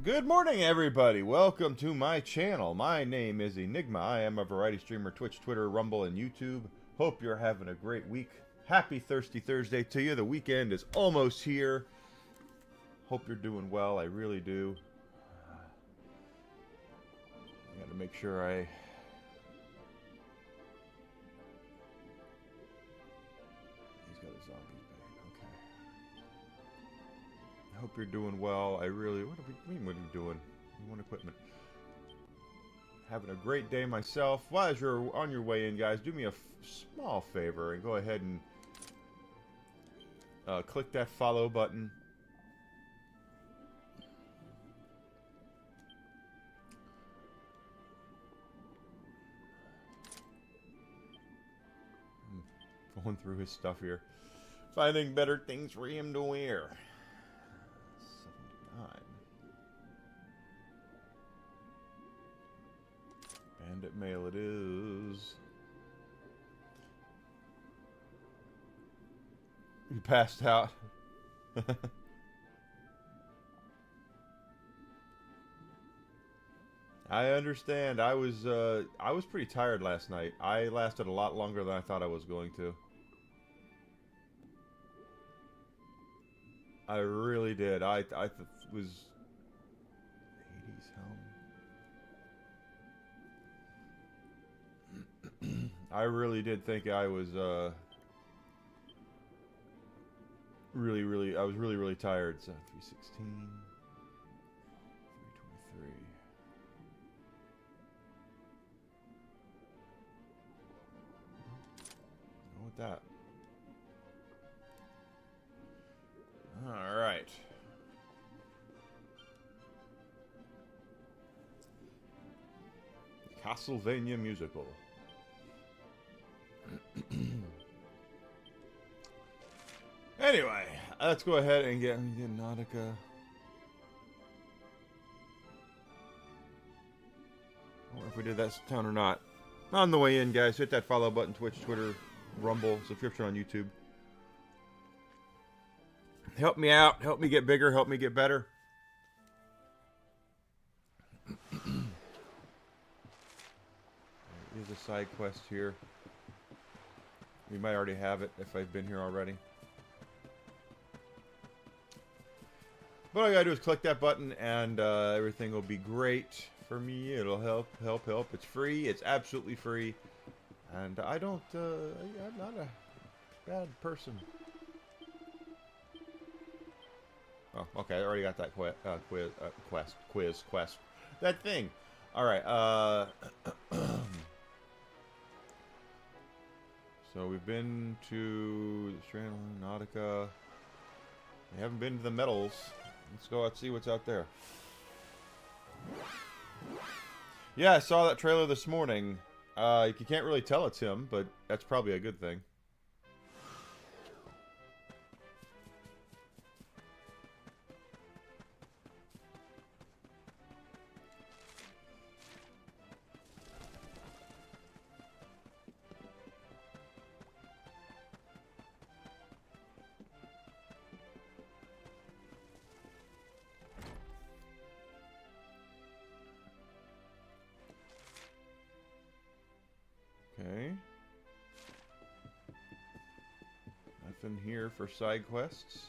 Good morning, everybody. Welcome to my channel. My name is Enigma. I am a variety streamer, Twitch, Twitter, Rumble, and YouTube. Hope you're having a great week. Happy Thirsty Thursday to you. The weekend is almost here. Hope you're doing well. I really do. I gotta make sure He's got a zombie's bane. Okay. I hope you're doing well. I really... What are you doing? You want equipment. Having a great day myself. Well, as you're on your way in, guys, do me a small favor and go ahead and click that follow button. I'm going through his stuff here. Finding better things for him to wear. 79. Bandit mail it is. You passed out. I understand. I was pretty tired last night. I lasted a lot longer than I thought I was going to. I really did. I was 80s helm. I really did think I was I was really tired. So 316, 323. Go with that. All right. Castlevania musical. Anyway, let's go ahead and get Nautica. I wonder if we did that town or not. On the way in, guys, hit that follow button, Twitch, Twitter, Rumble, subscription on YouTube. Help me out. Help me get bigger. Help me get better. There's a side quest here. We might already have it if I've been here already. But all I gotta do is click that button and everything will be great for me. It'll help. It's free. It's absolutely free. And I don't, I'm not a bad person. Oh, okay. I already got that quest. That thing. All right. So we've been to Strand Nautica. We haven't been to the metals. Let's go out see what's out there. Yeah, I saw that trailer this morning. You can't really tell it's him, but that's probably a good thing. Okay. Nothing here for side quests.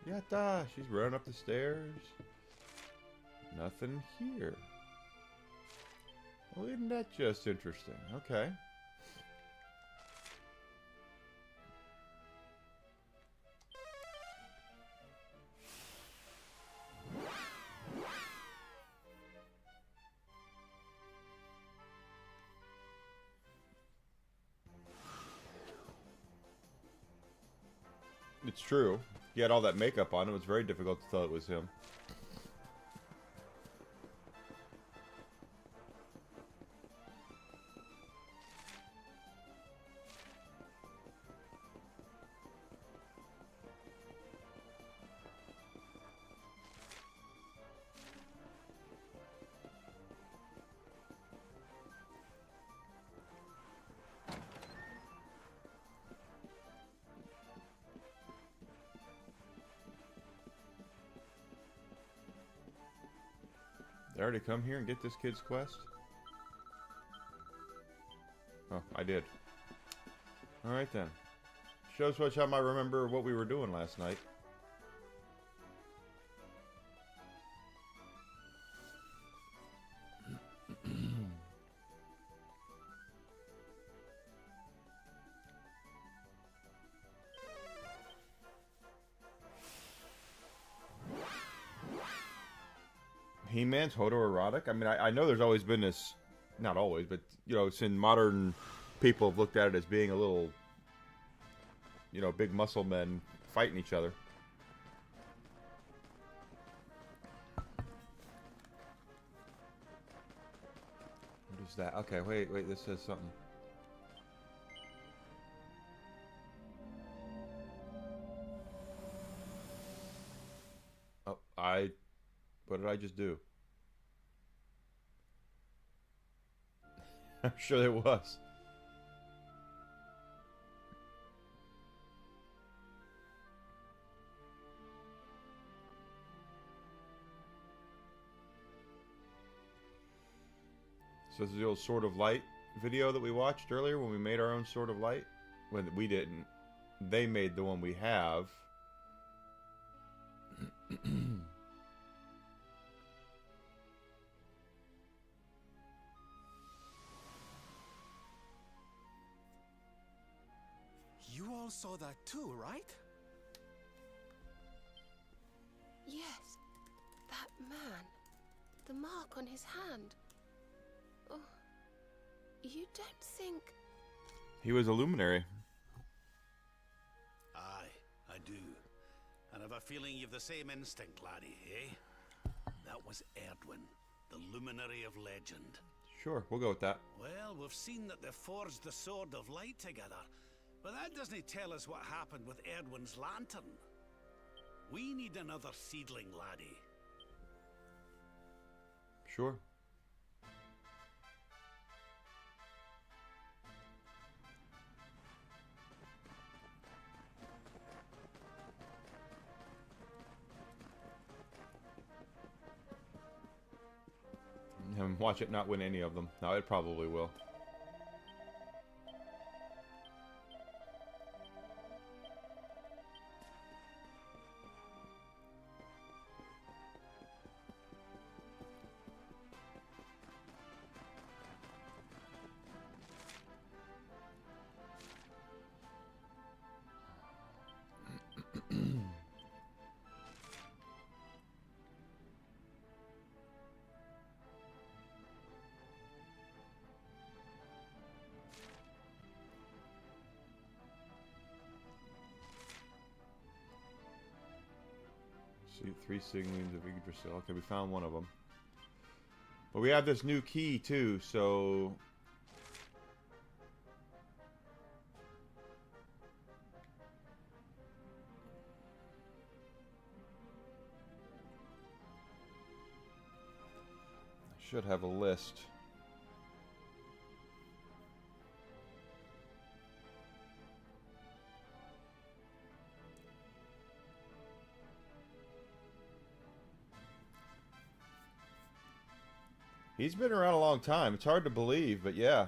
Yatta! She's running up the stairs. Nothing here. Well, isn't that just interesting? Okay. It's true. He had all that makeup on. It was very difficult to tell it was him. They already come here and get this kid's quest? Oh, I did. Alright then. Shows what I might remember what we were doing last night. He-Man's homoerotic? I mean, I know there's always been this, not always, but, you know, since modern people have looked at it as being a little, you know, big muscle men fighting each other. What is that? Okay, wait, this says something. Oh, what did I just do? I'm sure there was. So this is the old Sword of Light video that we watched earlier when we made our own Sword of Light. When we didn't. They made the one we have. saw that too, right? Yes, that man. The mark on his hand. Oh, you don't think... He was a luminary. Aye, I do. And I've a feeling you've the same instinct, laddie, eh? That was Erdwin, the luminary of legend. Sure, we'll go with that. Well, we've seen that they forged the Sword of Light together, but that doesn't tell us what happened with Erdwin's lantern. We need another seedling, laddie. Sure. And watch it not win any of them. No, it probably will. See, 3 signalings of Yggdrasil. Okay, we found one of them. But we have this new key too, so... I should have a list. He's been around a long time. It's hard to believe, but yeah.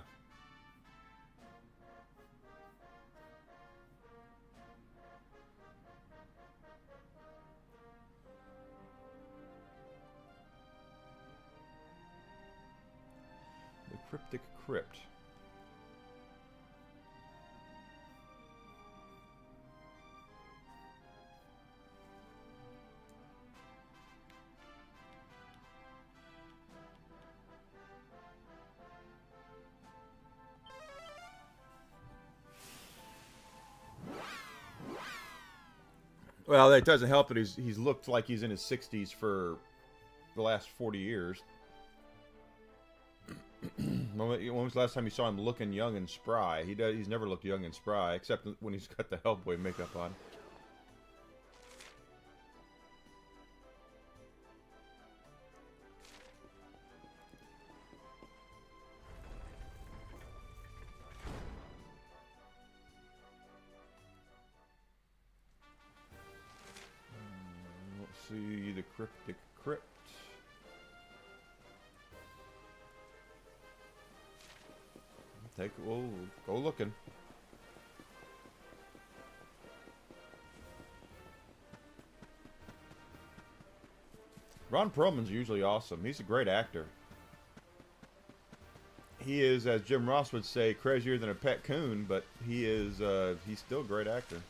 The Cryptic Crypt. Well, that doesn't help that he's looked like he's in his 60s for the last 40 years. When was the last time you saw him looking young and spry? He's never looked young and spry, except when he's got the Hellboy makeup on. Let's see, the Cryptic Crypt. We'll go looking. Ron Perlman's usually awesome. He's a great actor. He is, as Jim Ross would say, crazier than a pet coon, but he's still a great actor.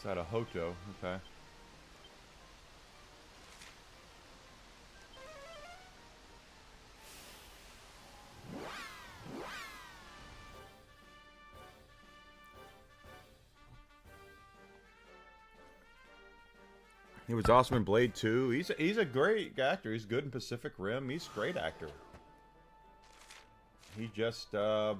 Out of Hoto, okay. He was awesome in Blade 2. He's a great actor. He's good in Pacific Rim. He's a great actor. He just a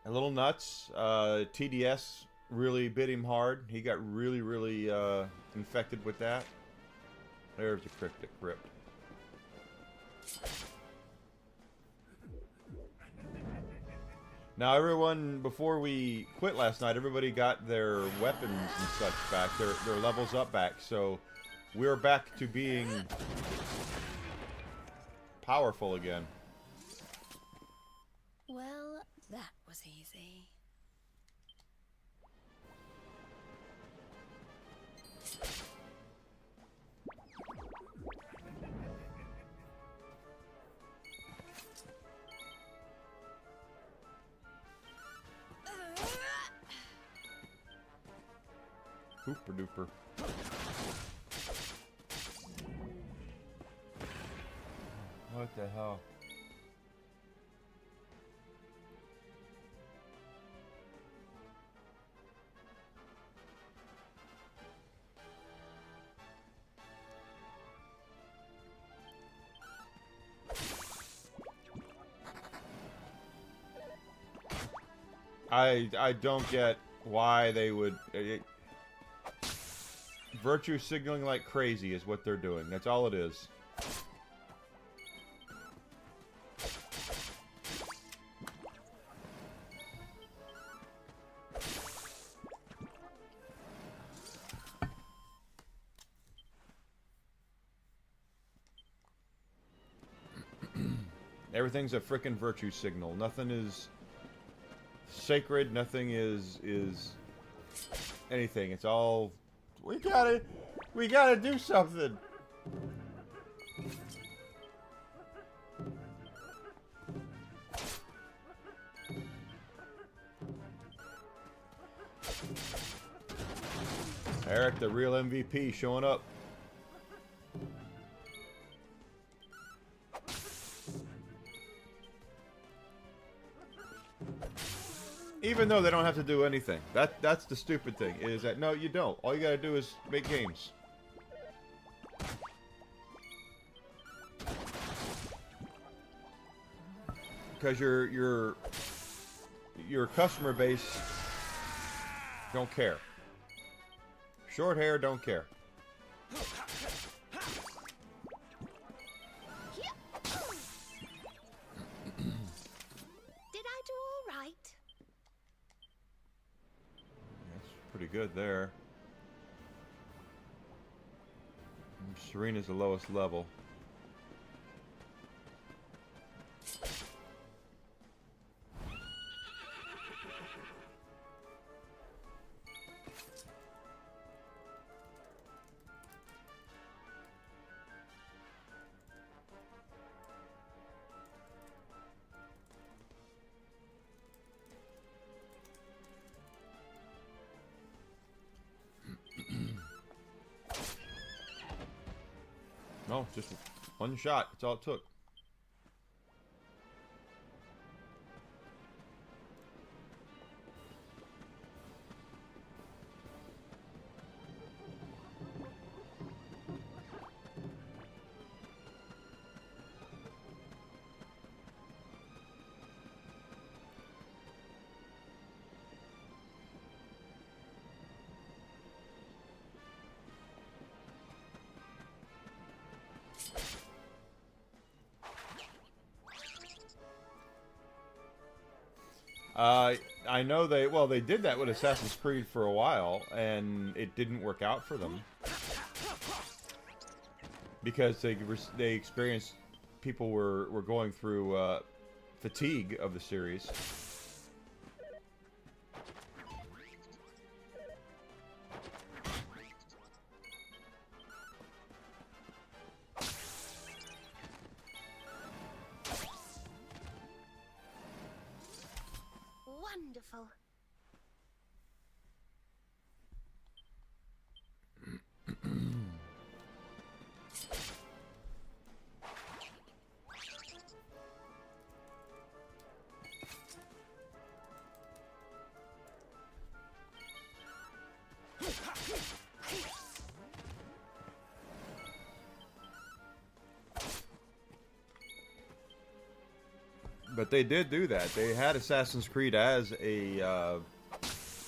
little nuts. TDS really bit him hard. He got really infected with that. There's the Cryptic Crypt. Now, everyone, before we quit last night, everybody got their weapons and such back, their levels up back, so we're back to being powerful again. Well, that was easy. Hooper duper. What the hell? I don't get why they would... virtue signaling like crazy is what they're doing. That's all it is. Everything's a frickin' virtue signal. Nothing is sacred. Nothing is anything. It's all... We gotta do something. Eric, the real MVP, showing up. Even though they don't have to do anything. That's the stupid thing, is that no, you don't. All you gotta do is make games. Because your customer base don't care. Short hair don't care. Pretty good there. Serena's the lowest level. No, just one shot. That's all it took. I know they did that with Assassin's Creed for a while, and it didn't work out for them because they experienced people were going through fatigue of the series. Wonderful. But they did do that. They had Assassin's Creed as a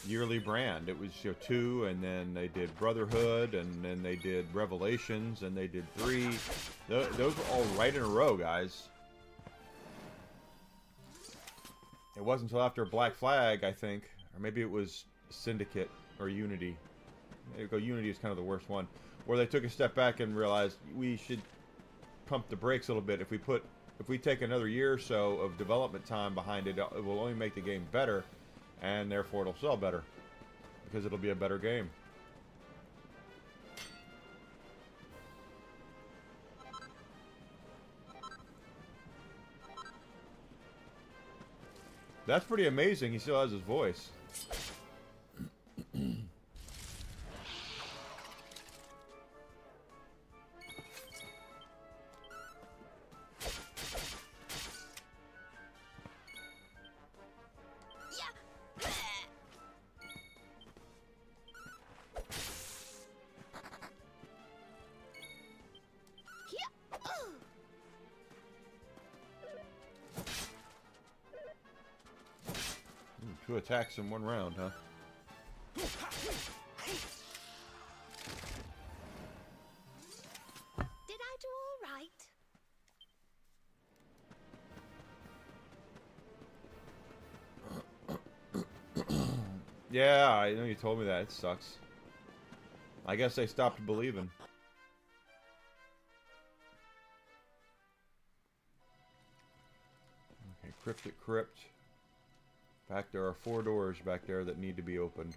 yearly brand. It was 2, and then they did Brotherhood, and then they did Revelations, and they did 3. Those were all right in a row, guys. It wasn't until after Black Flag, I think, or maybe it was Syndicate or Unity. Unity is kind of the worst one, where they took a step back and realized we should pump the brakes a little bit. If we take another year or so of development time behind it, it will only make the game better, and therefore it'll sell better because it'll be a better game. That's pretty amazing. He still has his voice. Two attacks in one round, huh? Did I do all right? Yeah, I know you told me that. It sucks. I guess they stopped believing. Okay, Cryptic Crypt. Back there are 4 doors back there that need to be opened.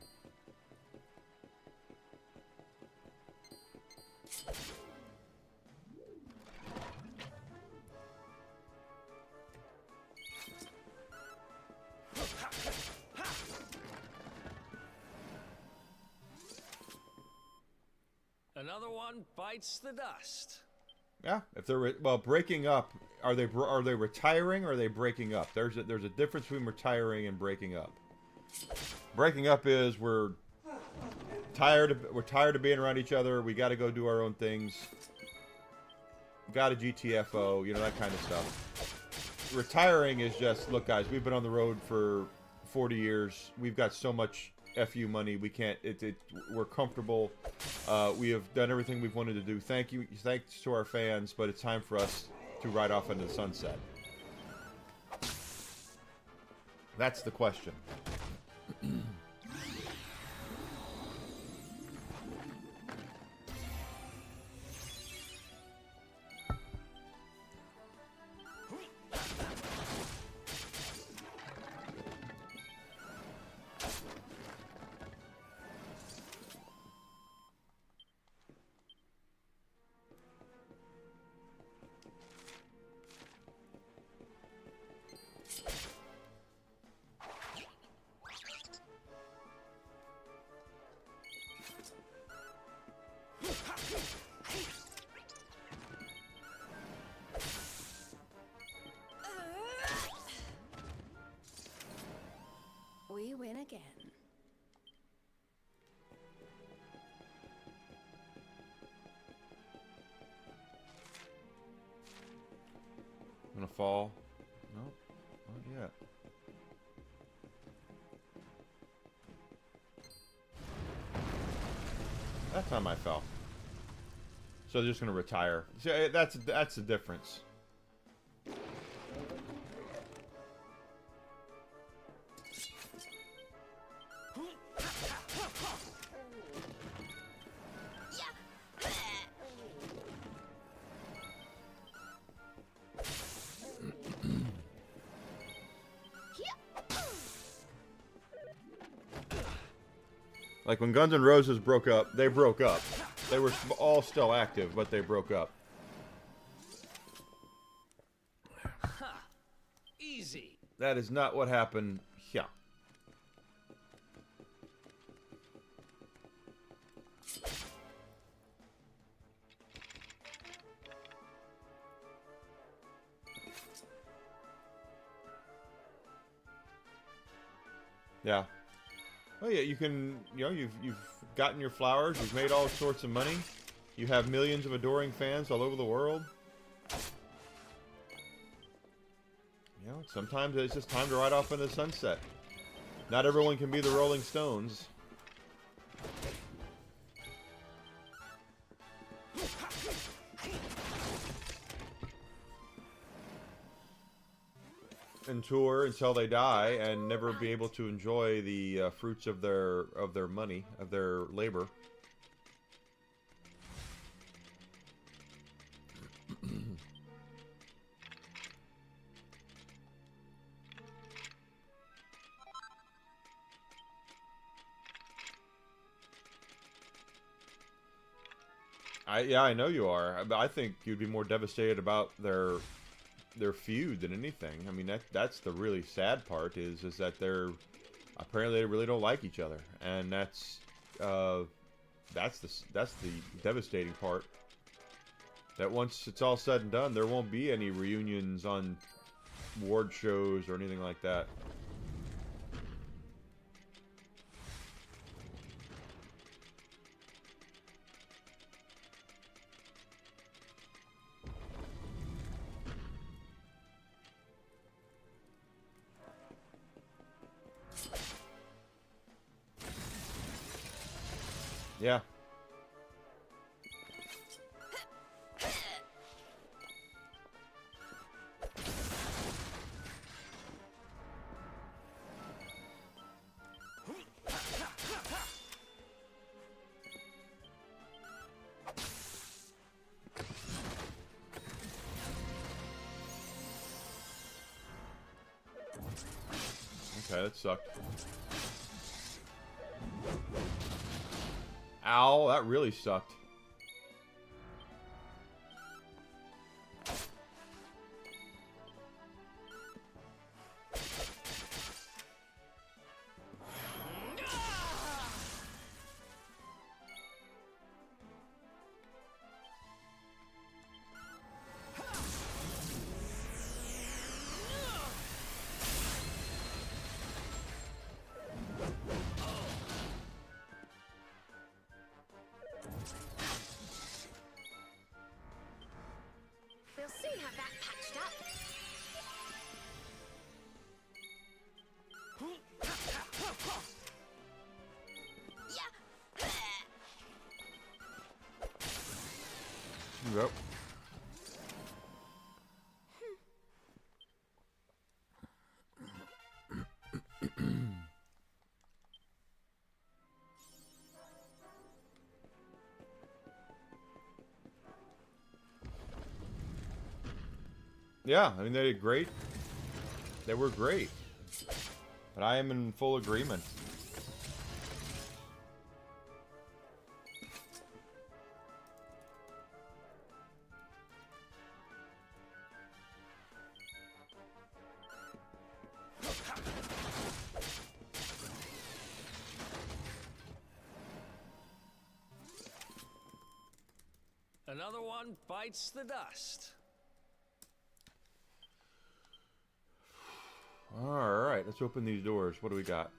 Another one bites the dust. Yeah, if they're breaking up, are they retiring or are they breaking up? There's a difference between retiring and breaking up. Breaking up is we're tired of being around each other. We got to go do our own things. Got a GTFO, you know, that kind of stuff. Retiring is just, look guys, we've been on the road for 40 years. We've got so much FU money. We can't. We're comfortable. We have done everything we've wanted to do. Thanks to our fans, but it's time for us to ride off into the sunset. That's the question. We win again. Gonna fall? Nope, not yet. That time I fell. So they're just gonna retire. See, that's the difference. Like when Guns N' Roses broke up, they broke up. They were all still active, but they broke up. Easy. That is not what happened here. Yeah. Oh yeah, you can, you've gotten your flowers, you've made all sorts of money, you have millions of adoring fans all over the world. You know, sometimes it's just time to ride off into the sunset. Not everyone can be the Rolling Stones. And tour until they die and never be able to enjoy the fruits of their money, of their labor. Yeah, I know you are. I think you'd be more devastated about their feud than anything. I mean, that's the really sad part is that they're apparently they really don't like each other, and that's the devastating part. That once it's all said and done, there won't be any reunions on award shows or anything like that. Yeah. Okay, that sucked. Ow, that really sucked. We'll soon have that patched up. Yeah. Yep. Yeah, I mean, they did great. They were great. But I am in full agreement. Another one bites the dust. Alright, let's open these doors. What do we got?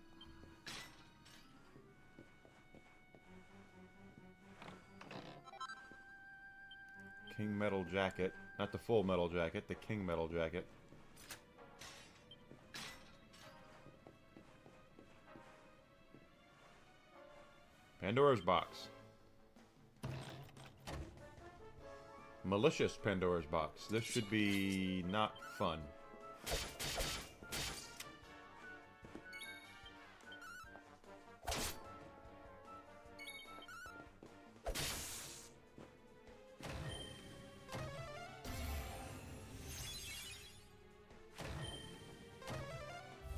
King Metal Jacket. Not the full metal jacket, the King Metal Jacket. Pandora's Box. Malicious Pandora's Box. This should be not fun.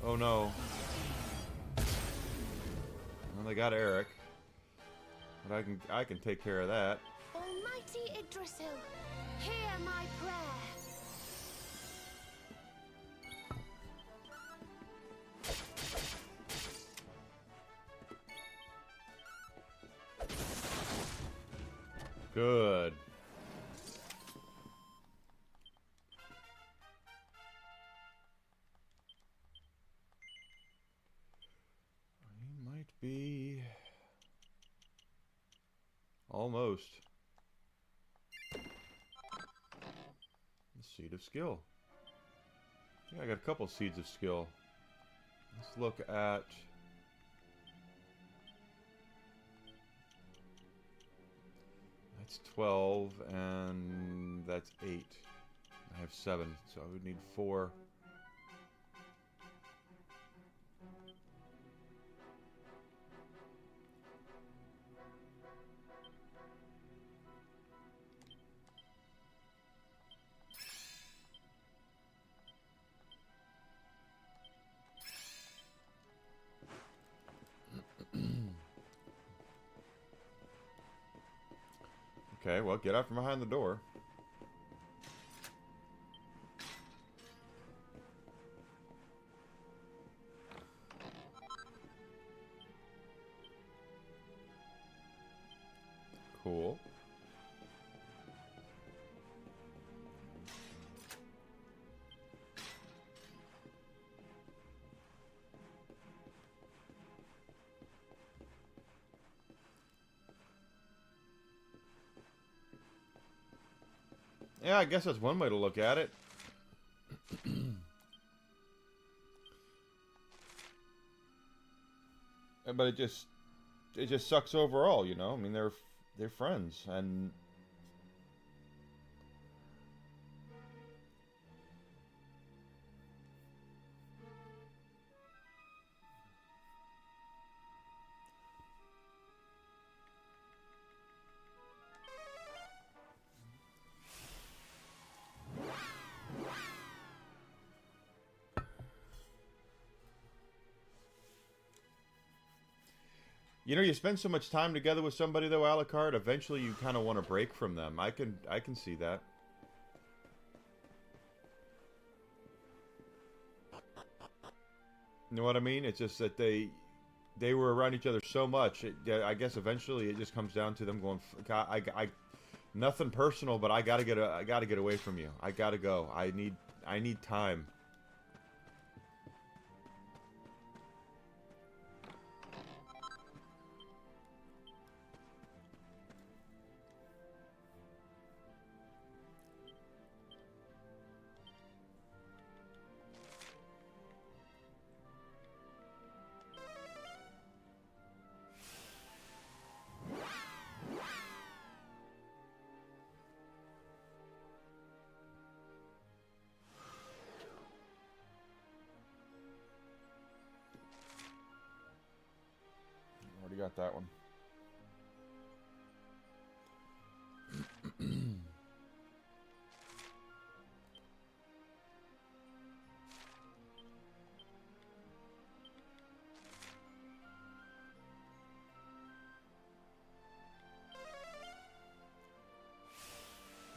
Oh no. Well, they got Eric. But I can take care of that. Almighty Yggdrasil, hear my prayer. Good. He might be almost. The Seed of Skill. Yeah, I got a couple Seeds of Skill. Let's look at that's 12 and that's 8. I have 7, so I would need 4. Okay, well, get out from behind the door. Cool. Yeah, I guess that's one way to look at it. But it just sucks overall, you know? I mean, they're friends, and you know, you spend so much time together with somebody though, Alucard, eventually you kind of want to break from them. I can see that. You know what I mean? It's just that they were around each other so much. I guess eventually it just comes down to them going, God, I nothing personal, but I gotta get away from you. I gotta go. I need time. Already got that one.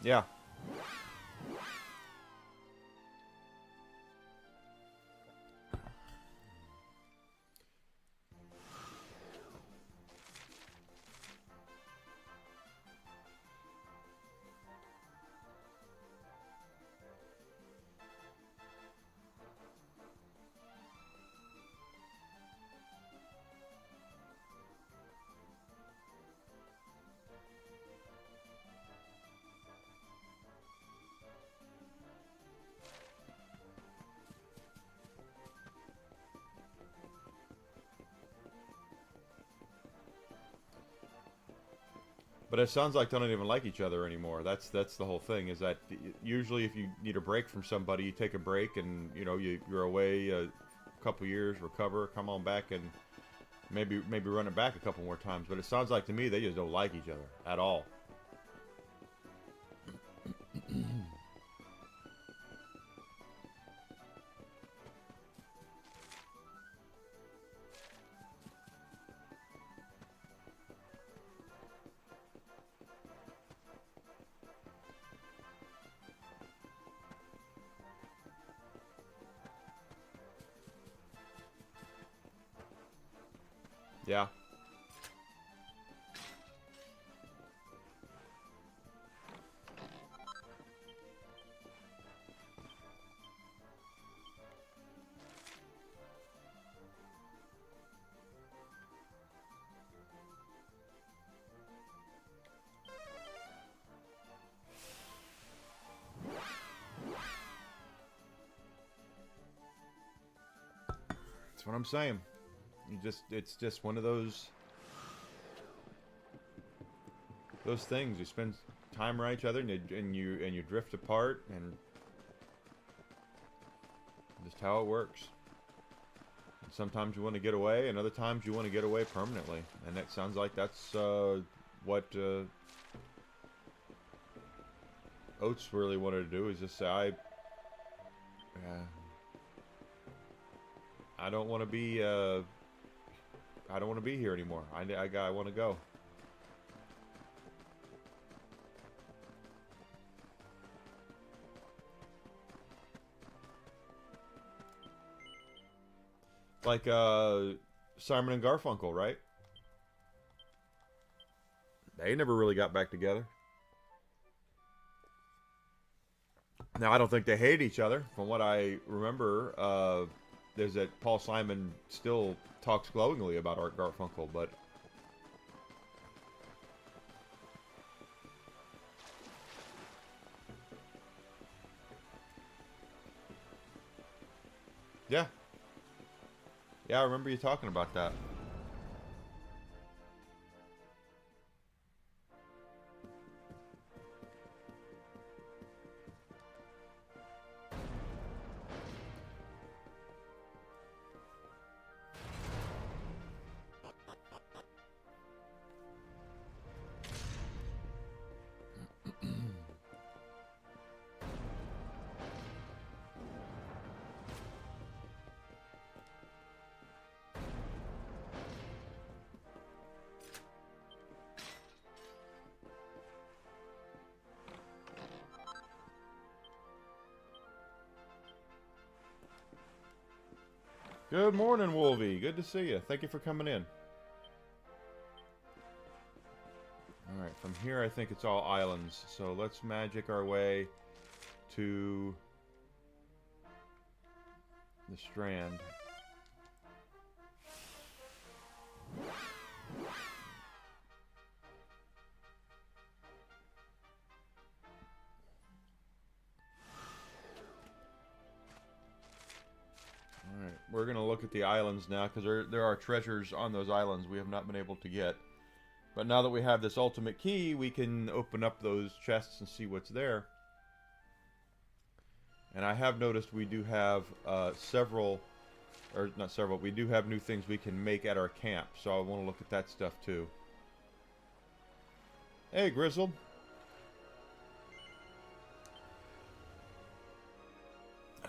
Yeah. But it sounds like they don't even like each other anymore. That's the whole thing. Is that usually if you need a break from somebody, you take a break, and you know you're away a couple years, recover, come on back, and maybe run it back a couple more times. But it sounds like to me they just don't like each other at all. Yeah. That's what I'm saying. It's just one of those things. You spend time around each other, and you drift apart, and just how it works. And sometimes you want to get away, and other times you want to get away permanently. And that sounds like that's what Oates really wanted to do. Is just say, I don't want to be I don't want to be here anymore. I want to go. Like Simon and Garfunkel, right? They never really got back together. Now, I don't think they hate each other. From what I remember, there's that Paul Simon still talks glowingly about Art Garfunkel, but... Yeah. Yeah, I remember you talking about that. Good morning, Wolvie. Good to see you. Thank you for coming in. Alright, from here I think it's all islands. So let's magic our way to the strand. Alright, we're going to look at the islands now, because there are treasures on those islands we have not been able to get. But now that we have this ultimate key, we can open up those chests and see what's there. And I have noticed we do have we do have new things we can make at our camp. So I want to look at that stuff too. Hey, Grizzled.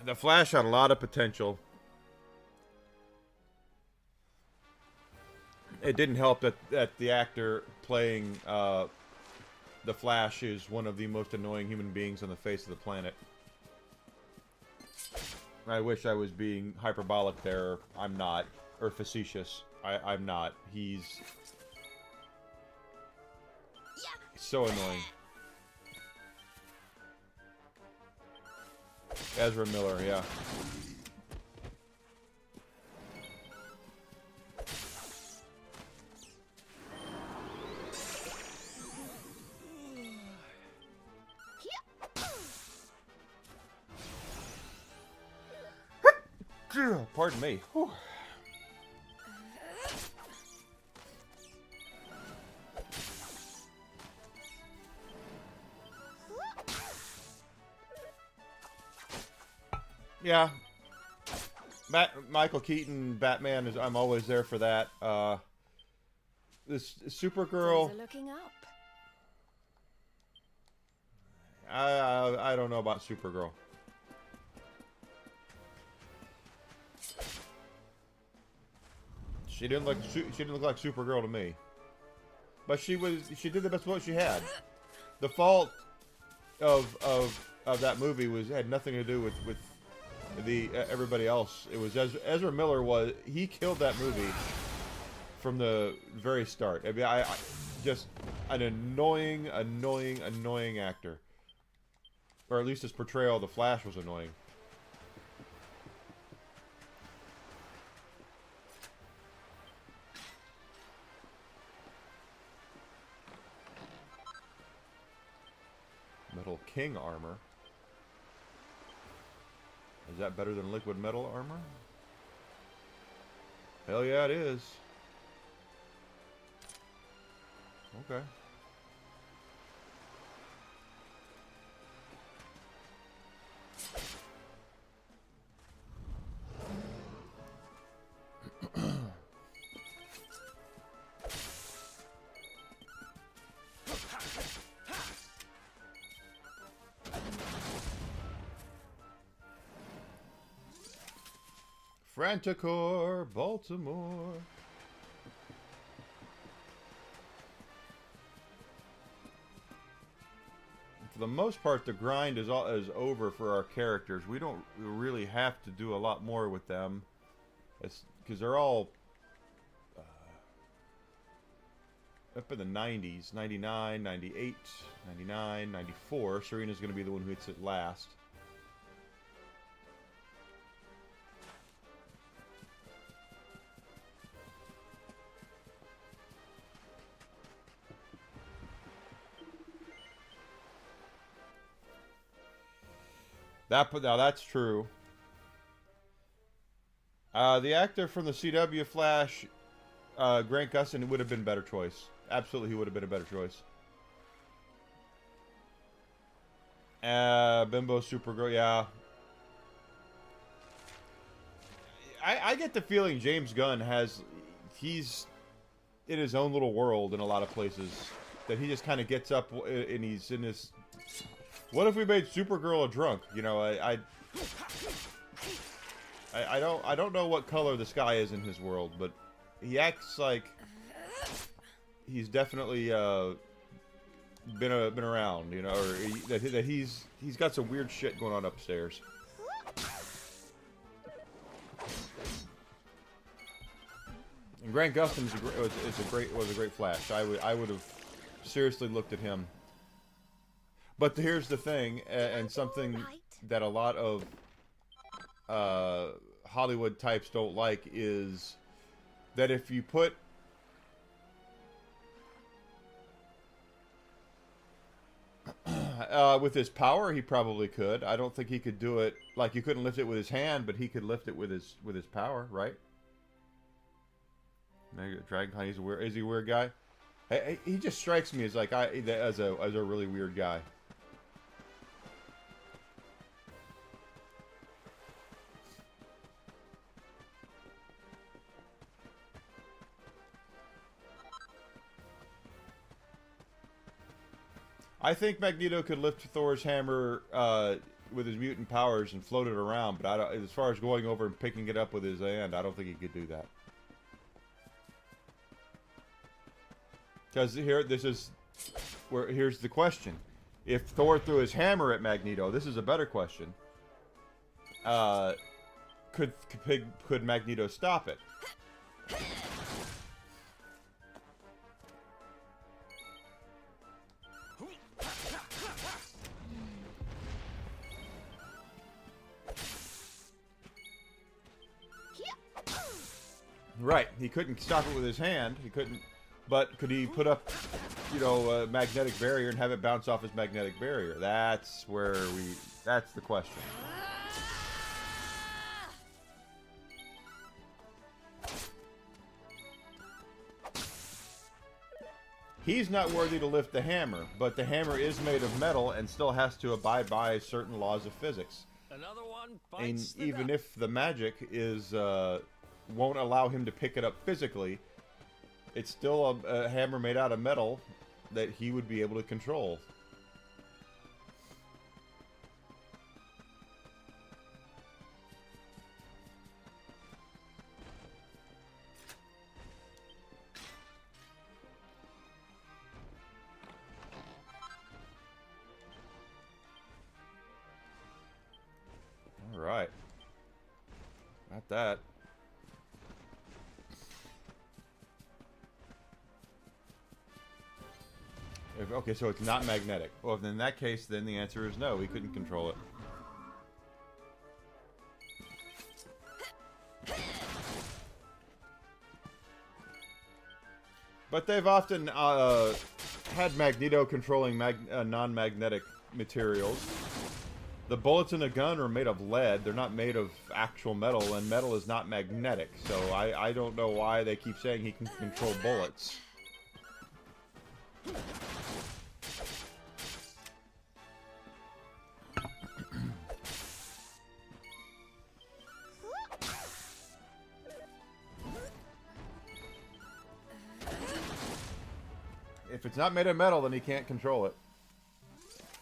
The Flash had a lot of potential. It didn't help that the actor playing the Flash is one of the most annoying human beings on the face of the planet. I wish I was being hyperbolic there. I'm not. Or facetious. I'm not. He's so annoying. Ezra Miller, yeah. Pardon me. Whew. Yeah. Michael Keaton, Batman, I'm always there for that. This Supergirl. Things are looking up. I don't know about Supergirl. She didn't look like Supergirl to me. But she did the best what she had. The fault of that movie had nothing to do with the everybody else. It was Ezra Miller he killed that movie from the very start. I mean, I just an annoying actor. Or at least his portrayal of the Flash was annoying. Metal King armor. Is that better than liquid metal armor? Hell yeah, it is. Okay. Franticor, Baltimore. For the most part, the grind is over for our characters. We don't really have to do a lot more with them. because they're all up in the 90s, 99, 98, 99, 94. Serena's going to be the one who hits it last. Now that's true. The actor from the CW Flash, Grant Gustin, would have been a better choice. Absolutely, he would have been a better choice. Bimbo Supergirl, yeah. I get the feeling James Gunn he's in his own little world in a lot of places. That he just kind of gets up and he's in this... What if we made Supergirl a drunk? You know, I don't know what color the sky is in his world, but he acts like he's definitely been around, you know, or that he's got some weird shit going on upstairs. And Grant Gustin was a great Flash. I would have seriously looked at him. But here's the thing, and something that a lot of Hollywood types don't like is that if you put with his power, he probably could. I don't think he could do it like you couldn't lift it with his hand, but he could lift it with his power, right? Dragon Con, is he a weird guy? He just strikes me as like as a really weird guy. I think Magneto could lift Thor's hammer with his mutant powers and float it around, but as far as going over and picking it up with his hand, I don't think he could do that. Because here's the question: if Thor threw his hammer at Magneto, this is a better question. Could Magneto stop it? Right, he couldn't stop it with his hand. He couldn't, but could he put up, you know, a magnetic barrier and have it bounce off his magnetic barrier? That's the question. He's not worthy to lift the hammer, but the hammer is made of metal and still has to abide by certain laws of physics. Another one And bites the even dust. if the magic is won't allow him to pick it up physically, it's still a hammer made out of metal that he would be able to control. All right. Not that. Okay, so it's not magnetic. Well, in that case, then the answer is no. He couldn't control it. But they've often had Magneto controlling non-magnetic materials. The bullets in a gun are made of lead. They're not made of actual metal, and metal is not magnetic. So I don't know why they keep saying he can control bullets. If it's not made of metal, then he can't control it.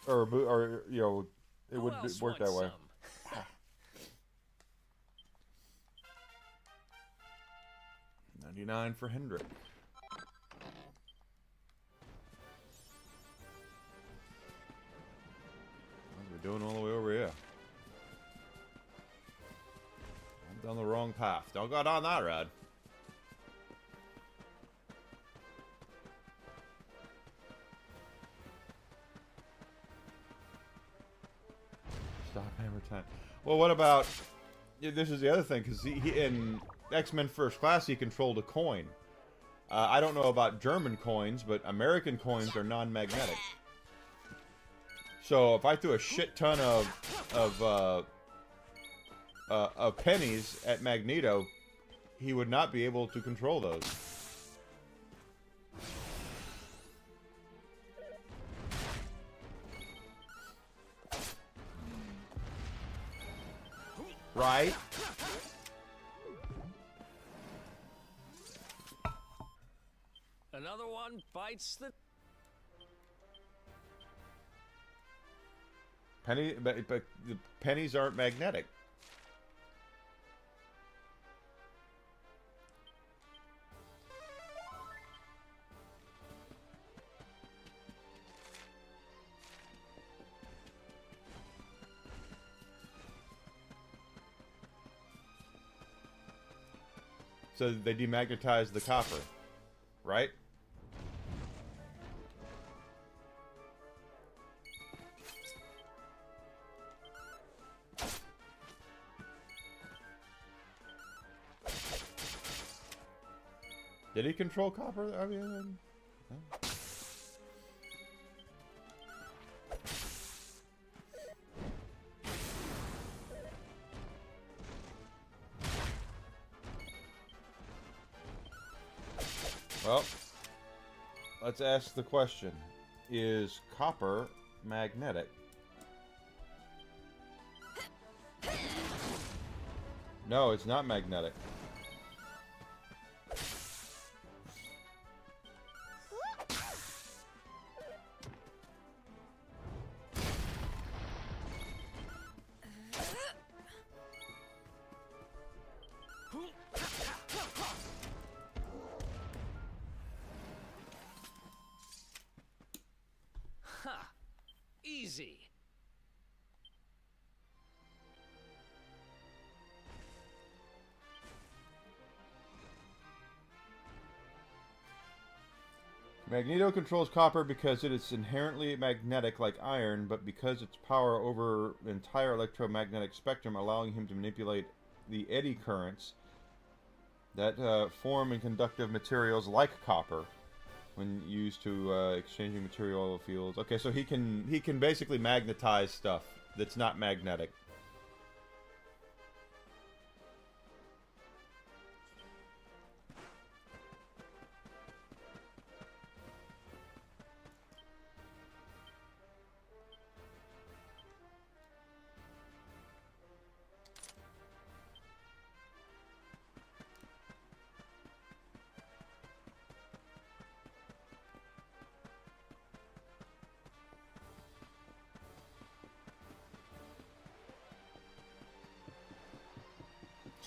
Or you know, it would work that way. 99 for Hendrick. How's we doing all the way over here? Down the wrong path. Don't go down that road. Stop hammer time. Well, what about... Yeah, this is the other thing, because he in X-Men First Class, he controlled a coin. I don't know about German coins, but American coins are non-magnetic. So if I threw a shit ton of pennies at Magneto, he would not be able to control those. Right? Another one bites the... But the pennies aren't magnetic. So they demagnetize the copper, right? Did he control copper? I mean, no. Well, let's ask the question. Is copper magnetic? No, it's not magnetic. Ha! Easy. Magneto controls copper because it is inherently magnetic like iron, but because its power over the entire electromagnetic spectrum, allowing him to manipulate the eddy currents that form in conductive materials like copper when used to exchanging material fields. Okay, so he can basically magnetize stuff that's not magnetic.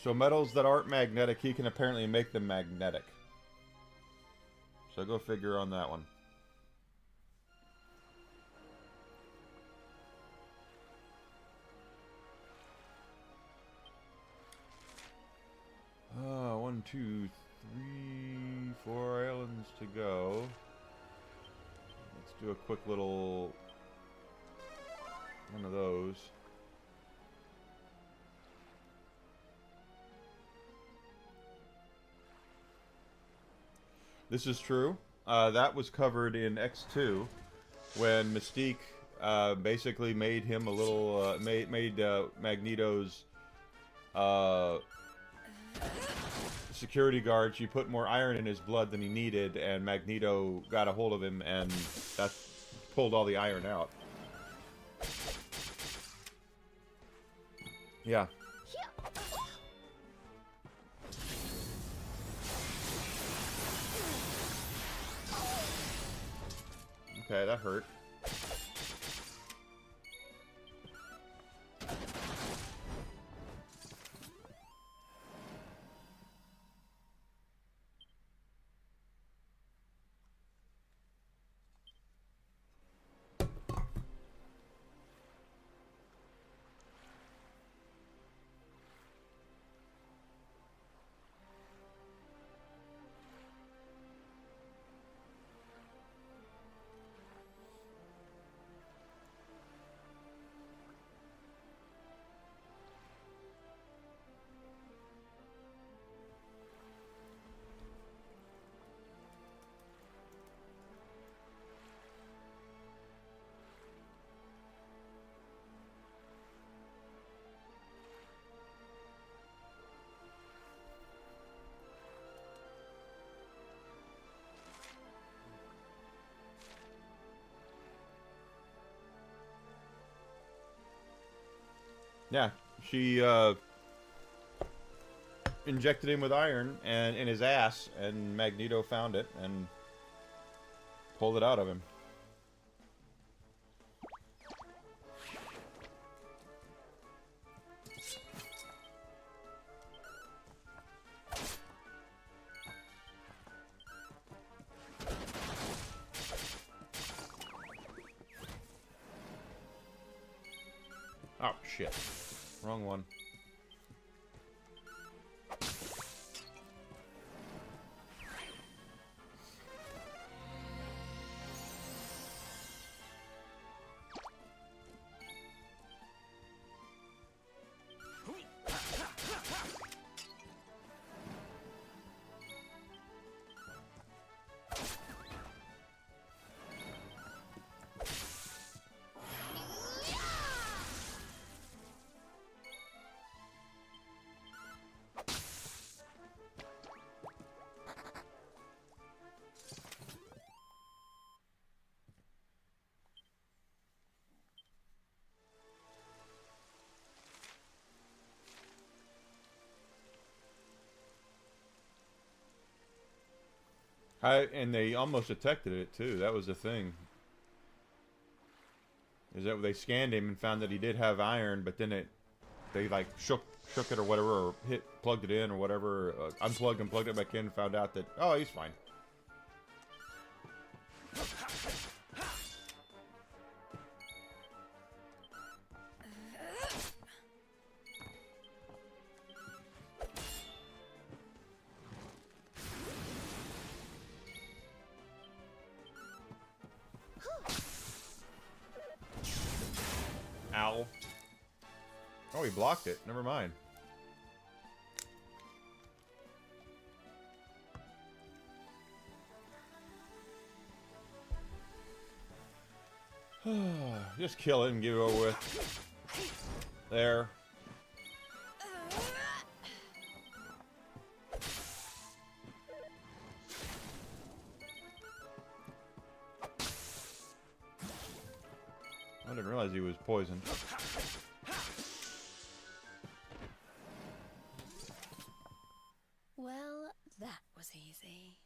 So metals that aren't magnetic, he can apparently make them magnetic. So go figure on that one. One, two, three, 4 islands to go. Let's do a quick little one of those. This is true. That was covered in X2 when Mystique basically made him a little made Magneto's security guard. She put more iron in his blood than he needed, and Magneto got a hold of him, and that pulled all the iron out. Yeah. Okay, that hurt. Yeah, she injected him with iron and in his ass, and Magneto found it and pulled it out of him. Oh, shit. Wrong one. And they almost detected it too. That was the thing. Is that they scanned him and found that he did have iron, but then they like shook it or whatever, or plugged it in or whatever, unplugged and plugged it back in, and found out that, oh, he's fine. Ow. Oh, he blocked it. Never mind. Just kill it and get it over with. There. I didn't realize he was poisoned. Well, that was easy.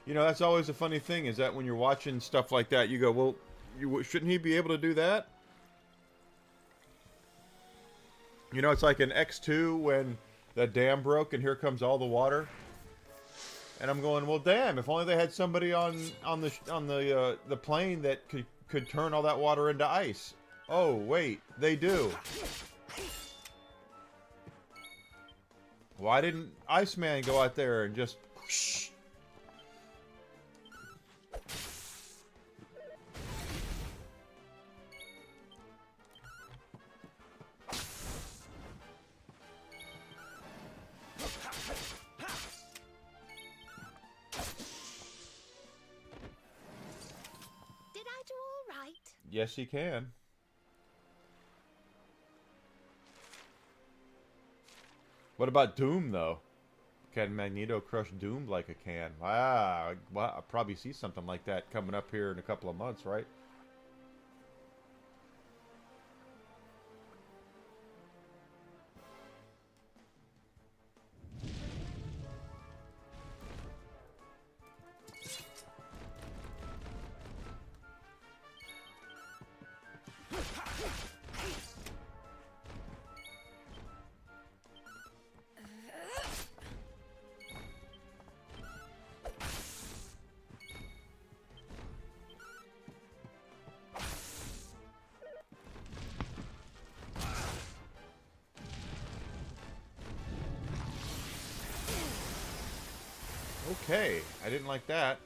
You know, that's always a funny thing, is that when you're watching stuff like that, you go, well, shouldn't he be able to do that? You know, it's like in X2 when that dam broke and here comes all the water. And I'm going, well, damn, if only they had somebody on the plane that could turn all that water into ice. Oh, wait, they do. Why didn't Iceman go out there and just whoosh? Did I do all right? Yes, he can. What about Doom, though? Can Magneto crush Doom like a can? Wow, well, I'll probably see something like that coming up here in a couple of months, right? Okay, I didn't like that.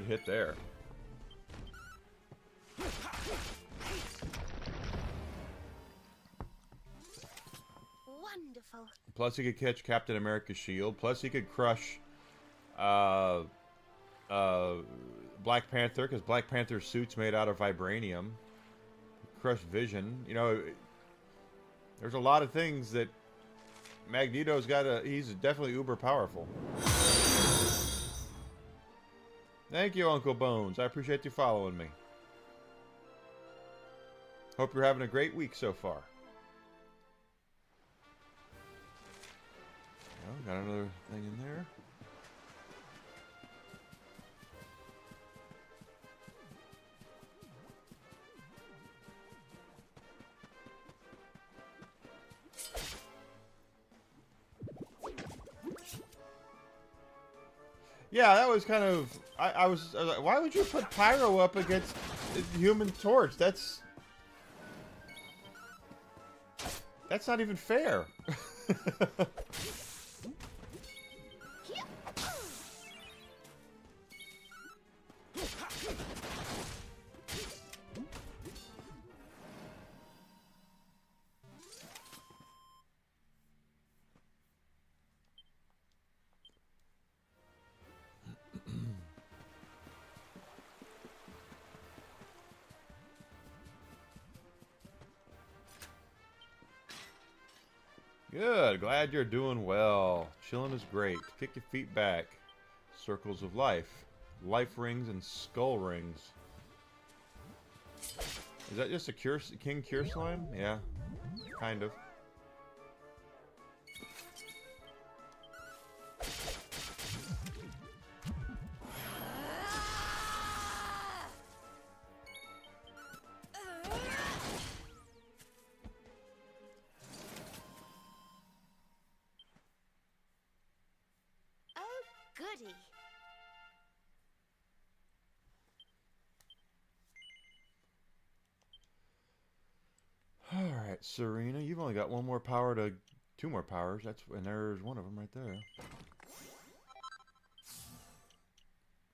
Good hit there. Wonderful. Plus he could catch Captain America's shield. Plus he could crush Black Panther, because Black Panther's suit's made out of vibranium. Crush Vision. You know, there's a lot of things that Magneto's got. He's definitely uber powerful. Thank you, Uncle Bones. I appreciate you following me. Hope you're having a great week so far. Oh, got another thing in there. Yeah, that was kind of... I was like, why would you put Pyro up against Human Torch? That's not even fair. Good. Glad you're doing well. Chilling is great. Kick your feet back. Circles of life. Life rings and skull rings. Is that just a King Cure Slime? Yeah. Kind of. Goody. Alright, Serena, you've only got one more power to... two more powers. And there's one of them right there.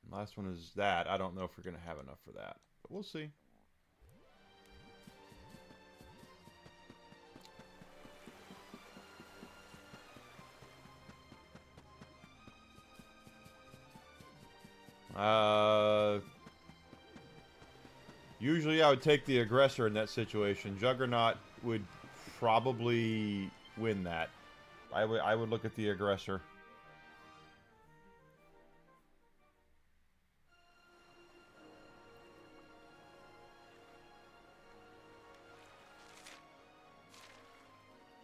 Last one is that. I don't know if we're going to have enough for that. But we'll see. Usually I would take the aggressor in that situation. Juggernaut would probably win that. I would look at the aggressor.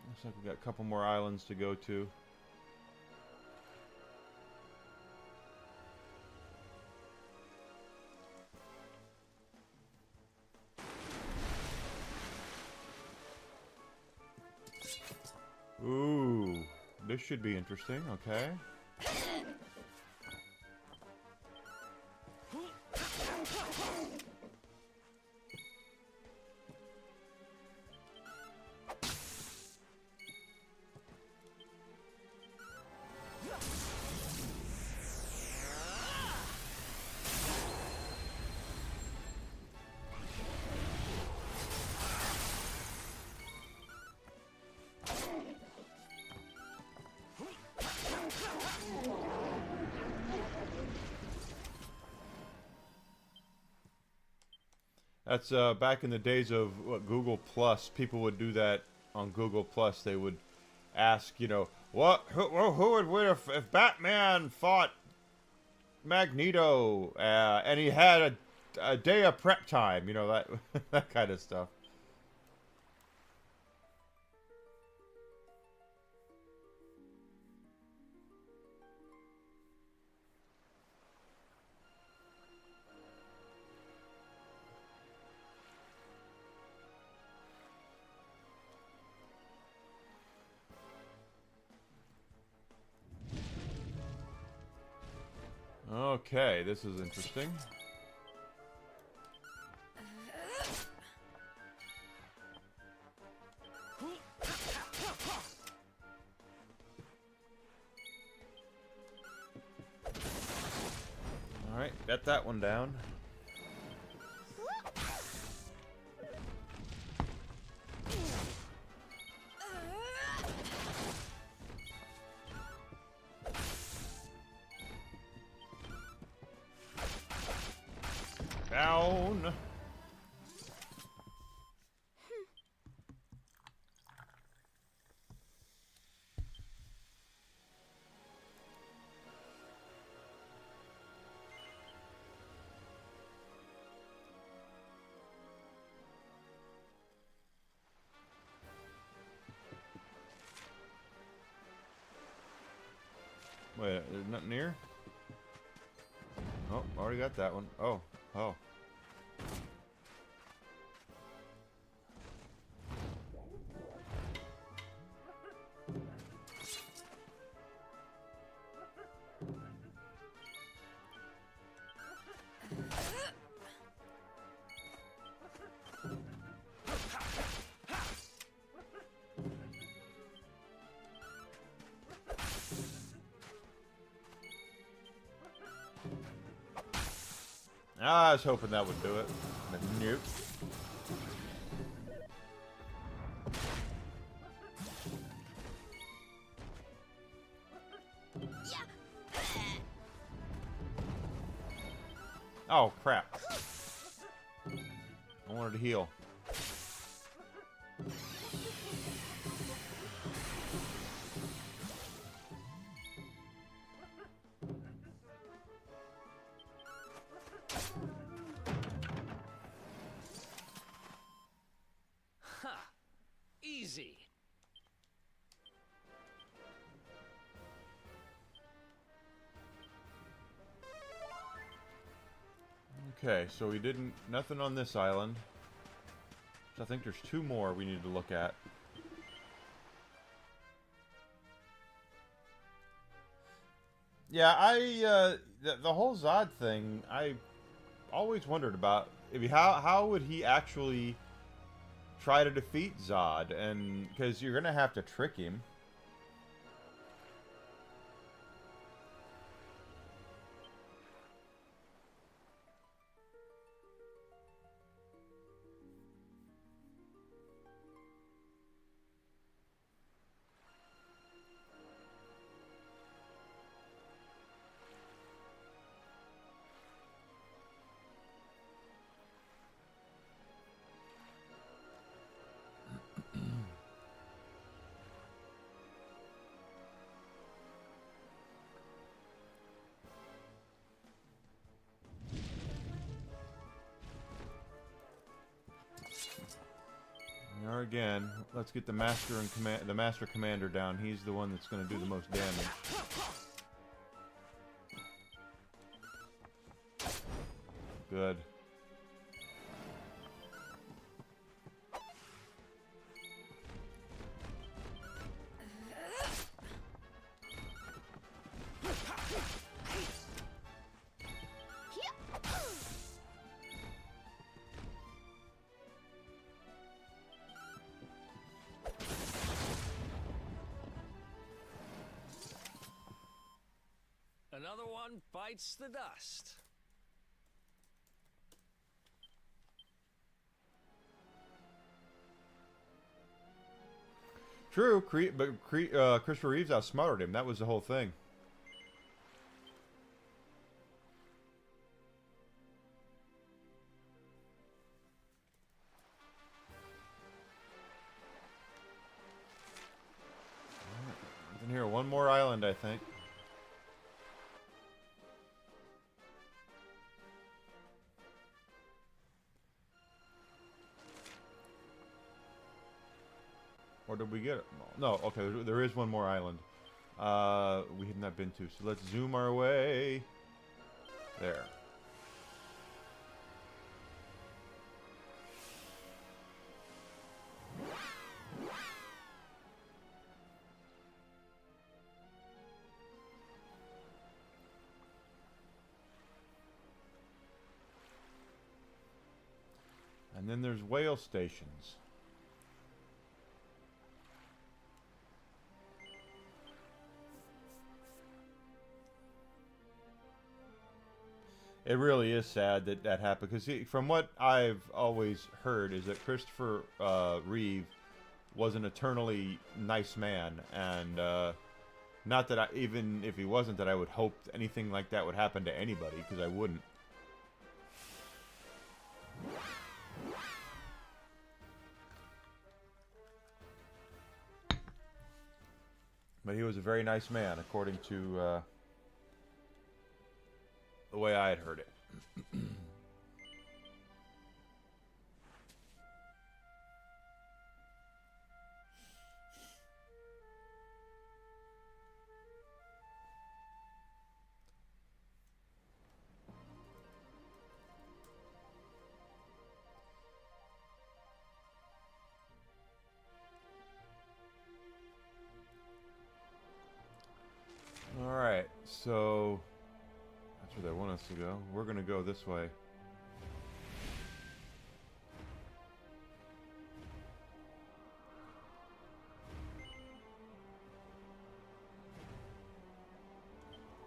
Looks like we got a couple more islands to go to. Ooh, this should be interesting, okay. That's back in the days of Google Plus. People would do that on Google Plus. They would ask, you know, who would win if Batman fought Magneto and he had a day of prep time, you know, that that kind of stuff. Okay, this is interesting. All right, Got that one down. Down. Wait, there's nothing near? Oh, already got that one. Oh, oh. I was hoping that would do it. But nope. Oh, crap. I wanted to heal. Ha! Easy. Okay, so we didn't... Nothing on this island. So I think there's two more we need to look at. Yeah, the whole Zod thing, I always wondered about. How would he actually try to defeat Zod? And because you're gonna have to trick him. There again, let's get the master commander down. He's the one that's going to do the most damage. Good. Another one bites the dust. True, but Christopher Reeves outsmarted him. That was the whole thing. In here, one more island, I think. Or did we get it? No, okay, there is one more island. We have not been to, so let's zoom our way. There. And then there's whale stations. It really is sad that that happened, because from what I've always heard is that Christopher Reeve was an eternally nice man, and not that even if he wasn't, that I would hope anything like that would happen to anybody, because I wouldn't. But he was a very nice man, according to the way I had heard it. Alright, so that's where they want us to go. We're going to go this way.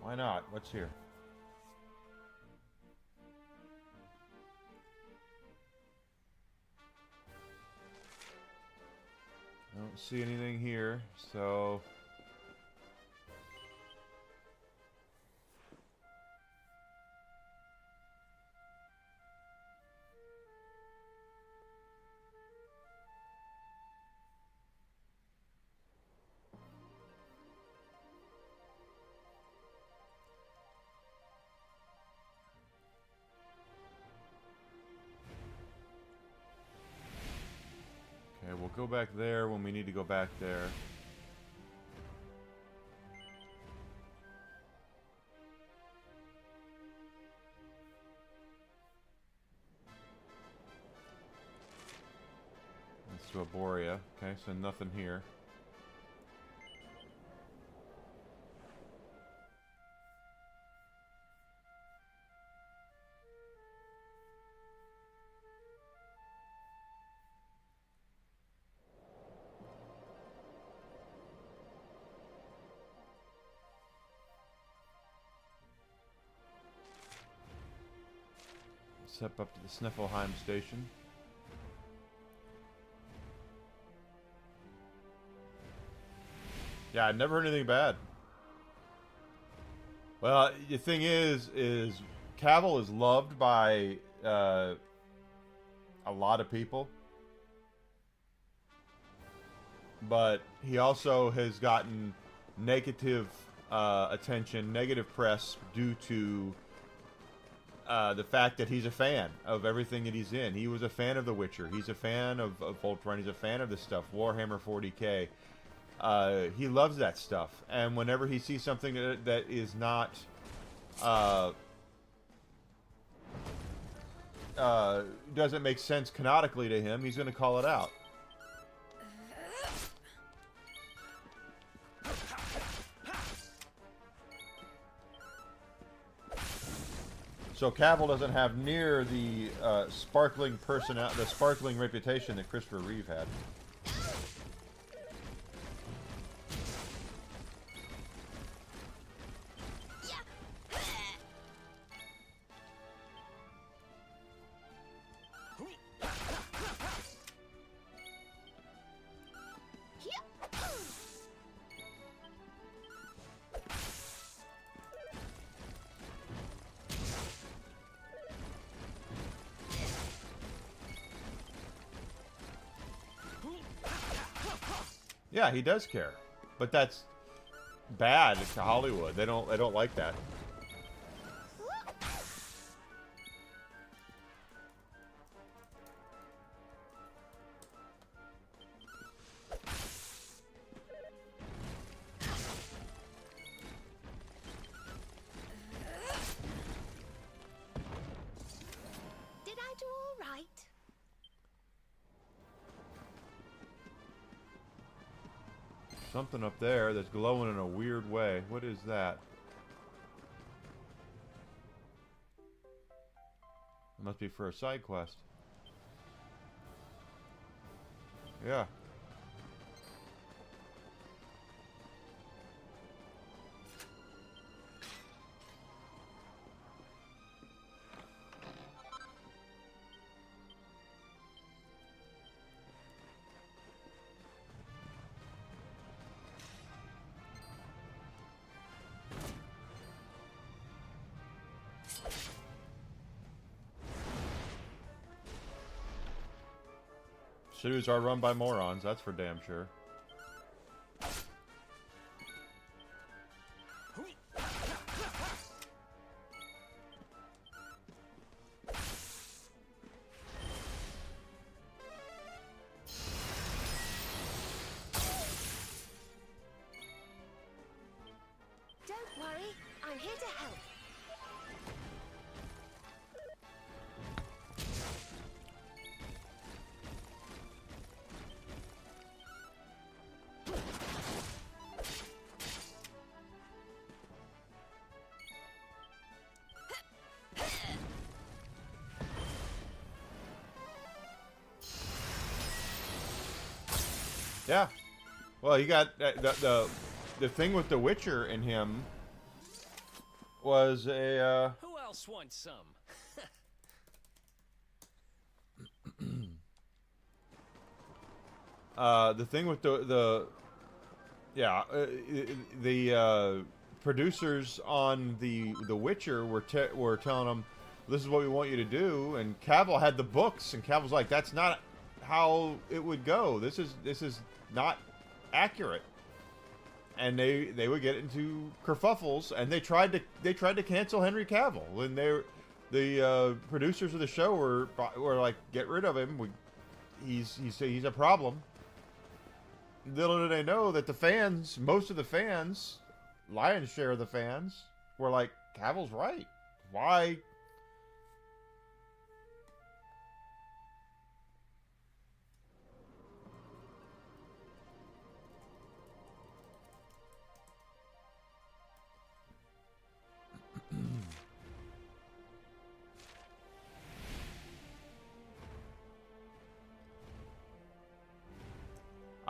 Why not? What's here? I don't see anything here, so... Okay, we'll go back there when we need to go back there. That's to Aboria. Okay, so nothing here. Step up to the Sniffelheim station. Yeah, I never heard anything bad. Well, the thing is Cavill is loved by a lot of people, but he also has gotten negative attention, negative press due to the fact that he's a fan of everything that he's in. He was a fan of The Witcher. He's a fan of Voltron. He's a fan of this stuff. Warhammer 40k. He loves that stuff. And whenever he sees something that is not... doesn't make sense canonically to him, he's going to call it out. So Cavill doesn't have near the sparkling reputation that Christopher Reeve had. Yeah, he does care, but that's bad to Hollywood. They don't like that. Did I do all right? Something up there that's glowing in a weird way. What is that? It must be for a side quest. Yeah. Studios are run by morons, that's for damn sure. Don't worry, I'm here to help. Yeah. Well, he got the thing with the Witcher in him was a Who else wants some? the thing with the producers on the Witcher were telling him, this is what we want you to do, and Cavill had the books, and Cavill's like, that's not how it would go. This is not accurate. And they would get into kerfuffles, and they tried to cancel Henry Cavill. When the producers of the show were like, get rid of him. He's a problem. Little did they know that the fans, most of the fans, lion's share of the fans, were like, Cavill's right. Why?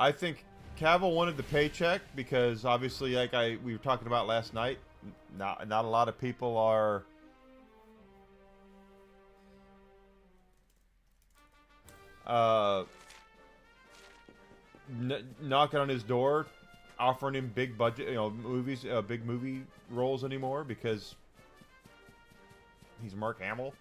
I think Cavill wanted the paycheck because obviously, like we were talking about last night, not a lot of people are knocking on his door, offering him big budget, movies, big movie roles anymore because he's Mark Hamill.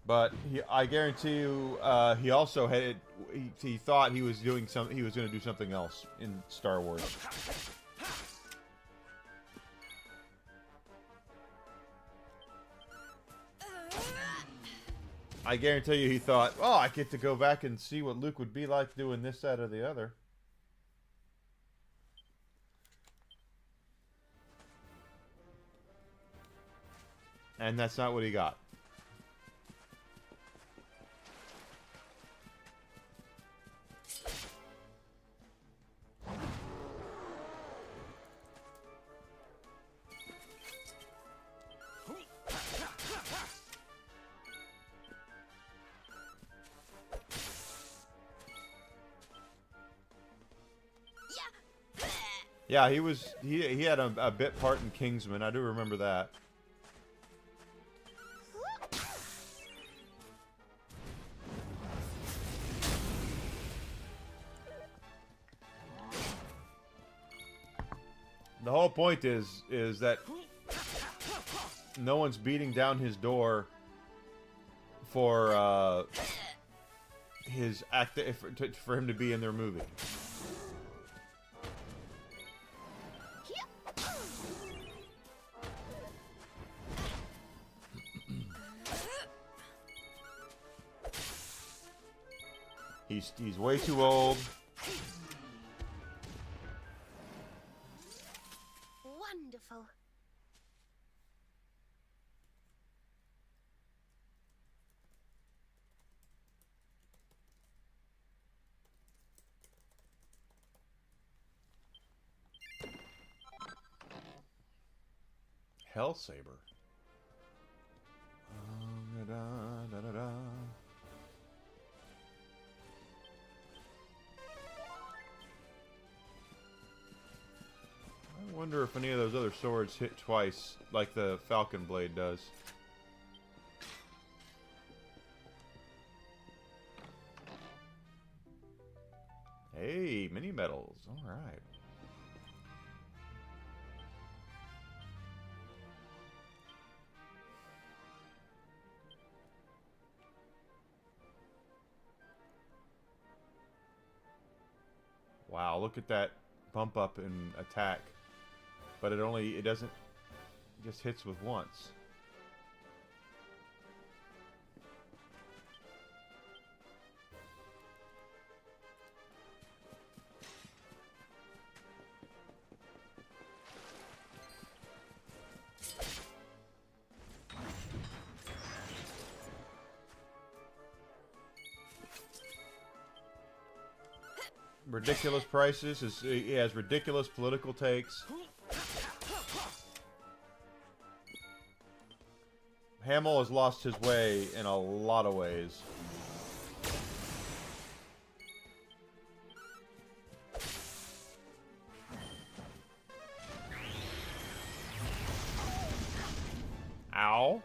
But I guarantee you, he also had. He thought he was doing some. He was going to do something else in Star Wars. I guarantee you, he thought, "Oh, I get to go back and see what Luke would be like doing this, that, or the other." And that's not what he got. Yeah, he had a bit part in Kingsman. I do remember that. The whole point is that no one's beating down his door for his act for him to be in their movie. He's way too old. Wonderful. Hellsaber. Da, da, da, da. I wonder if any of those other swords hit twice, like the Falcon Blade does. Hey, mini medals. All right. Wow, look at that bump up in attack. But it doesn't, it just hits with once. Ridiculous prices. He has ridiculous political takes. Hamill has lost his way in a lot of ways. Ow.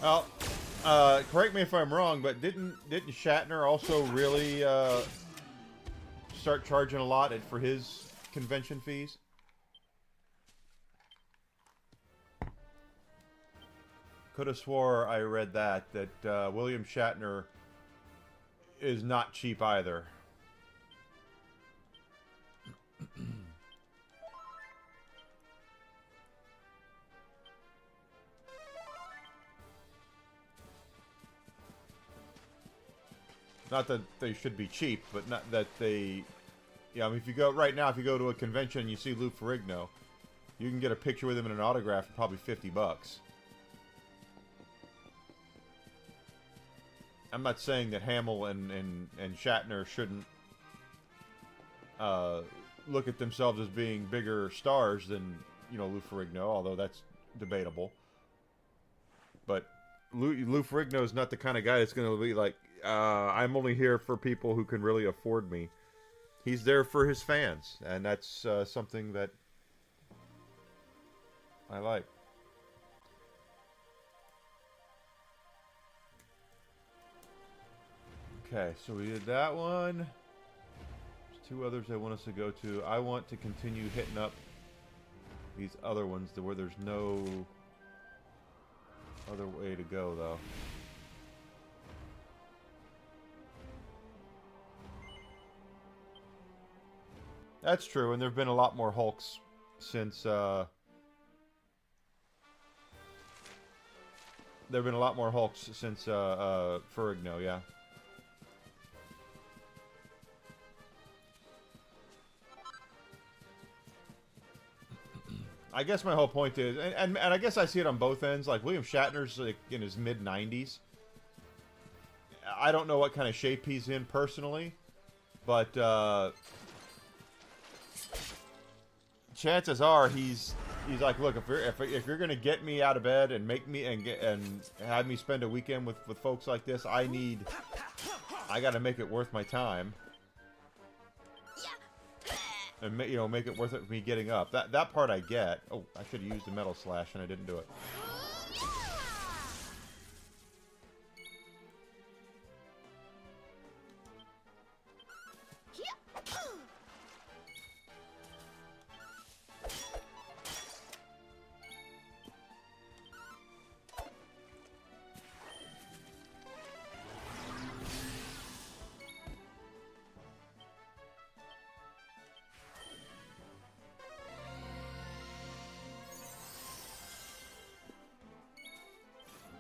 Well, correct me if I'm wrong, but didn't Shatner also really start charging a lot for his convention fees? Could have swore I read that William Shatner is not cheap either. Not that they should be cheap, but not that they... Yeah, I mean, if you go to a convention and you see Lou Ferrigno, you can get a picture with him and an autograph for probably $50. I'm not saying that Hamill and Shatner shouldn't look at themselves as being bigger stars than, you know, Lou Ferrigno, although that's debatable. But Lou Ferrigno is not the kind of guy that's going to be like, I'm only here for people who can really afford me. He's there for his fans, and that's something that I like. Okay, so we did that one. There's two others I want us to go to. I want to continue hitting up these other ones where there's no other way to go, though. That's true, and there have been a lot more Hulks since, there have been a lot more Hulks since, Ferrigno, yeah. I guess my whole point is, and I guess I see it on both ends, like, William Shatner's, like, in his mid-90s. I don't know what kind of shape he's in, personally, but, chances are he's like, look, if you're gonna get me out of bed and make me and have me spend a weekend with folks like this, I gotta make it worth my time, and you know, make it worth it for me getting up. That part I get. Oh, I should have used the metal slash and I didn't do it.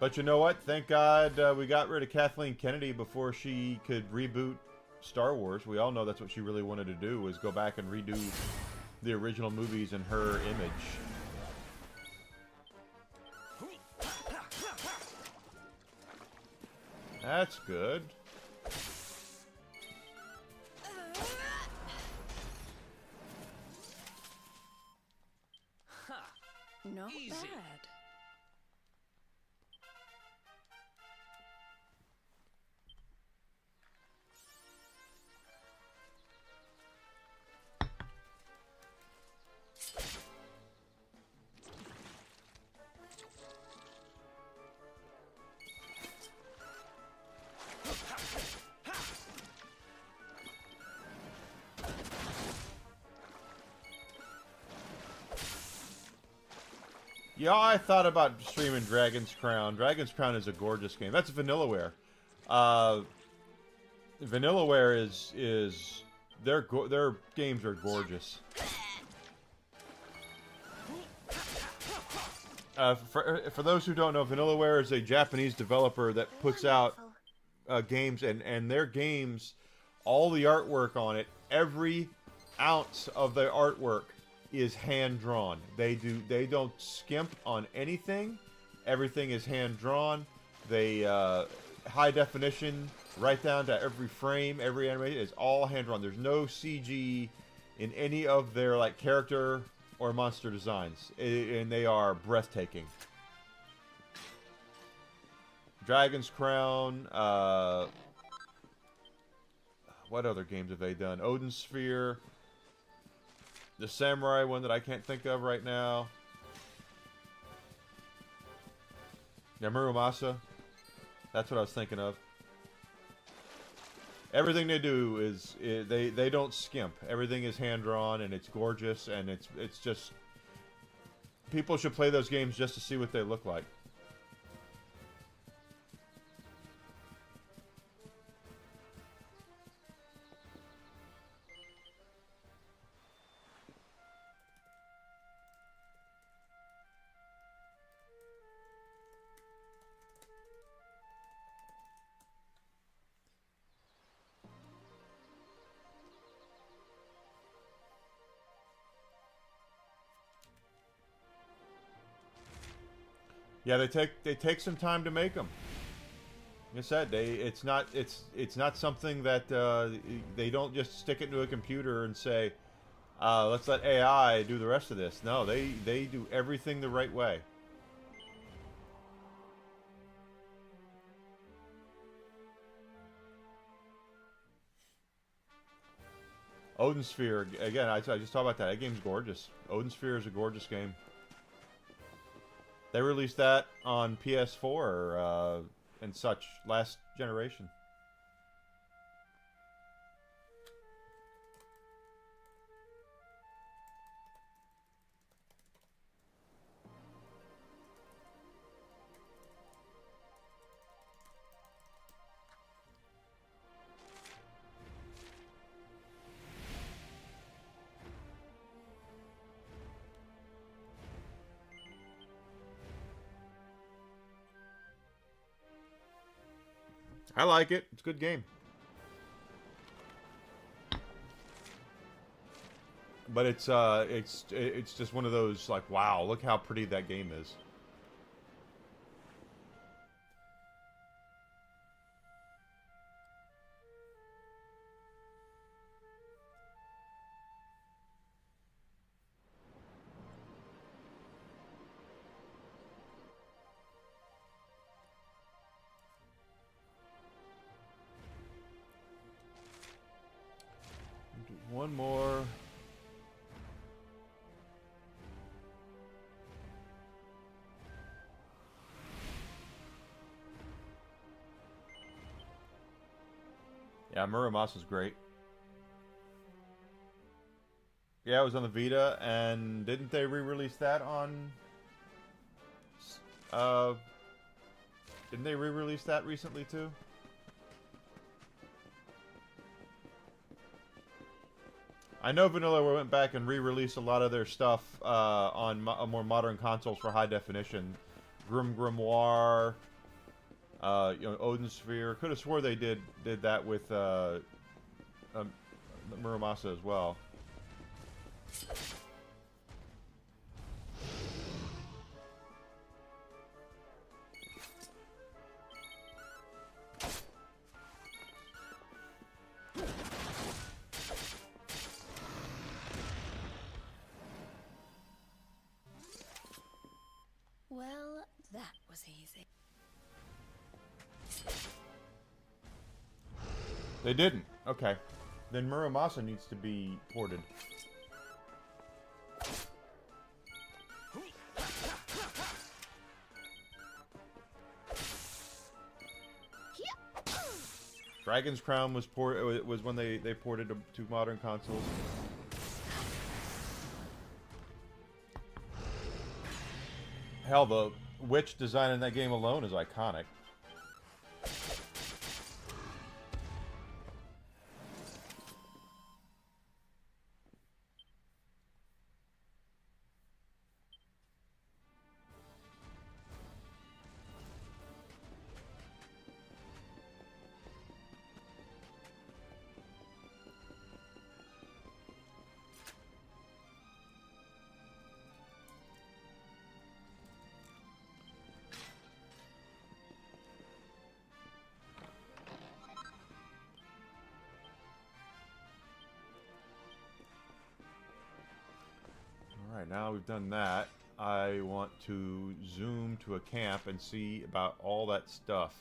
But you know what? Thank God we got rid of Kathleen Kennedy before she could reboot Star Wars. We all know that's what she really wanted to do, was go back and redo the original movies in her image. That's good. Not Easy. bad. Yeah, I thought about streaming Dragon's Crown. Dragon's Crown is a gorgeous game. That's Vanillaware. Vanillaware is their games are gorgeous. For those who don't know, Vanillaware is a Japanese developer that puts out games, and their games, all the artwork on it, every ounce of the artwork is hand drawn. They don't skimp on anything. Everything is hand drawn. They high definition, right down to every frame, every animation is all hand drawn. There's no CG in any of their like character or monster designs, and they are breathtaking. Dragon's Crown. What other games have they done? Odin Sphere. The samurai one that I can't think of right now. Yeah, Muramasa. That's what I was thinking of. Everything they do is they don't skimp. Everything is hand drawn and it's gorgeous, and it's just, people should play those games just to see what they look like. Yeah, they take some time to make them. Like I said, it's not something that they don't just stick it into a computer and say, let's let AI do the rest of this. No, they do everything the right way. Odin Sphere, again, I just talked about that. That game's gorgeous. Odin Sphere is a gorgeous game. They released that on PS4 and such last generation. I like it. It's a good game. But it's just one of those like, wow, look how pretty that game is. One more. Yeah, Muramasa's great. Yeah, it was on the Vita, and didn't they re-release that on... didn't they re-release that recently, too? I know Vanilla went back and re-released a lot of their stuff on more modern consoles for high definition. Grimoire, Odin Sphere. Could have swore they did that with Muramasa as well. They didn't. Okay. Then Muramasa needs to be ported. Dragon's Crown was was when they ported to modern consoles. Hell, the witch design in that game alone is iconic. Alright, now we've done that. I want to zoom to a camp and see about all that stuff.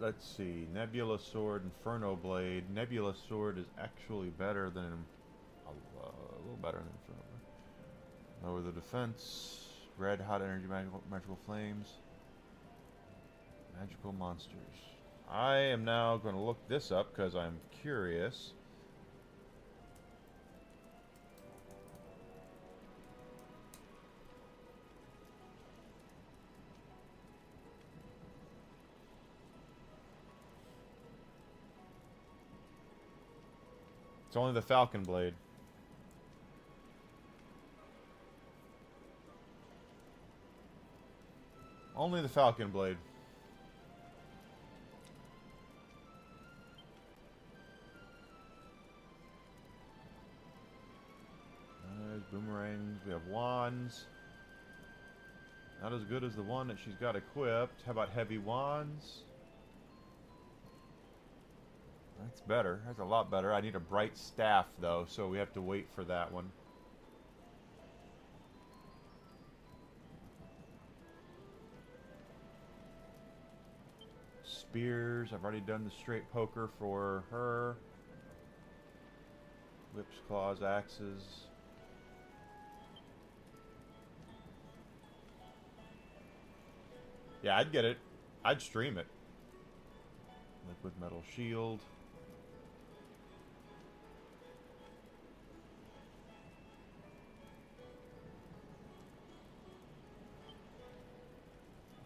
Let's see. Nebula Sword, Inferno Blade. Nebula Sword is actually better than... a little better than Inferno Blade. Lower the defense. Red Hot Energy Magical Flames. Magical Monsters. I am now going to look this up because I'm curious. It's only the Falcon Blade. Only the Falcon Blade. There's boomerangs. We have wands. Not as good as the one that she's got equipped. How about heavy wands? That's better. That's a lot better. I need a bright staff, though, so we have to wait for that one. Spears. I've already done the straight poker for her. Whips, claws, axes. Yeah, I'd get it. I'd stream it. Liquid metal shield.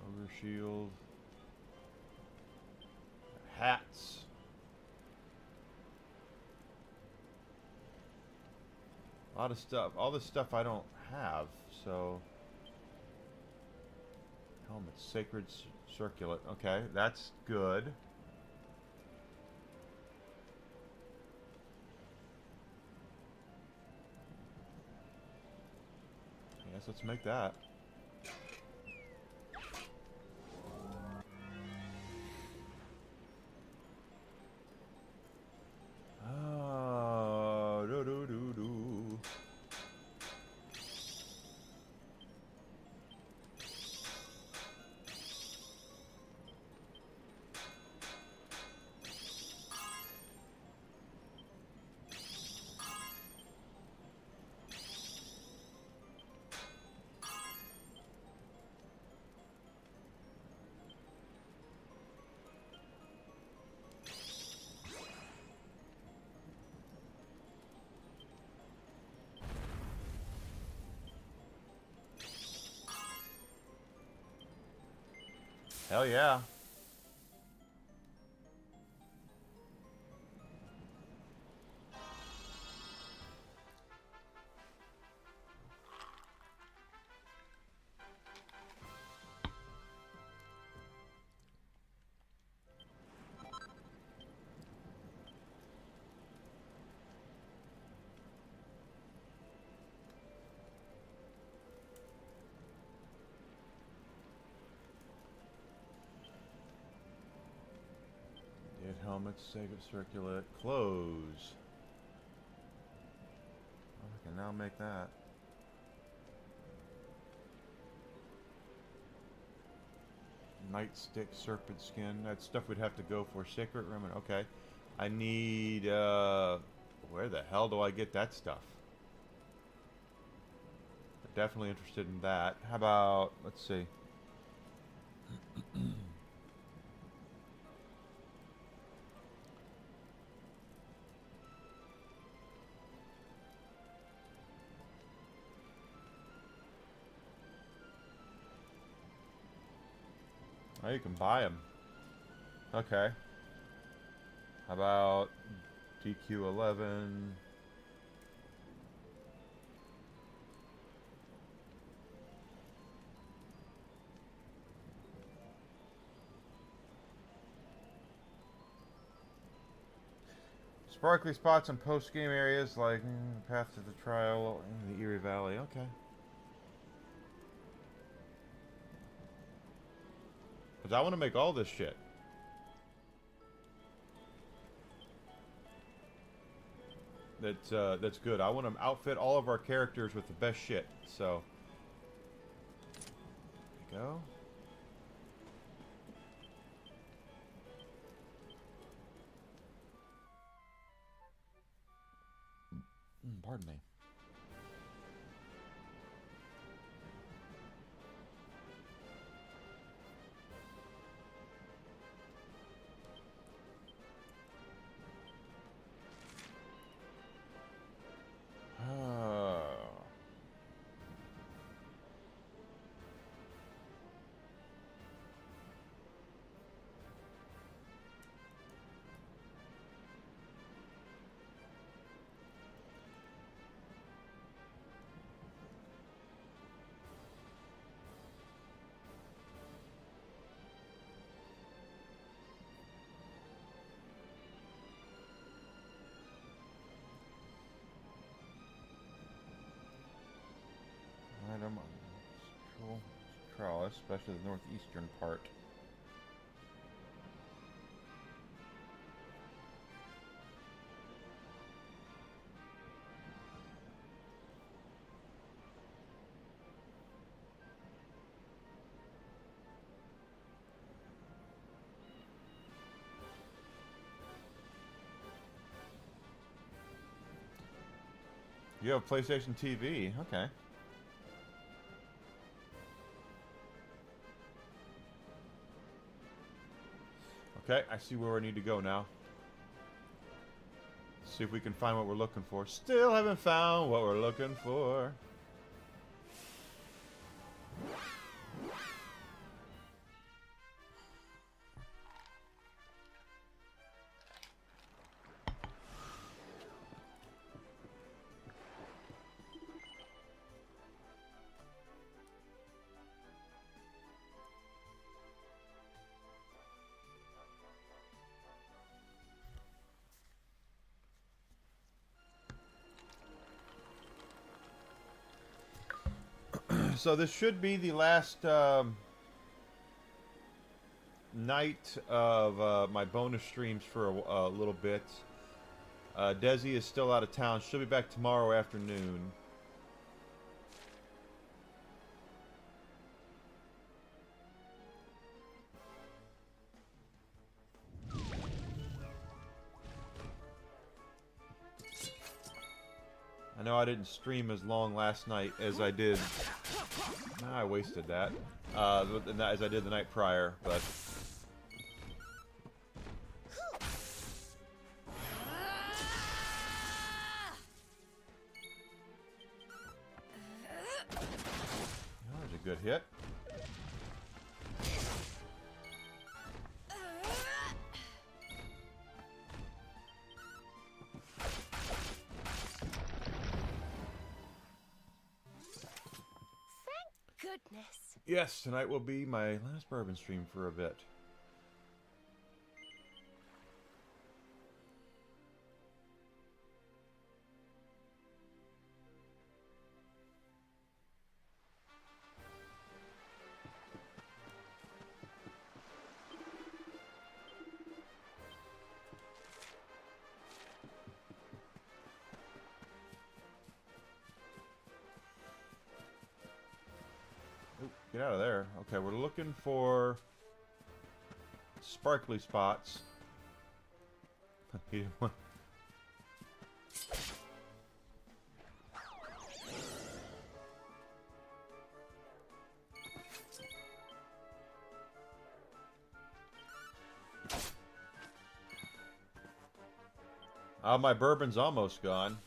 Ogre shield. Hats. A lot of stuff. All this stuff I don't have, so... Helmet, Sacred Circlet. Okay, that's good. Yes, let's make that. Oh, do. Hell yeah. helmets, save it, circulate, close. I can now make that. Nightstick, serpent skin. That's stuff we'd have to go for. Sacred remnant. Okay. I need, where the hell do I get that stuff? Definitely interested in that. How about, let's see. Oh, you can buy them. Okay. How about DQ11? Sparkly spots in post-game areas like Path to the Trial in the Erie Valley. Okay. Because I want to make all this shit. That's good. I want to outfit all of our characters with the best shit. So, there we go. Pardon me. Item on Trellis, especially the northeastern part. You have PlayStation TV, okay. Okay, I see where we need to go now. See if we can find what we're looking for. Still haven't found what we're looking for. So this should be the last night of my bonus streams for a little bit. Desi is still out of town. She'll be back tomorrow afternoon. I know I didn't stream as long last night as I did. Nah, I wasted that. As I did the night prior, but. That was a good hit. Goodness. Yes, tonight will be my last bourbon stream for a bit. Get out of there. Okay, we're looking for sparkly spots. He didn't want... my bourbon's almost gone.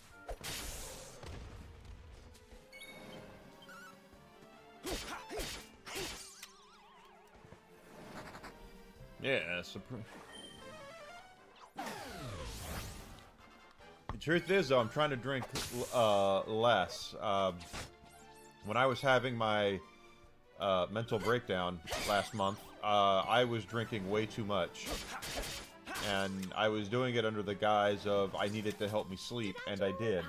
Yeah, the truth is, though, I'm trying to drink less. When I was having my mental breakdown last month, I was drinking way too much. And I was doing it under the guise of I needed to help me sleep, and I did.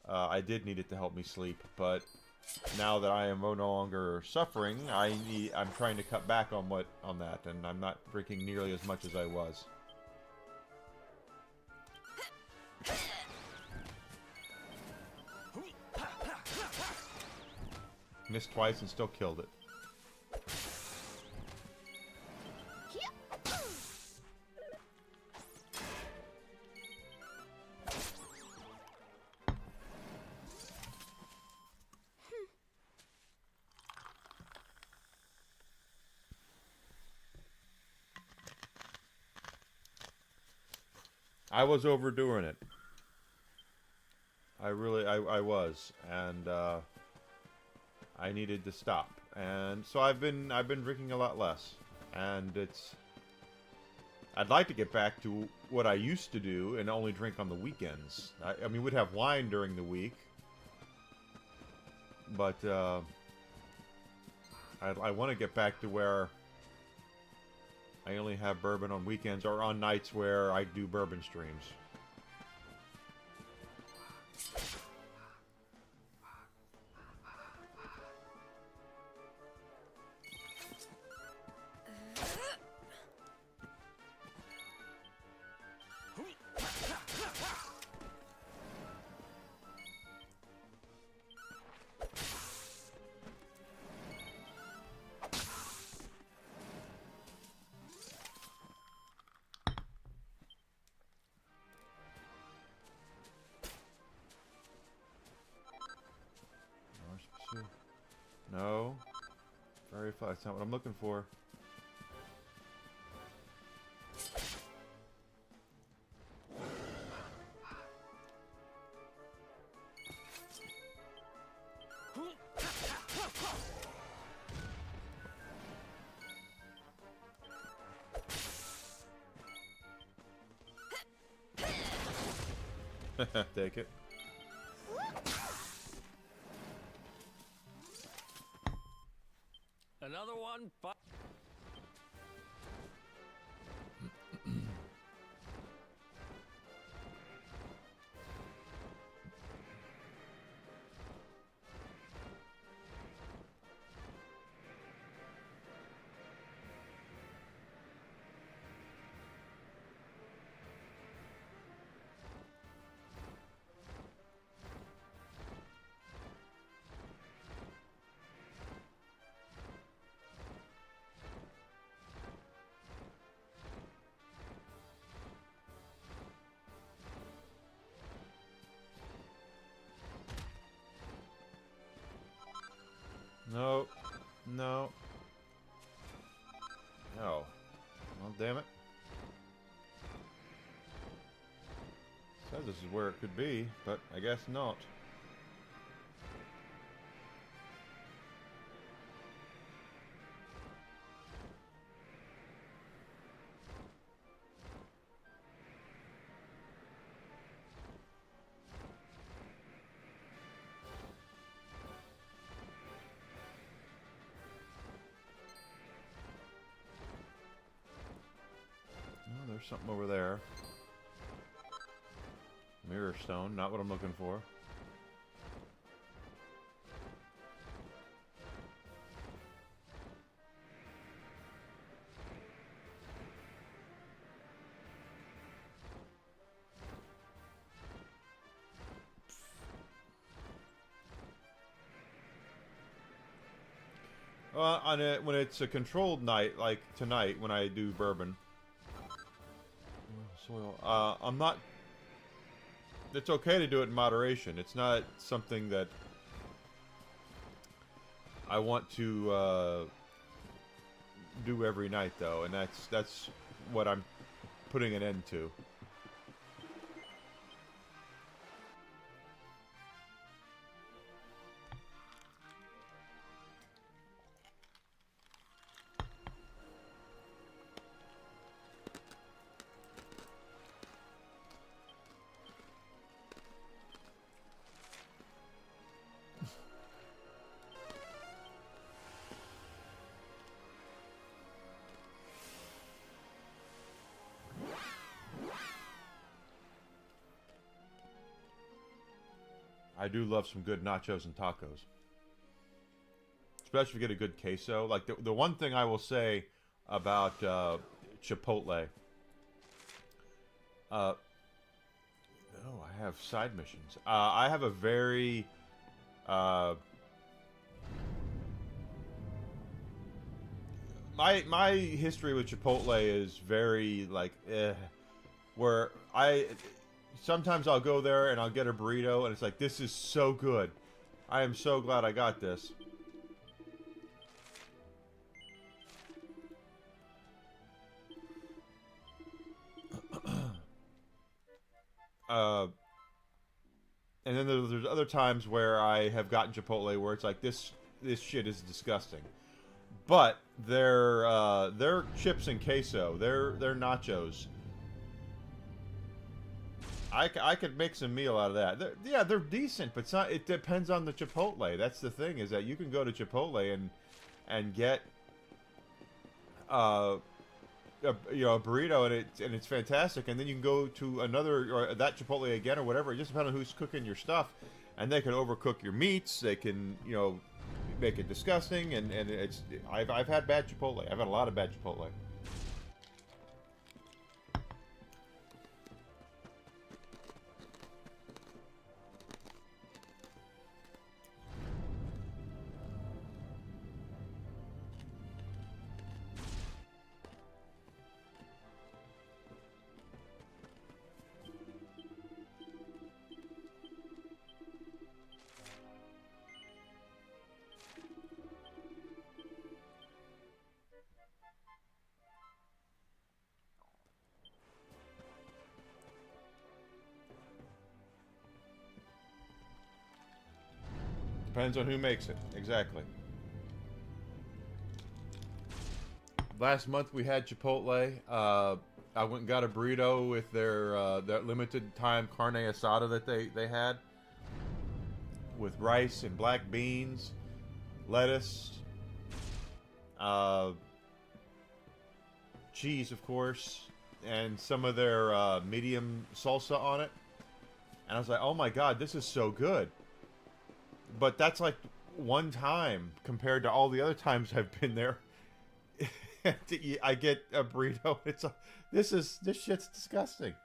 I did need it to help me sleep, but now that I am no longer suffering, I'm trying to cut back on that, and I'm not drinking nearly as much as I was. Missed twice and still killed it. I was overdoing it. I was, and I needed to stop, and so I've been drinking a lot less, and I'd like to get back to what I used to do and only drink on the weekends. I mean, we'd have wine during the week, but I want to get back to where I only have bourbon on weekends or on nights where I do bourbon streams. No. Very fast. That's not what I'm looking for. Take it. Another one. No. No. No. Well, damn it. Says this is where it could be, but I guess not. There's something over there. Mirror stone, not what I'm looking for. When it's a controlled night, like tonight when I do bourbon. Soil. I'm not. It's okay to do it in moderation. It's not something that I want to do every night, though, and that's what I'm putting an end to. I do love some good nachos and tacos. Especially if you get a good queso. Like, the one thing I will say about Chipotle... oh, I have side missions. I have a very... My history with Chipotle is very, like, where sometimes I'll go there and I'll get a burrito and it's like, this is so good. I am so glad I got this. And then there's other times where I have gotten Chipotle where it's like, this shit is disgusting. But their chips and queso, their nachos, I could make some meal out of that. They're decent, but it's not. It depends on the Chipotle. That's the thing, is that you can go to Chipotle and get a burrito and it's fantastic, and then you can go to another or that Chipotle again or whatever. It just depends on who's cooking your stuff, and they can overcook your meats. They can make it disgusting, and it's I've had bad Chipotle. I've had a lot of bad Chipotle. Depends on who makes it. Exactly. Last month we had Chipotle. I went and got a burrito with their limited time carne asada that they had, with rice and black beans, lettuce, cheese, of course, and some of their medium salsa on it. And I was like, oh my god, this is so good. But that's like one time compared to all the other times I've been there. I get a burrito. This shit's disgusting.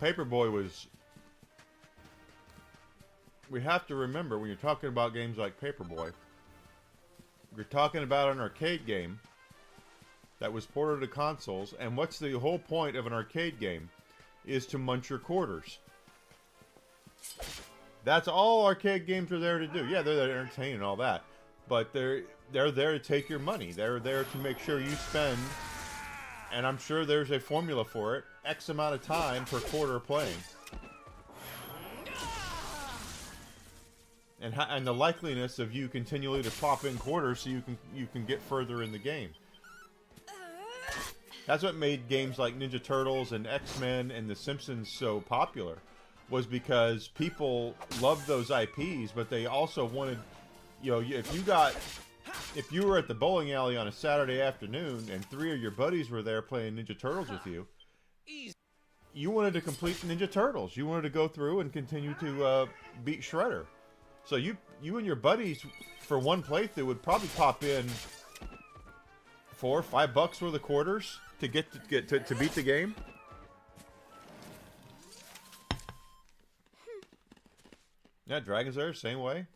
Paperboy was... We have to remember, when you're talking about games like Paperboy, you're talking about an arcade game that was ported to consoles, and what's the whole point of an arcade game? Is to munch your quarters. That's all arcade games are there to do. Yeah, they're there to entertain and all that, but they're there to take your money. They're there to make sure you spend, and I'm sure there's a formula for it, X amount of time per quarter playing. and the likeliness of you continually to pop in quarters so you can get further in the game. That's what made games like Ninja Turtles and X-Men and The Simpsons so popular, was because people loved those IPs, but they also wanted, you know, if you were at the bowling alley on a Saturday afternoon and 3 of your buddies were there playing Ninja Turtles with you, you wanted to complete Ninja Turtles. You wanted to go through and continue to beat Shredder. So you and your buddies, for one playthrough, would probably pop in $4 or $5 worth of quarters to get to beat the game. Yeah, Dragon's Lair, same way.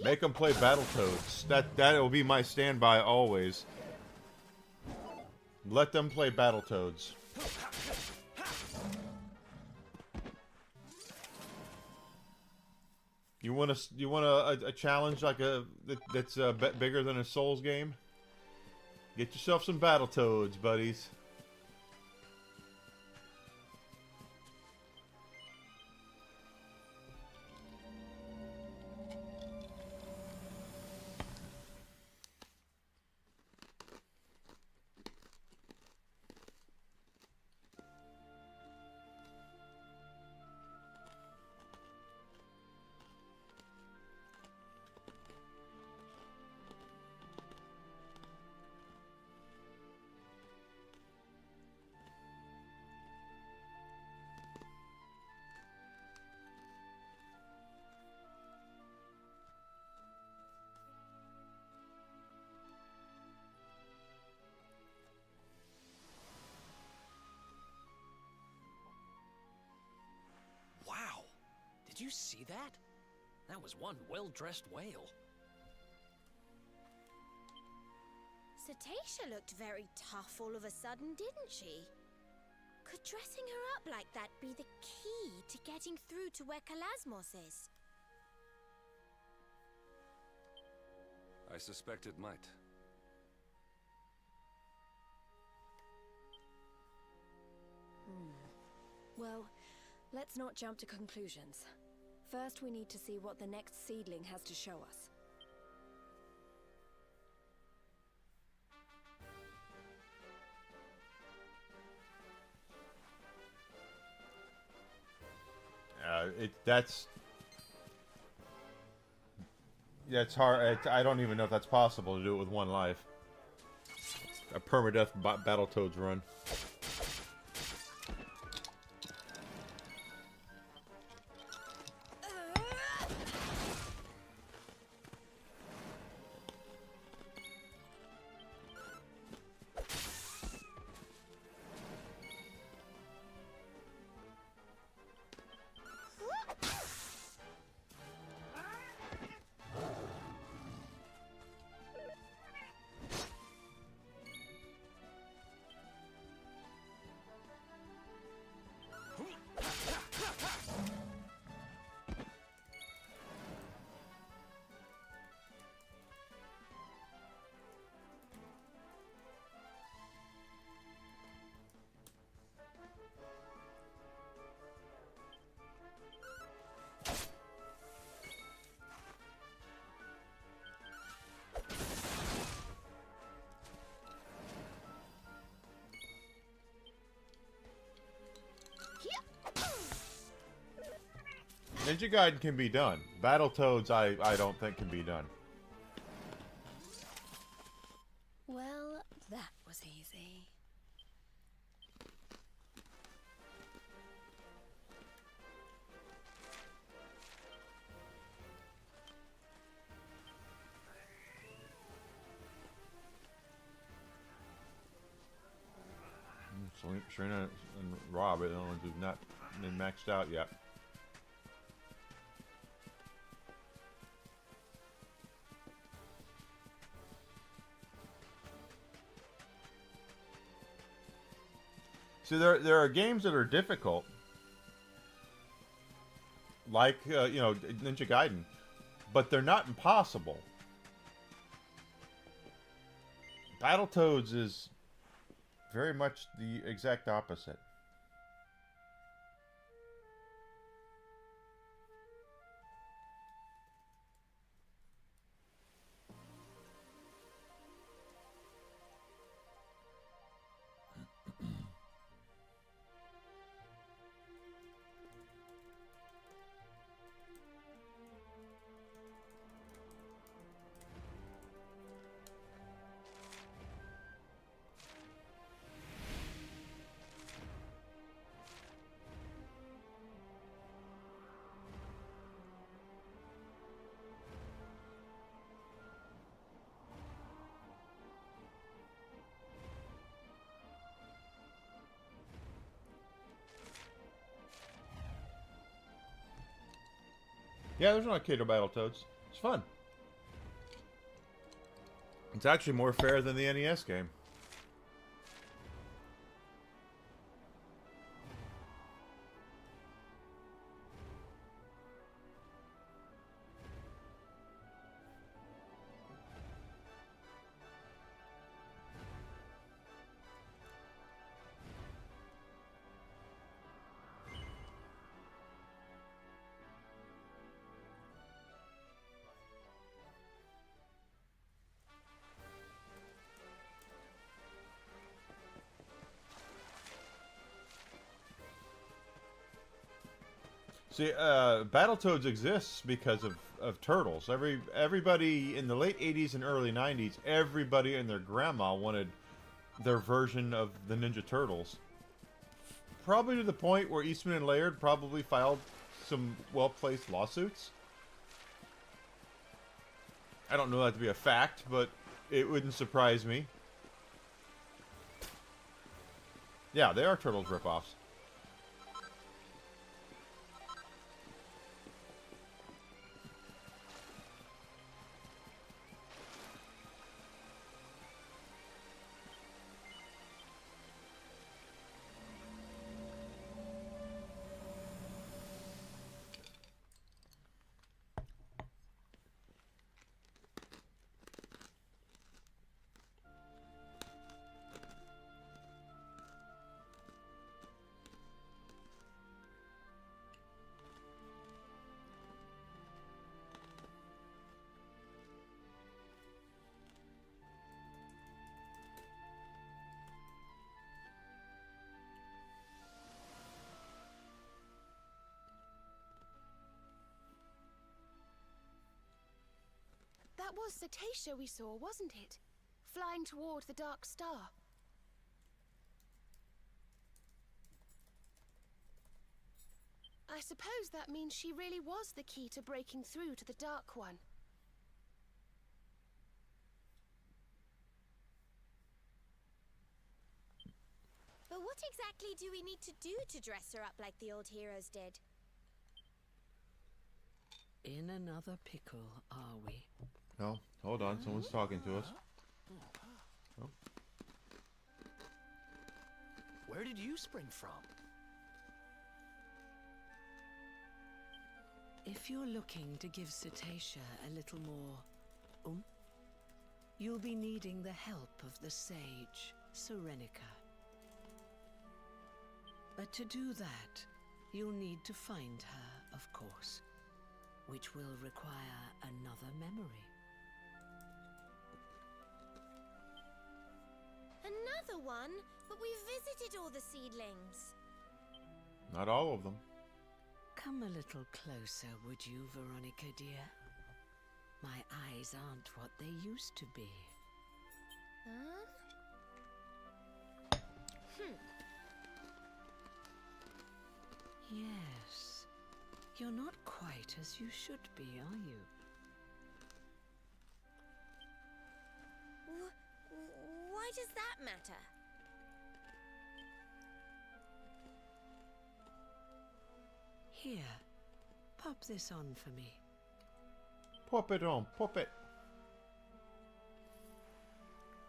Make them play Battletoads. That will be my standby always. Let them play Battletoads. You want a challenge like that's bigger than a Souls game? Get yourself some Battletoads, buddies. Wow! Did you see that? That was one well-dressed whale. Cetacea looked very tough all of a sudden, didn't she? Could dressing her up like that be the key to getting through to where Kalasmos is? I suspect it might. Well, let's not jump to conclusions. First, we need to see what the next seedling has to show us. That's hard. I don't even know if that's possible to do it with one life. A permadeath Battletoads run. Ninja Gaiden can be done. Battletoads, I don't think can be done. Well, that was easy. Serena and Rob are the only ones who've not been maxed out yet. So there are games that are difficult, like you know, Ninja Gaiden, but they're not impossible. Battletoads is very much the exact opposite. Yeah, there's an arcade of Battletoads. It's fun. It's actually more fair than the NES game. See, Battletoads exists because of turtles. Everybody in the late 80s and early 90s, everybody and their grandma wanted their version of the Ninja Turtles. Probably to the point where Eastman and Laird probably filed some well-placed lawsuits. I don't know that to be a fact, but it wouldn't surprise me. Yeah, they are Turtles ripoffs. That was Cetacea we saw, wasn't it? Flying toward the Dark Star. I suppose that means she really was the key to breaking through to the Dark One. But what exactly do we need to do to dress her up like the old heroes did? In another pickle, are we? No, hold on. Someone's talking to us. Oh. Where did you spring from? If you're looking to give Cetacea a little more you'll be needing the help of the sage, Serenica. But to do that, you'll need to find her, of course, which will require another memory. Another one? But we've visited all the seedlings. Not all of them. Come a little closer, would you, Veronica, dear? My eyes aren't what they used to be. Huh? Yes. You're not quite as you should be, are you? Why does that matter? Here, pop this on for me. Pop it on, pop it.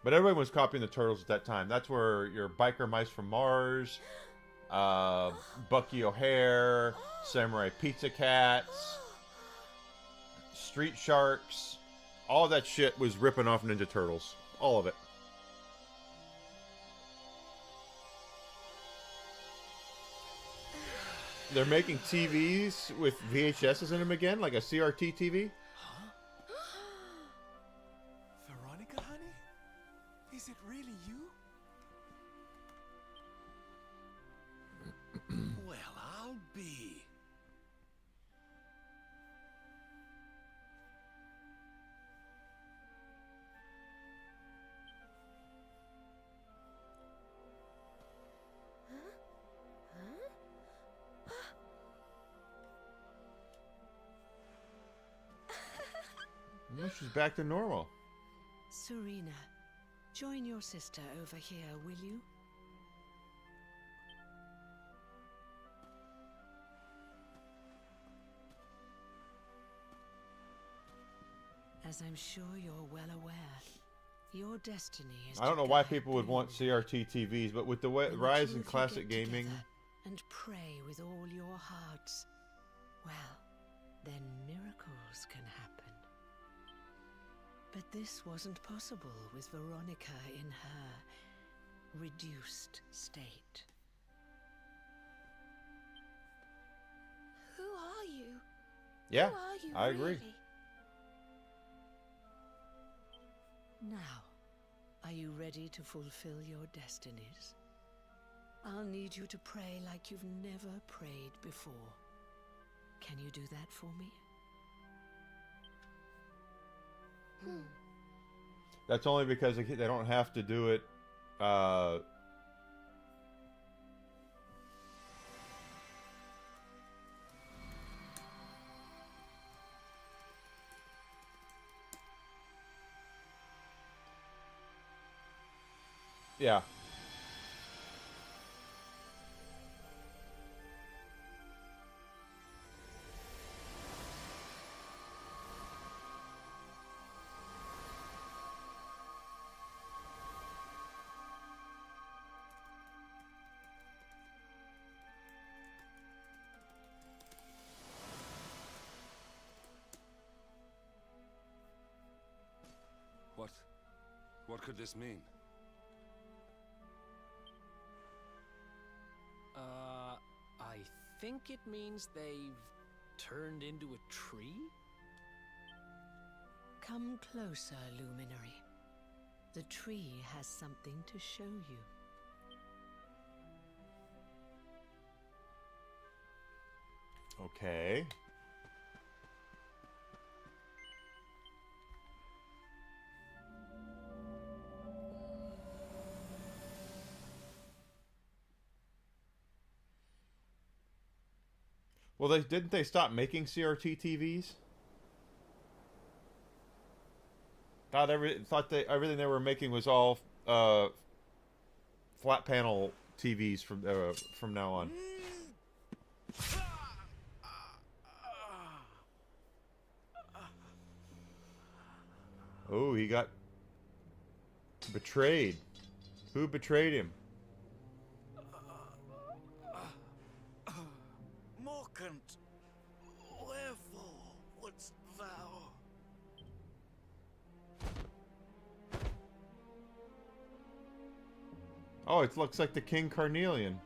But everyone was copying the Turtles at that time. That's where your biker mice from Mars, Bucky O'Hare, Samurai Pizza Cats, Street Sharks. All that shit was ripping off Ninja Turtles. All of it. They're making TVs with VHSs in them again, like a CRT TV. Veronica, honey? Is it really you? Well, I'll be. Well, she's back to normal. Serena, join your sister over here, will you? As I'm sure you're well aware, your destiny is I don't to know why guide people would want Blue. CRT TVs, but with the When the rise two in of you classic get gaming, together and pray with all your hearts, well, then miracles can happen. But this wasn't possible with Veronica in her reduced state. Who are you? yeah, Who are you, I agree. really? Now, are you ready to fulfill your destinies? I'll need you to pray like you've never prayed before. Can you do that for me? That's only because they don't have to do it. Yeah. What could this mean? I think it means they've turned into a tree? Come closer, Luminary. The tree has something to show you. Okay. Well, didn't they stop making CRT TVs? Thought everything they were making was all flat panel TVs from now on. Oh, he got betrayed. Who betrayed him? Mockant, wherefore wouldst thou? Oh, it looks like the King Carnelian.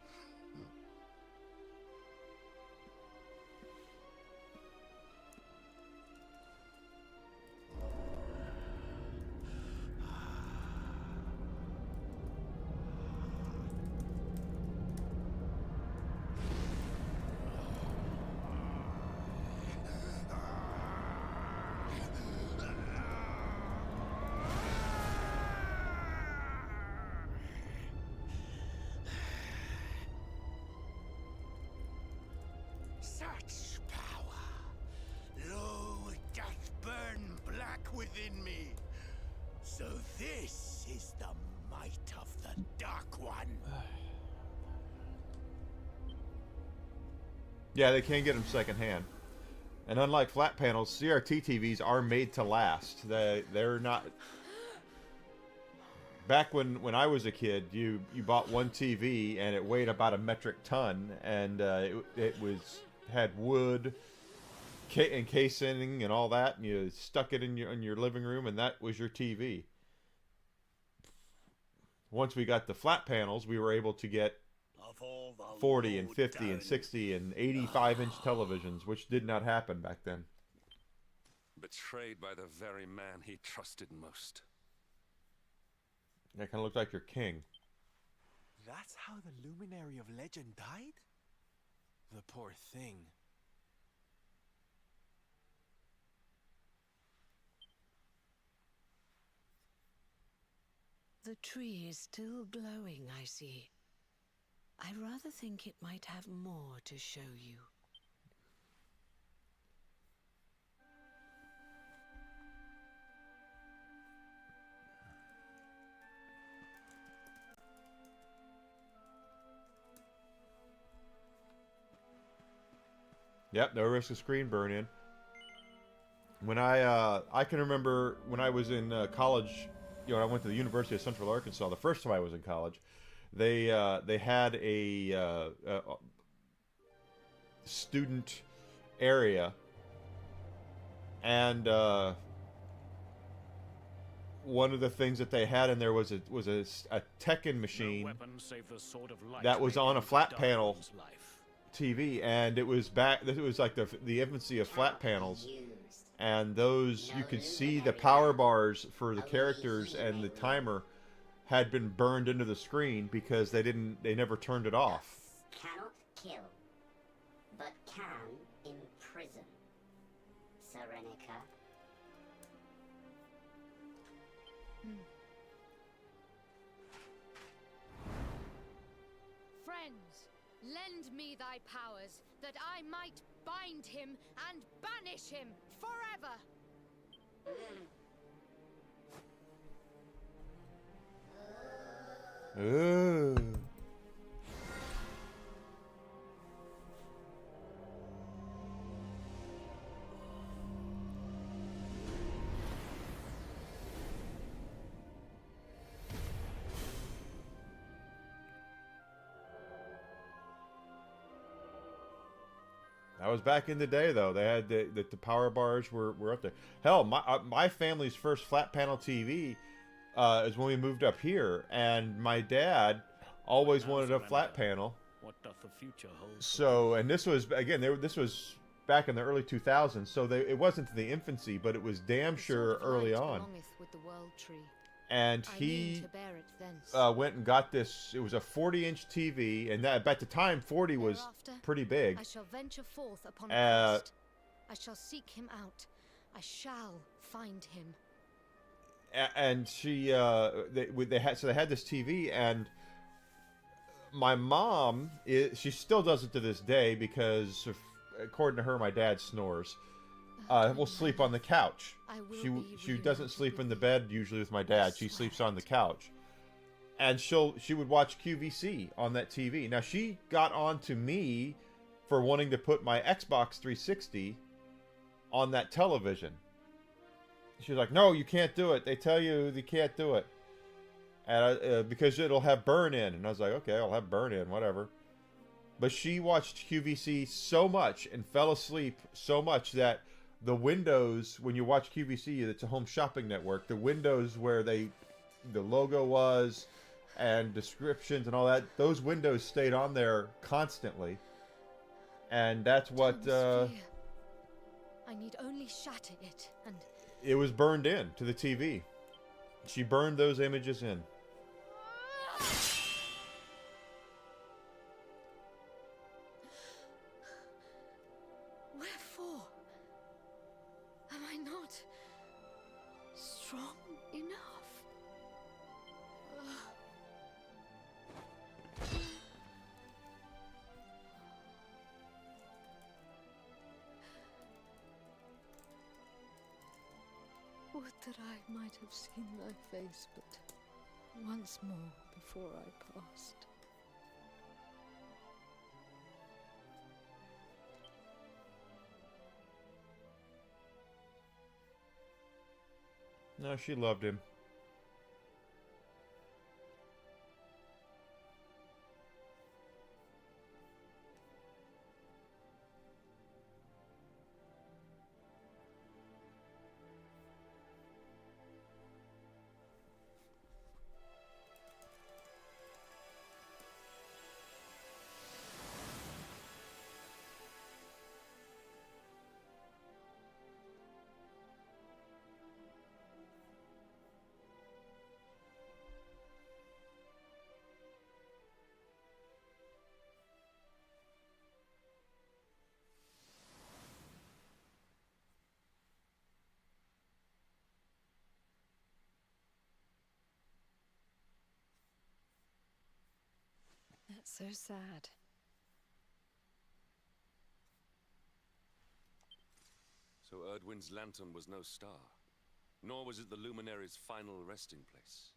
Such power! Lo, it doth burn black within me. So this is the might of the Dark One. Yeah, they can get them secondhand. And unlike flat panels, CRT TVs are made to last. They're not... back when I was a kid, you bought one TV and it weighed about a metric ton, and it had wood and casing and all that, and you stuck it in your living room, and that was your TV. Once we got the flat panels, we were able to get 40 and 50 and 60 and 85-inch televisions, which did not happen back then. Betrayed by the very man he trusted most. That kind of looked like your king. That's how the luminary of legend died? The poor thing. The tree is still glowing, I see. I rather think it might have more to show you. Yep, no risk of screen burn in. When I can remember when I was in college, you know, I went to the University of Central Arkansas. The first time I was in college, they had a student area, and one of the things that they had in there was a Tekken machine that was on a flat panel TV, and it was like the infancy of flat panels, and those, you could see the power bars for the characters and the timer had been burned into the screen because they never turned it off. Cannot kill, but can imprison. Serenica. Friends, lend me thy powers, that I might bind him and banish him forever. Ooh. That was back in the day, though. They had the power bars were up there. Hell, my family's first flat panel TV is when we moved up here, and my dad always wanted a flat panel. What doth the future hold? So, and this was again, this was back in the early 2000s. So it wasn't the infancy, but it was damn sure early on. And he went and got this. It was a 40-inch TV, and that at the time 40 was pretty big. I shall venture forth upon a quest. I shall seek him out. I shall find him. And she, they had this TV, and my mom, she still does it to this day because, according to her, my dad snores. Will sleep on the couch. She doesn't sleep in the bed usually with my dad. She sleeps on the couch, and she would watch QVC on that TV. Now she got on to me for wanting to put my Xbox 360 on that television. She was like, "No, you can't do it. They tell you can't do it, and because it'll have burn in." And I was like, "Okay, I'll have burn in, whatever." But she watched QVC so much and fell asleep so much that the windows, when you watch QVC, it's a home shopping network, the windows where the logo was and descriptions and all that, those windows stayed on there constantly. And that's what I need only shatter it, and it was burned in to the TV. She burned those images in. wherefore am I not strong enough? Would that I might have seen thy face but once more before I passed. No, she loved him. That's so sad. So Erdwin's lantern was no star, nor was it the Luminary's final resting place.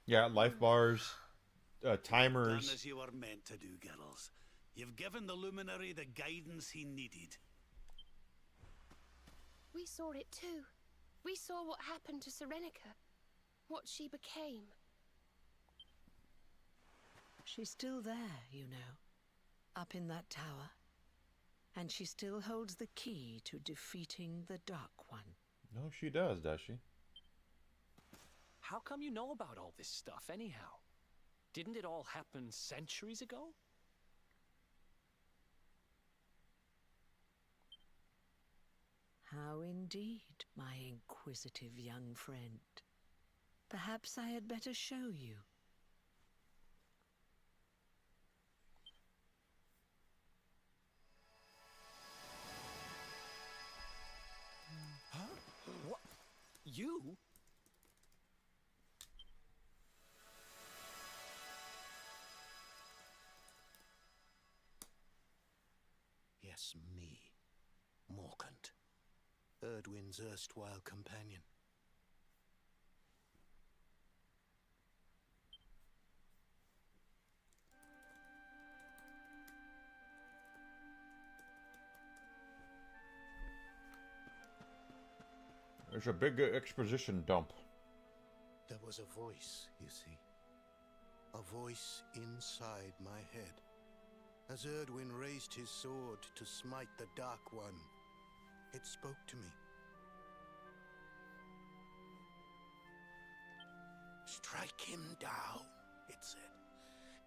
Yeah, life bars, timers. Done as you were meant to do, girls. You've given the Luminary the guidance he needed. We saw it too. We saw what happened to Serenica. What she became. She's still there, you know. Up in that tower. And she still holds the key to defeating the Dark One. No, she does she? How come you know about all this stuff, anyhow? Didn't it all happen centuries ago? How indeed, my inquisitive young friend. Perhaps I had better show you. Huh? What? You? Yes, me. Morkant. Erdwin's erstwhile companion. There's a big exposition dump. There was a voice, you see. A voice inside my head. As Erdwin raised his sword to smite the Dark One, it spoke to me. Strike him down, it said.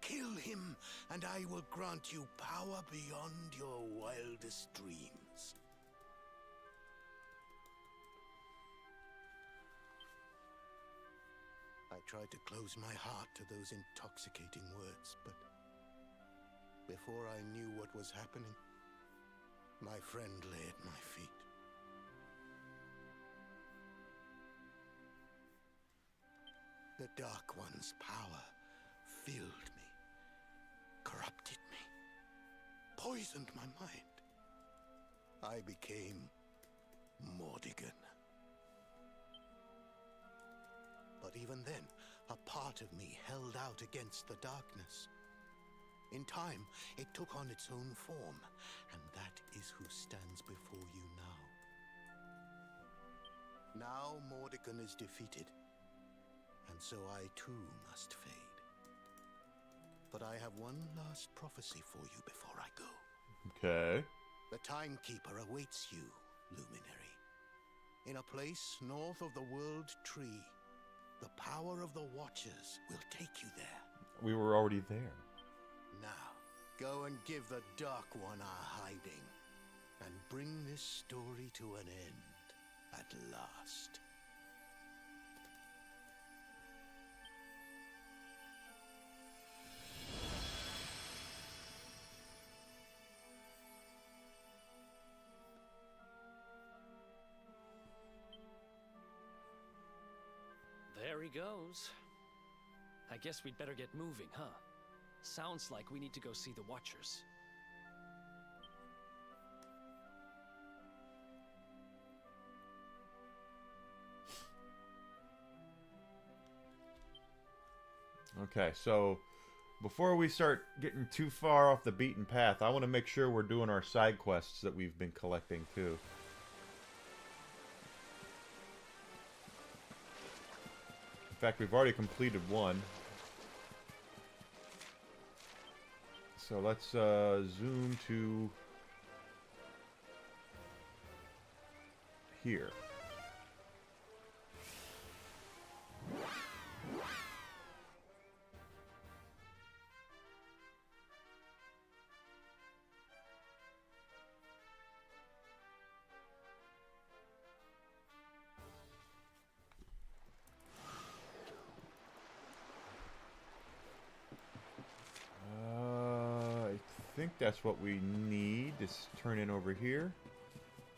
Kill him, and I will grant you power beyond your wildest dreams. I tried to close my heart to those intoxicating words, but before I knew what was happening, my friend lay at my feet. The Dark One's power filled me, corrupted me, poisoned my mind. I became Mordigan. But even then, a part of me held out against the darkness. In time, it took on its own form, and that is who stands before you now. Now Mordigan is defeated, and so I too must fade. But I have one last prophecy for you before I go. Okay. The Timekeeper awaits you, Luminary. In a place north of the World Tree. The power of the Watchers will take you there. We were already there. Now, go and give the Dark One a hiding, and bring this story to an end at last. There he goes. I guess we'd better get moving, huh? Sounds like we need to go see the Watchers. Okay, so before we start getting too far off the beaten path, I want to make sure we're doing our side quests that we've been collecting too. In fact, we've already completed one. So let's zoom to here. think that's what we need to turn in over here.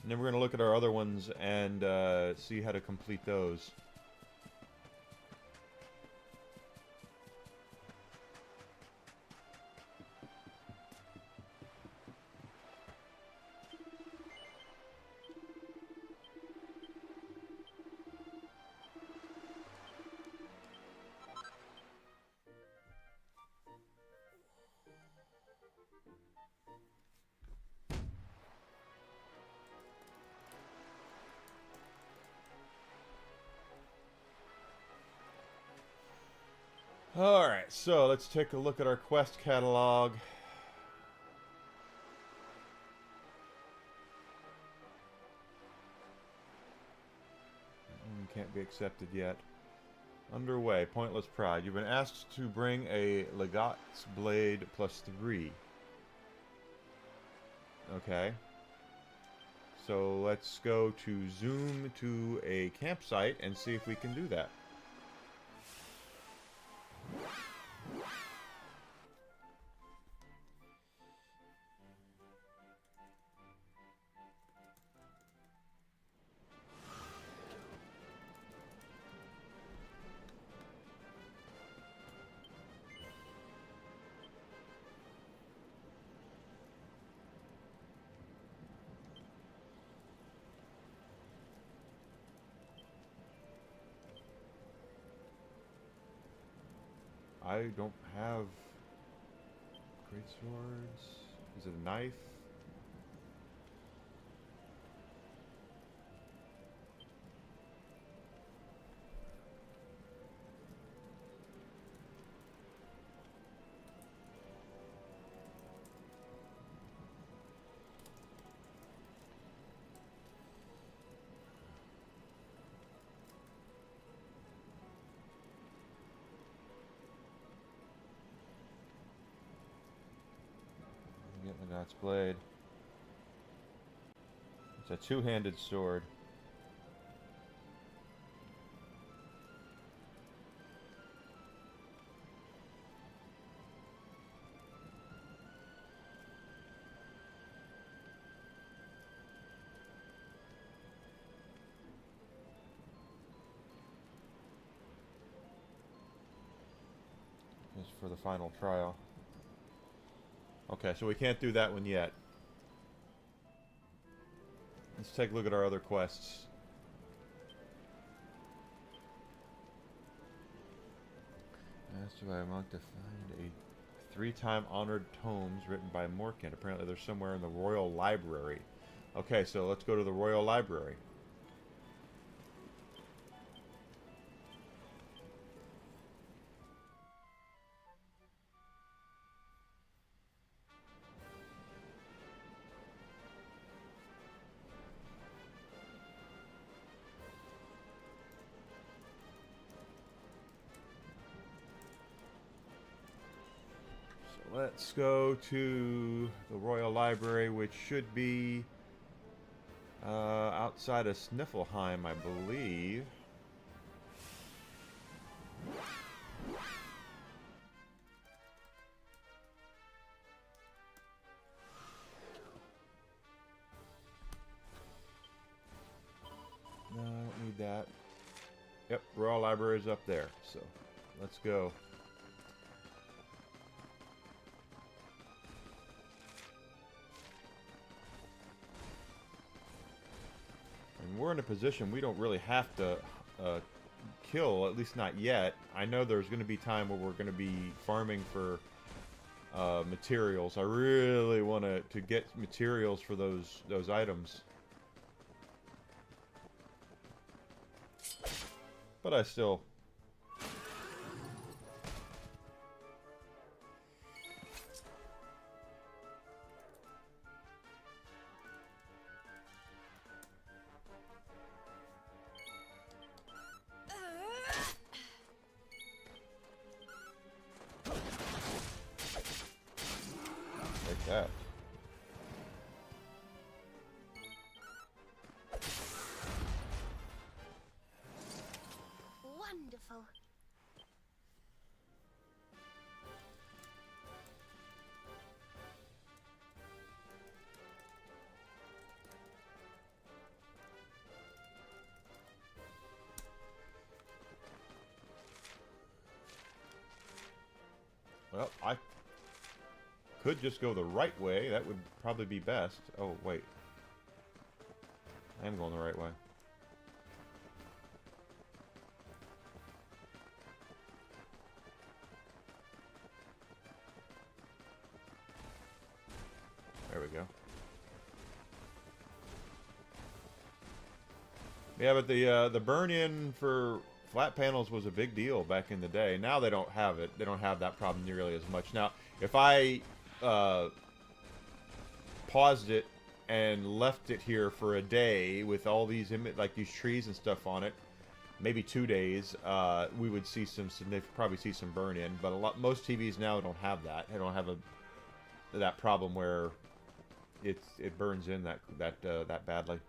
And then we're going to look at our other ones and see how to complete those. Alright, so let's take a look at our quest catalog. Can't be accepted yet. Underway, Pointless Pride. You've been asked to bring a Legate's Blade +3. Okay. So let's go to zoom to a campsite and see if we can do that. I don't have great swords. Is it a knife? Get the God's Blade. It's a two-handed sword. Just for the final trial. Okay, so we can't do that one yet. Let's take a look at our other quests. Asked by a monk to find a 3-time honored tomes written by Morkan. Apparently they're somewhere in the Royal Library. Okay, so let's go to the Royal Library. Let's go to the Royal Library, which should be outside of Sniffelheim, I believe. No, I don't need that. Yep, Royal Library is up there, so let's go. We're in a position we don't really have to kill, at least not yet. I know there's going to be time where we're going to be farming for materials. I really want to get materials for those items. But I still... that. Wonderful. Well, I could just go the right way. That would probably be best. Oh, wait. I am going the right way. There we go. Yeah, but the burn-in for flat panels was a big deal back in the day. Now they don't have it. They don't have that problem nearly as much. Now, if I paused it and left it here for a day with all these like these trees and stuff on it, maybe 2 days, we would see probably see some burn-in. But most TVs now don't have that. They don't have that problem where it burns in that badly.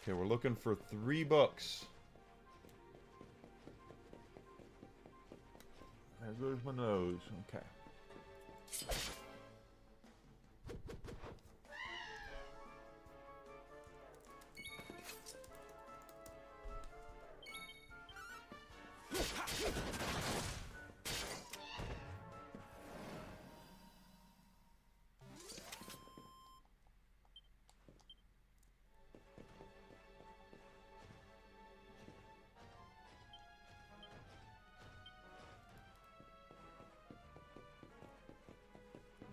Okay, we're looking for 3 books. There goes my nose. Okay.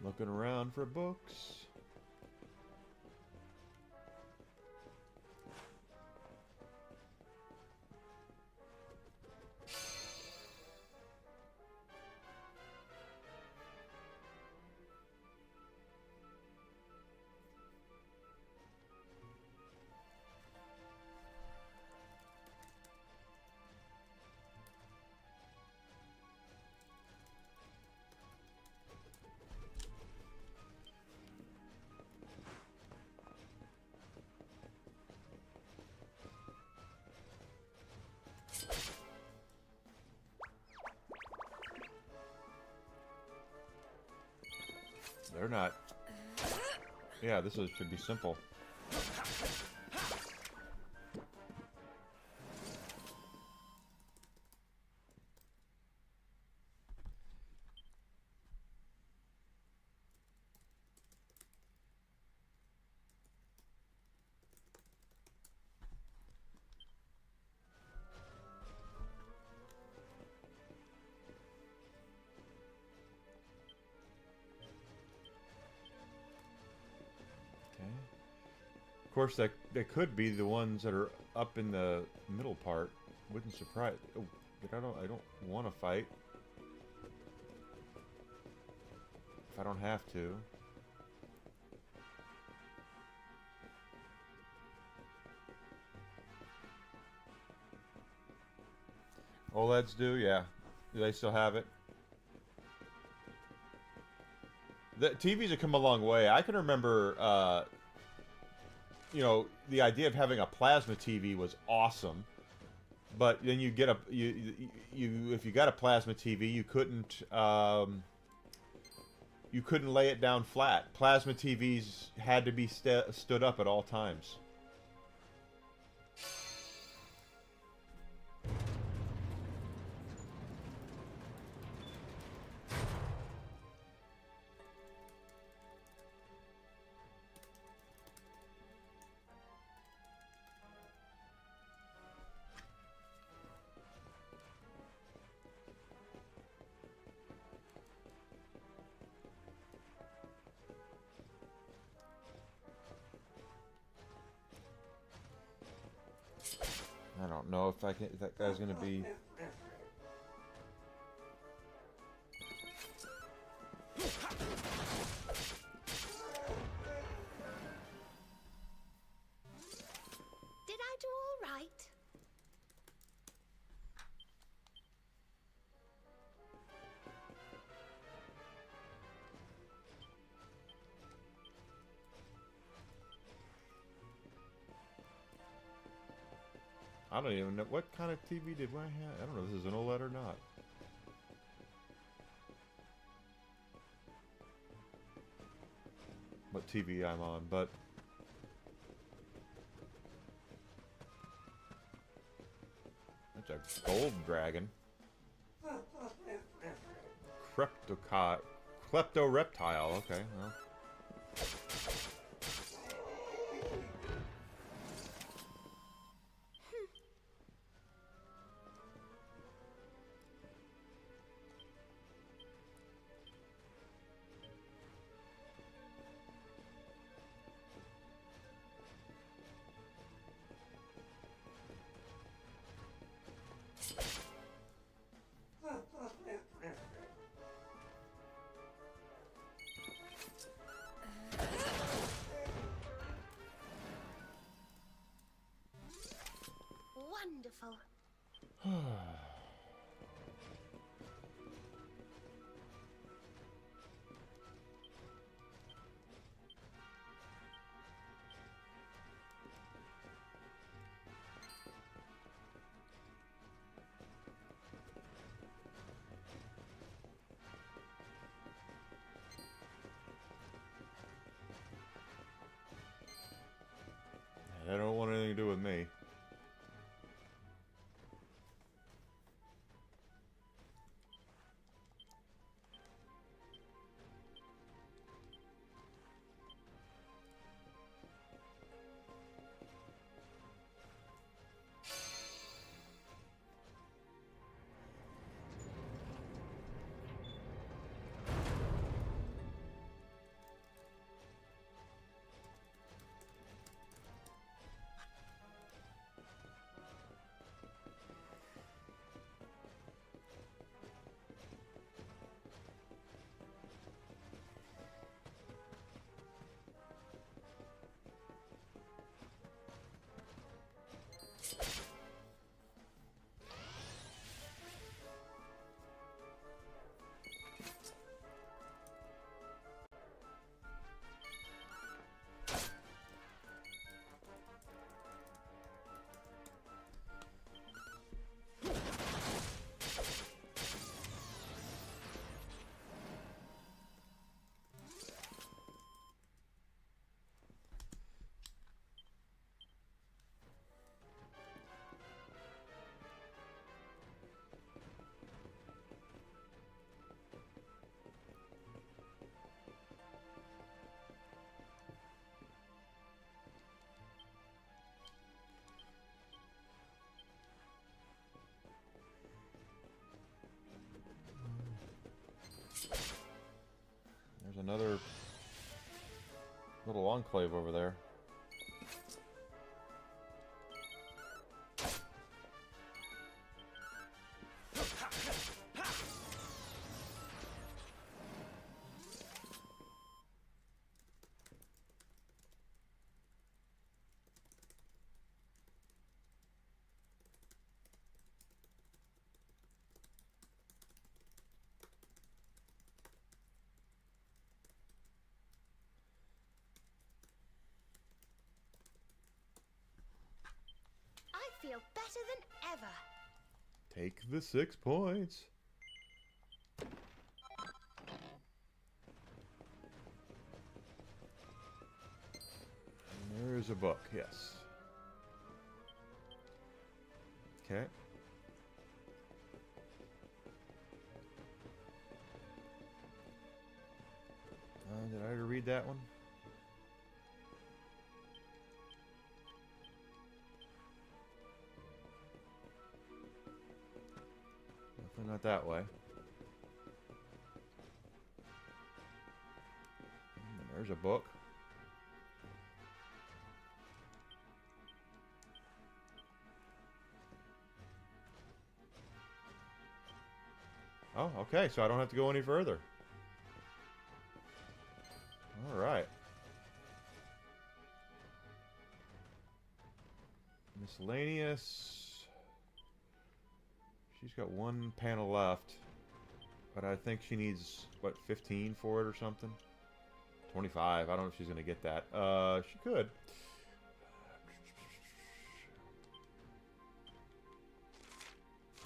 Looking around for books. They're not. Yeah, should be simple. Of course, they could be the ones that are up in the middle part. Wouldn't surprise. Oh, but I don't want to fight if I don't have to. OLEDs do, yeah. Do they still have it? The TVs have come a long way. I can remember. You know, the idea of having a plasma TV was awesome, but then you get if you got a plasma TV, you couldn't lay it down flat. Plasma TVs had to be stood up at all times. I don't know if that guy's gonna be. Did I do all right? I don't even know what kind of TV did I have. I don't know if this is an OLED or not. what TV I'm on, but that's a gold dragon. Klepto-reptile, okay, well. Wonderful. They don't want anything to do with me. There's another little enclave over there. I feel better than ever. Take the 6 points. And there's a book, yes. Okay. Did I already read that one? Definitely not that way. And there's a book. Oh, okay, so I don't have to go any further. All right. Miscellaneous. She's got 1 panel left, but I think she needs, what, 15 for it or something? 25. I don't know if she's going to get that. She could.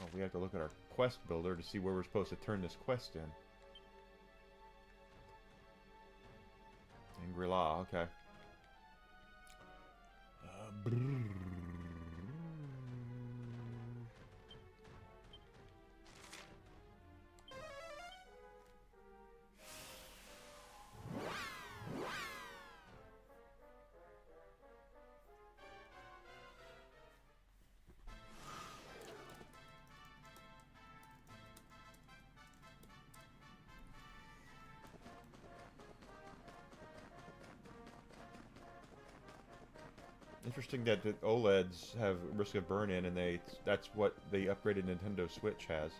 Oh, we have to look at our quest builder to see where we're supposed to turn this quest in. Angri-La, okay. Interesting that the OLEDs have risk of burn-in, and that's what the upgraded Nintendo Switch has.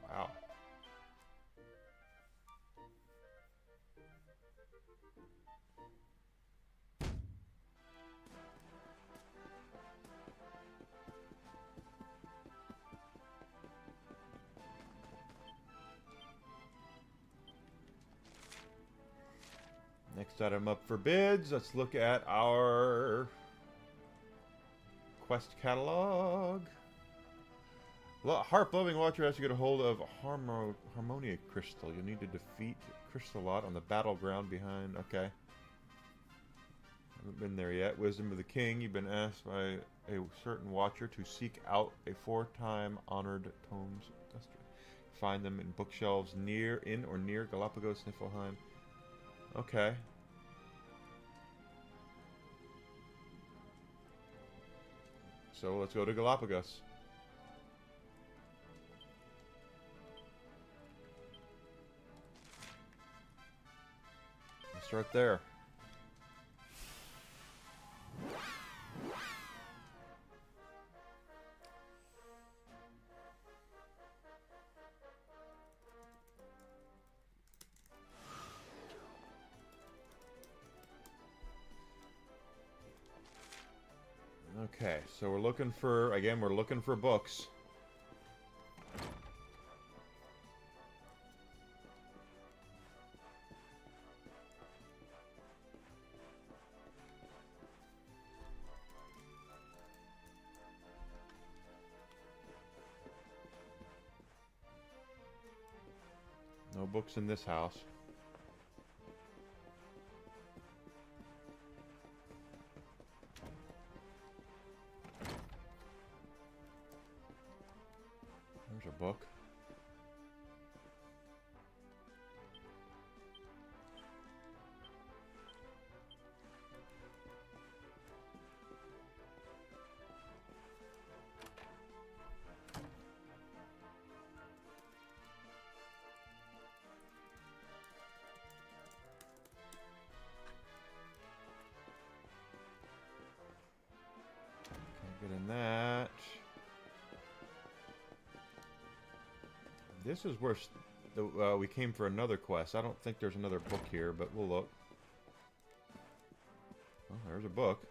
Wow. Next item up for bids. Let's look at our quest catalog. Harp-loving watcher has to get a hold of Harmonia Crystal. You'll need to defeat Crystalot on the battleground behind... Okay. Haven't been there yet. Wisdom of the King. You've been asked by a certain watcher to seek out a 4-time honored tomes. Find them in bookshelves in or near Galapagos, Niflheim. Okay. So let's go to Galapagos. Let's start there. Okay, so we're looking for, again, we're looking for books. No books in this house. There's a book. Can't get in that. This is where we came for another quest. I don't think there's another book here, but we'll look. Oh, there's a book.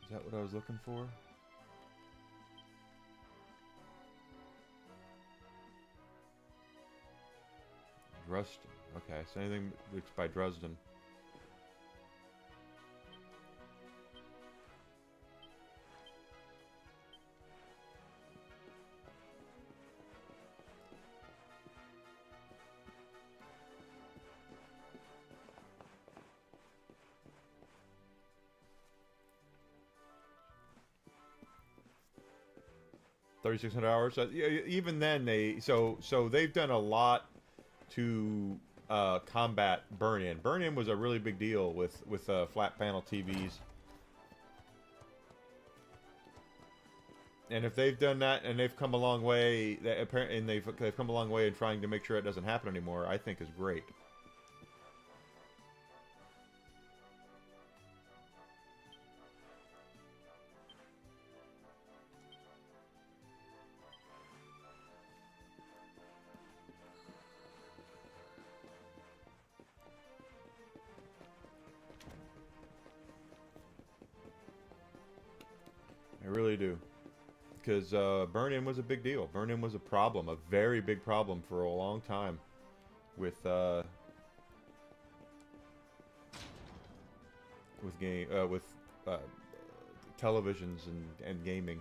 Is that what I was looking for? Dresden. Okay, so anything that's by Dresden. $3,600. Even then, they've done a lot to combat burn-in. Burn-in was a really big deal with flat panel TVs. And if they've done that and they've come a long way, they've come a long way in trying to make sure it doesn't happen anymore, I think is great. I really do. because burn-in was a big deal. Burn-in was a problem, a very big problem for a long time with televisions and gaming.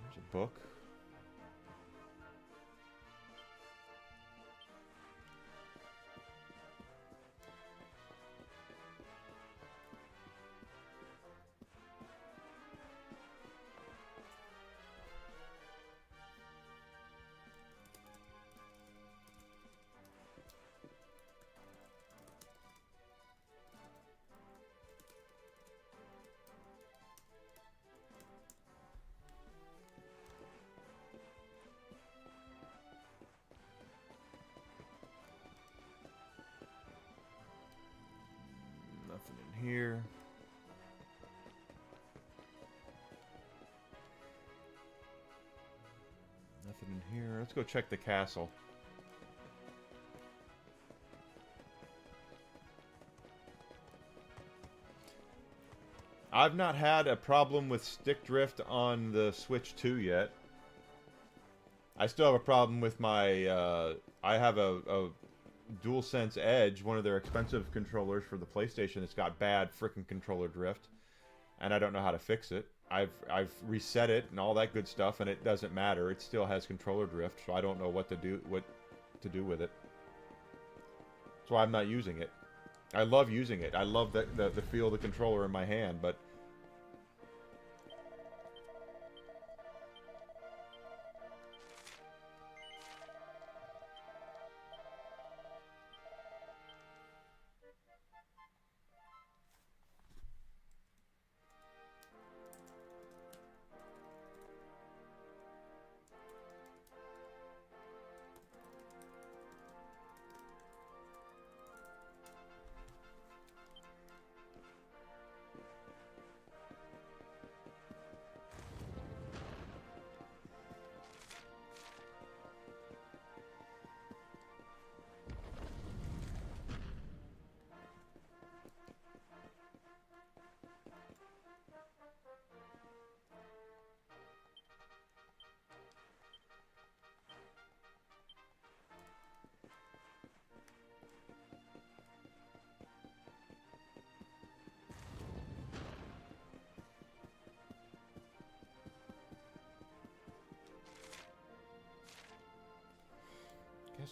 There's a book. Nothing in here. Nothing in here. Let's go check the castle. I've not had a problem with stick drift on the Switch 2 yet. I still have a problem with my, I have a DualSense Edge, one of their expensive controllers for the PlayStation that's got bad frickin' controller drift. And I don't know how to fix it. I've reset it and all that good stuff, and it doesn't matter. It still has controller drift, so I don't know what to do with it. That's why I'm not using it. I love using it. I love the feel of the controller in my hand, but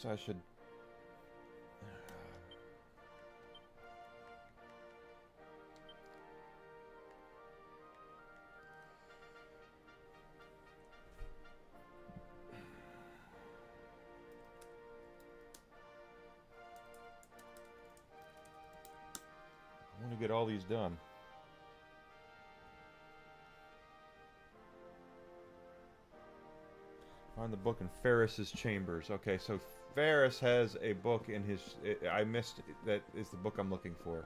guess I should. I want to get all these done. Find the book in Ferris's chambers. Okay, so Ferris has a book in his... I missed... That is the book I'm looking for.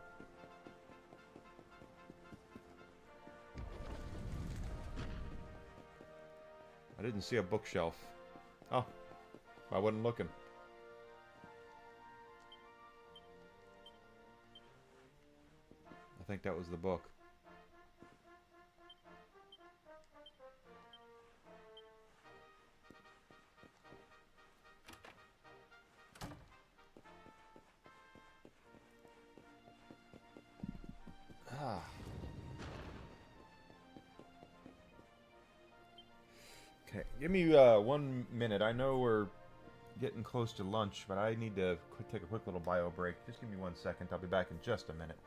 I didn't see a bookshelf. Oh. I wasn't looking. I think that was the book. Okay, give me 1 minute. I know we're getting close to lunch, but I need to take a quick little bio break. Just give me 1 second. I'll be back in just a minute.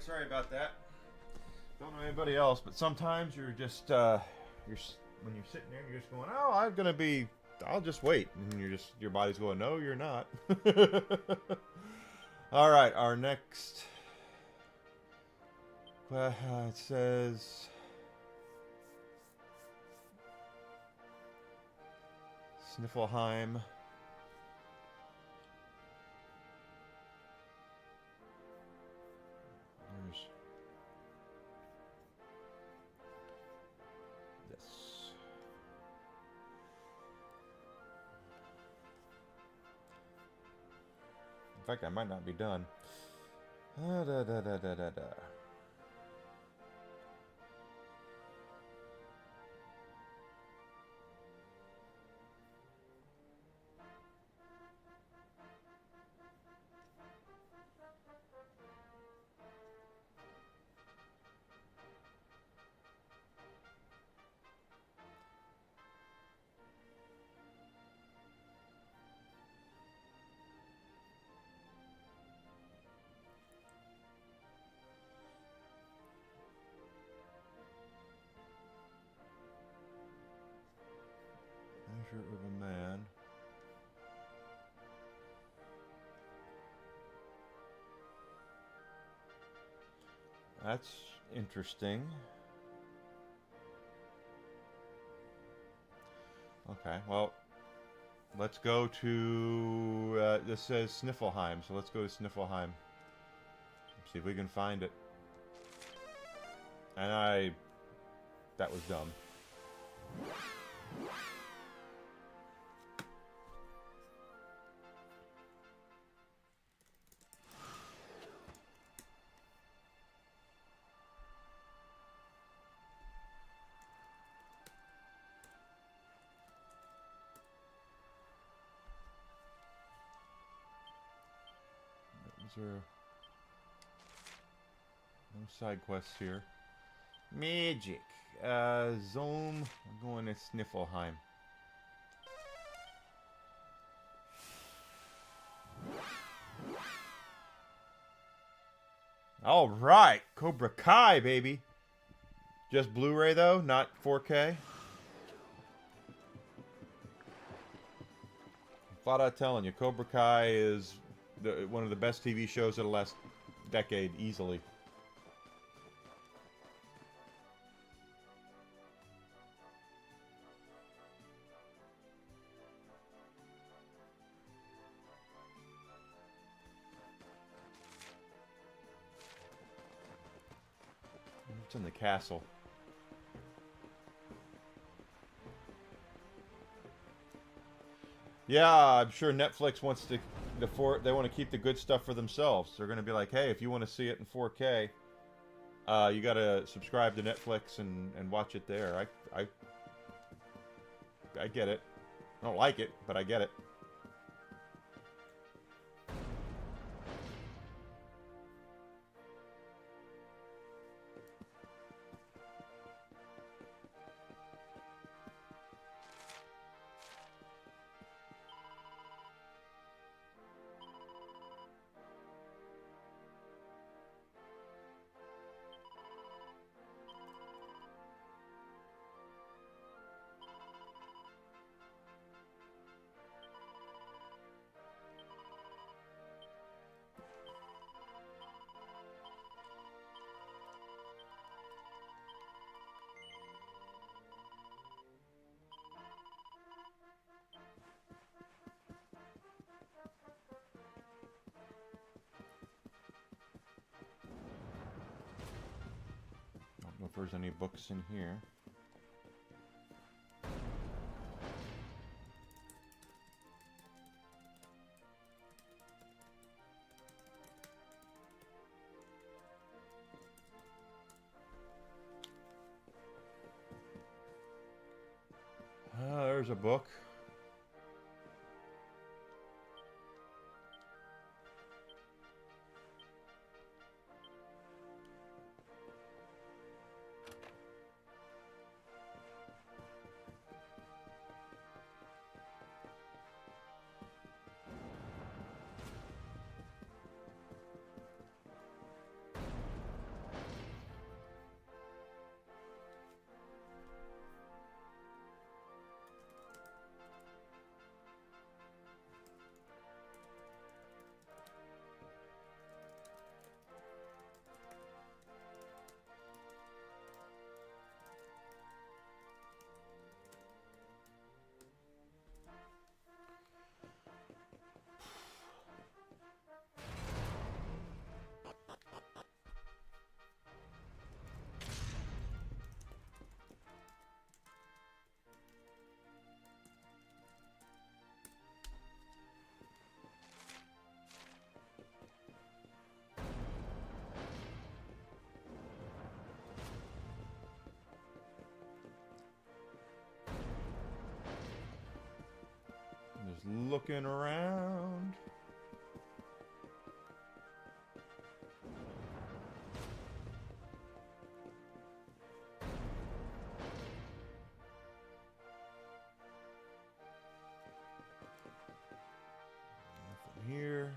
Alright, sorry about that. Don't know anybody else, but sometimes you're just, when you're sitting there, you're just going, oh, I'll just wait. And your body's going, no, you're not. Alright, our next, it says, Sniffelheim. There's this. In fact, I might not be done. Measure of a man. That's interesting. Okay, well, let's go to, this says Sniffelheim, so let's go to Sniffelheim. See if we can find it. And that was dumb. Is there no side quests here? Magic. Zoom. I'm going to Sniffelheim. All right, Cobra Kai, baby. Just Blu-ray though, not 4K. Flat out telling you, Cobra Kai is one of the best TV shows of the last decade, easily. It's in the castle. Yeah, I'm sure Netflix wants to. They want to keep the good stuff for themselves. They're going to be like, hey, if you want to see it in 4K, you got to subscribe to Netflix and watch it there. I get it. I don't like it, but I get it. I don't know if there's any books in here. There's a book. looking around. Nothing here.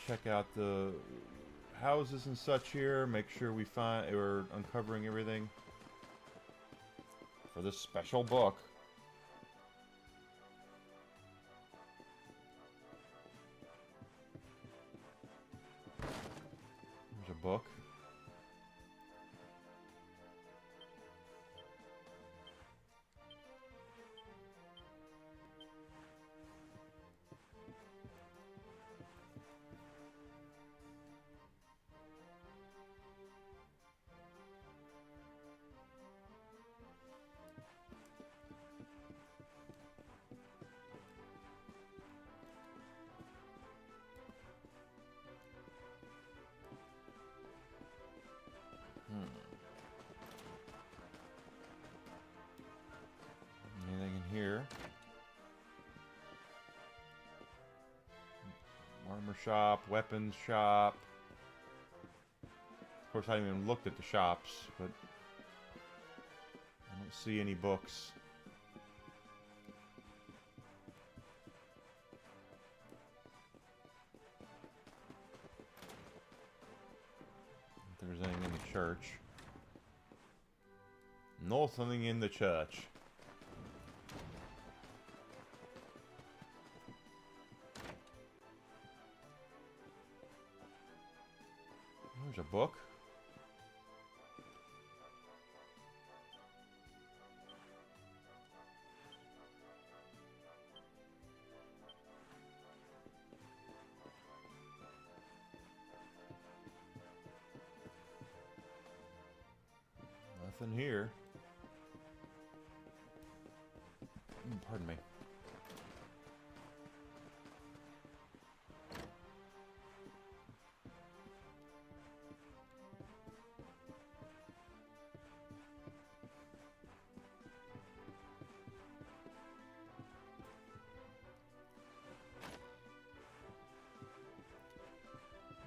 Check out the houses and such here. Make sure we're uncovering everything for this special book. There's a book. Anything in here? Armor shop, weapons shop. Of course, I haven't even looked at the shops, but I don't see any books. If there's anything in the church. Nothing in the church. There's a book. Nothing here. Pardon me.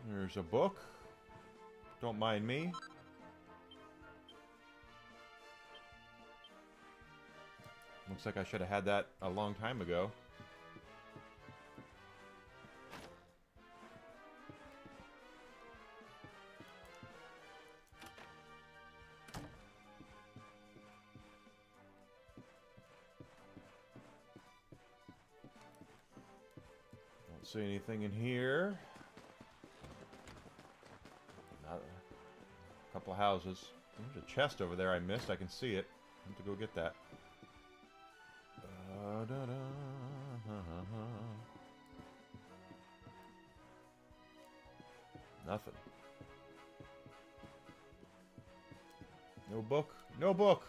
There's a book. Don't mind me. Looks like I should have had that a long time ago. Don't see anything in here. Not a couple of houses. There's a chest over there I missed. I can see it. I have to go get that. Nothing. No book. No book.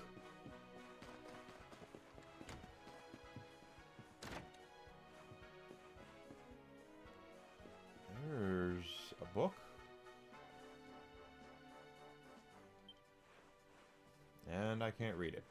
There's a book. And I can't read it.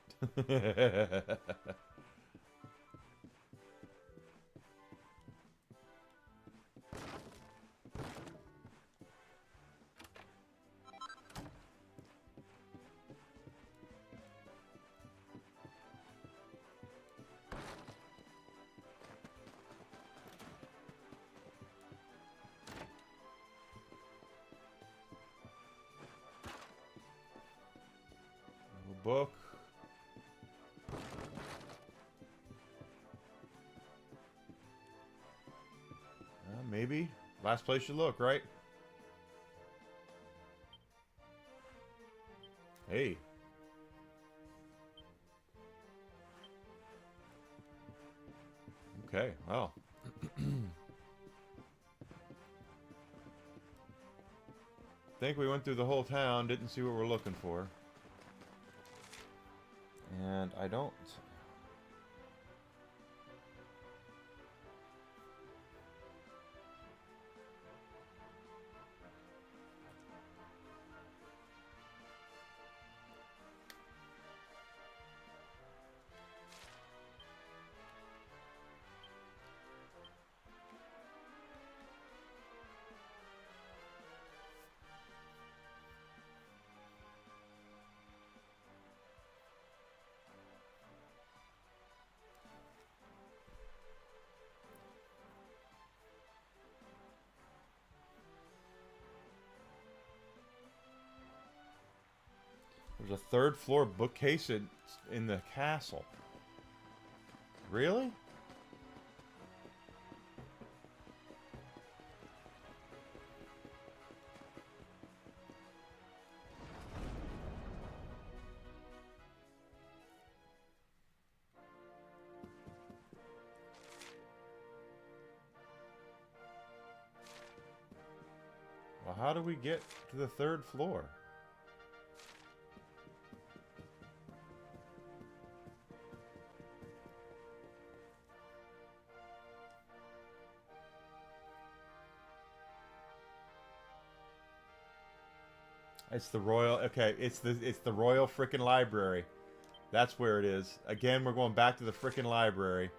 book. Maybe. Last place you look, right? Hey. Okay, well. Think we went through the whole town, didn't see what we're looking for. And I don't... There's a third floor bookcase in the castle. Really? Well, how do we get to the third floor? It's the Royal... Okay, it's the Royal frickin' Library. That's where it is. Again, we're going back to the frickin' library.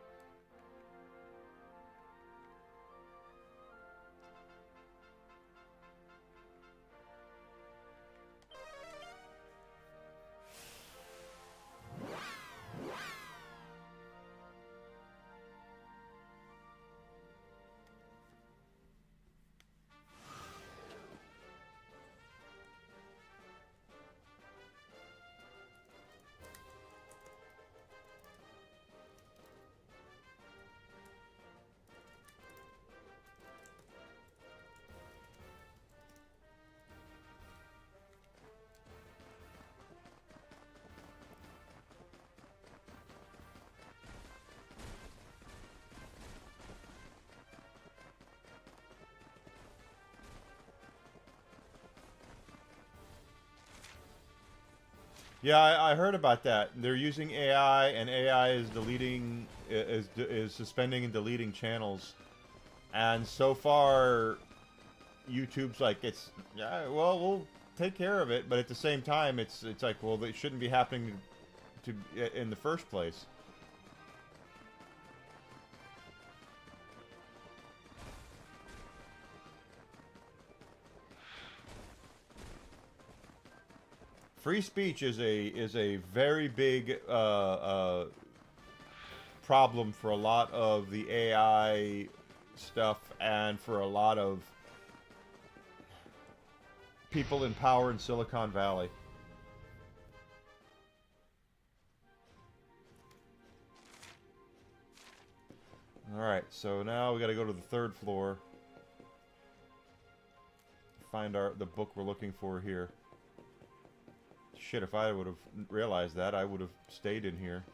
Yeah, I heard about that. They're using AI, and AI is deleting, is suspending and deleting channels. And so far, YouTube's like, it's, yeah, well, we'll take care of it. But at the same time, it's like, well, it shouldn't be happening to in the first place. Free speech is a very big problem for a lot of the AI stuff and for a lot of people in power in Silicon Valley. Alright, so now we gotta go to the third floor. Find the book we're looking for here. Shit, if I would have realized that, I would have stayed in here.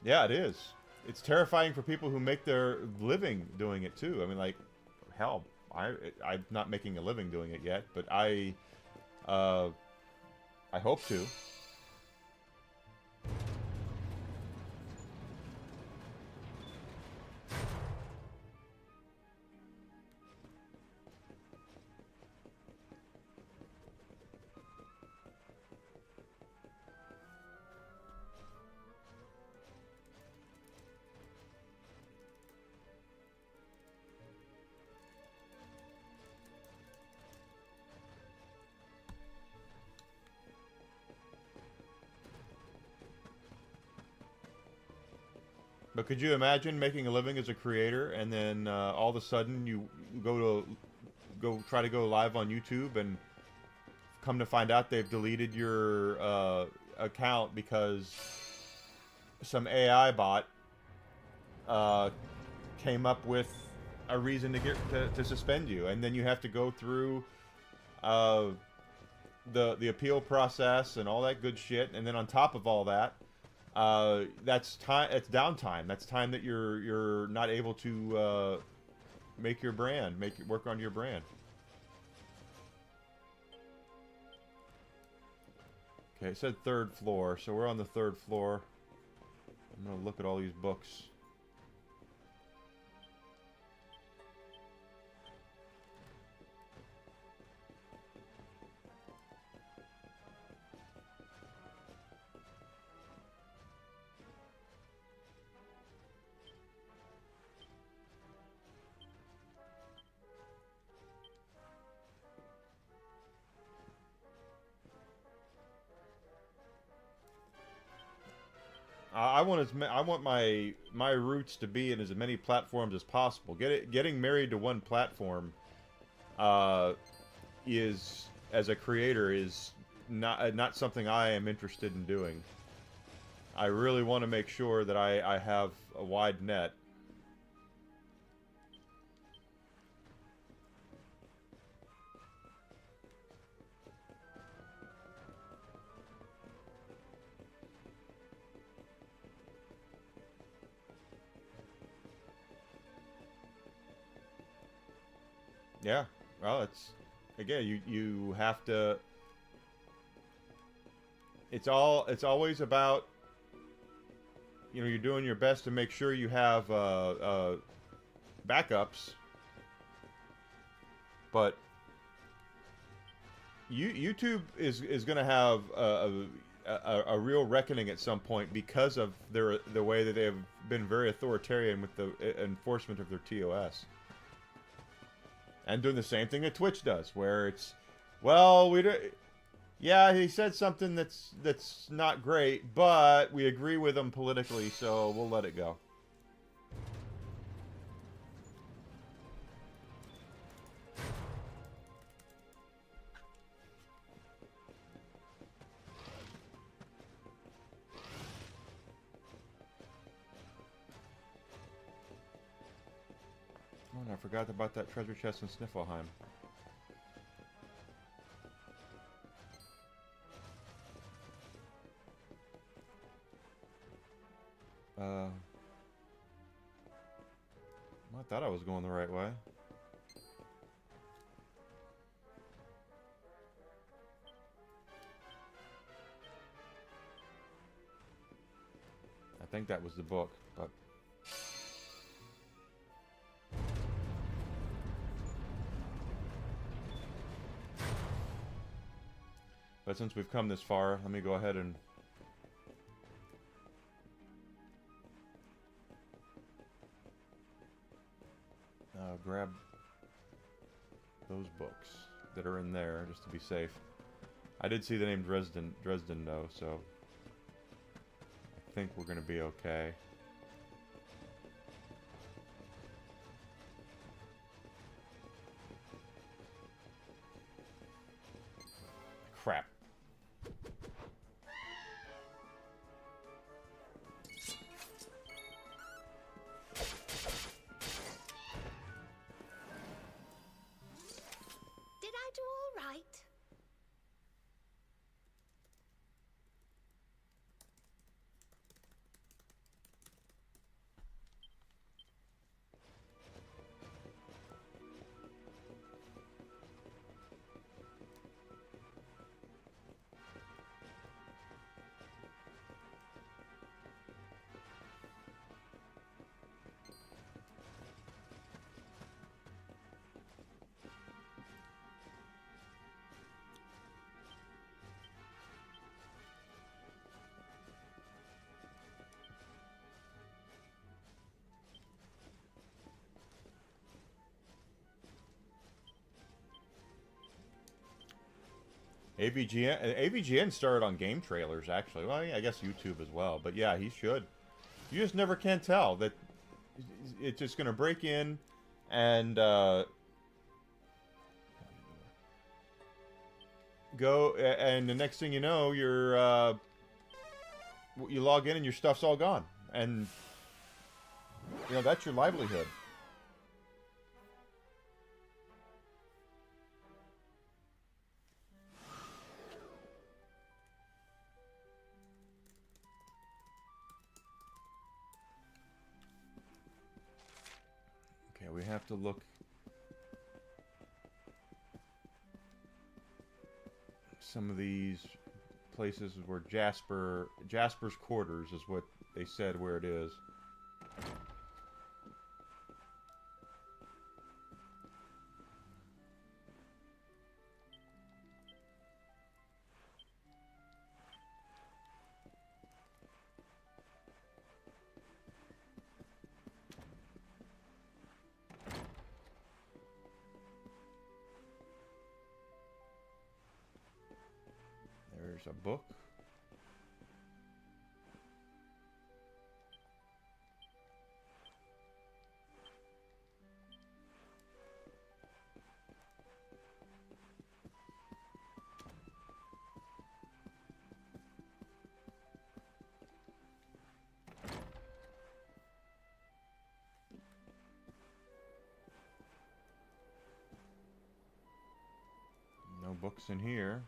Yeah, it is. It's terrifying for people who make their living doing it too. I mean, like, hell, I'm not making a living doing it yet, but I hope to. But could you imagine making a living as a creator, and then all of a sudden you go try to go live on YouTube, and come to find out they've deleted your account because some AI bot came up with a reason to suspend you, and then you have to go through the appeal process and all that good shit, and then on top of all that, that's time. It's downtime. That's time that you're not able to make your brand, work on your brand. Okay, it said 3rd floor, so we're on the 3rd floor. I'm gonna look at all these books. I want my roots to be in as many platforms as possible. Getting married to one platform is, as a creator, is not something I am interested in doing. I really want to make sure that I have a wide net. Yeah, well, it's, again, you have to. It's always about, you're doing your best to make sure you have backups, but YouTube is going to have a real reckoning at some point because of the way that they have been very authoritarian with the enforcement of their TOS. And doing the same thing that Twitch does, where it's, well, yeah, he said something that's not great, but we agree with him politically, so we'll let it go. Oh, and I forgot about that treasure chest in Sniffelheim. I thought I was going the right way. I think that was the book, but... But since we've come this far, let me go ahead and... grab those books that are in there, just to be safe. I did see the name Dresden though, so... I think we're gonna be okay. Crap. Did I do all right? AVGN started on game trailers, actually. Well, yeah, I guess YouTube as well. But yeah, he should. You just never can tell that it's just going to break in and go, and the next thing you know, you log in and your stuff's all gone, and you know that's your livelihood. Okay, we have to look. Some of these places where Jasper's quarters is what they said where it is. There's a book. No books in here.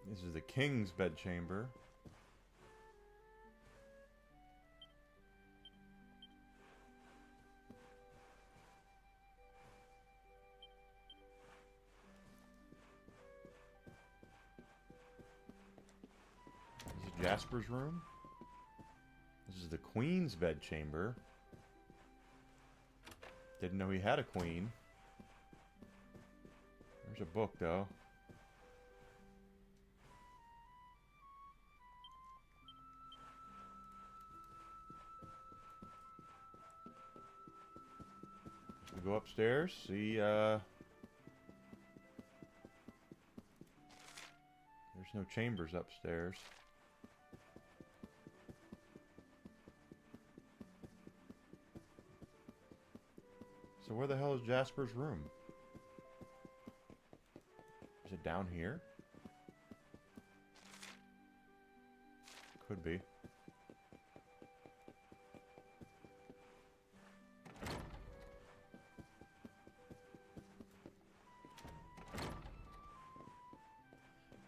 This is the king's bedchamber. This is Jasper's room. This is the queen's bedchamber. Didn't know he had a queen. There's a book, though. We go upstairs, see, there's no chambers upstairs. So where the hell is Jasper's room? Is it down here? Could be.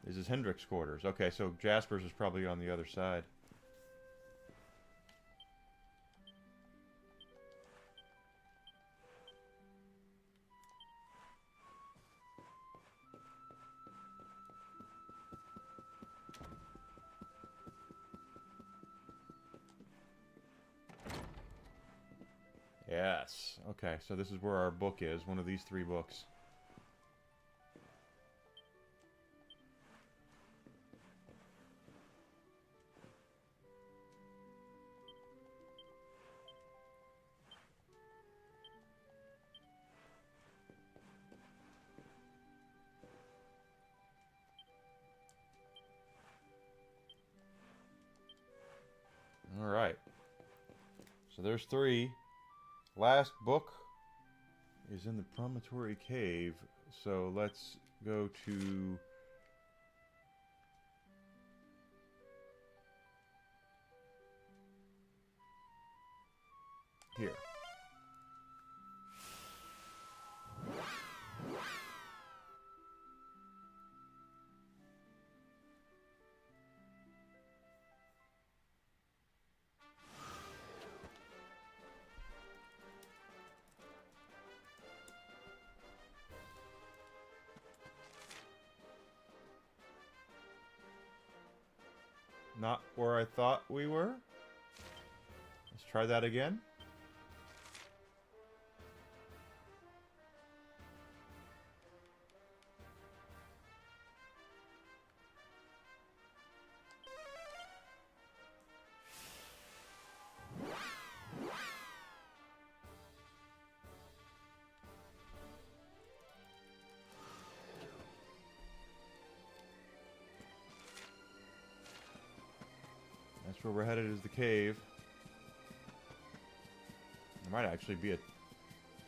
This is Hendrick's quarters. Okay, so Jasper's is probably on the other side. Yes. Okay, so this is where our book is. One of these three books. All right. So there's three. Last book is in the Promontory Cave. So let's go to here. Not where I thought we were. Let's try that again. That's where we're headed, is the cave. There might actually be a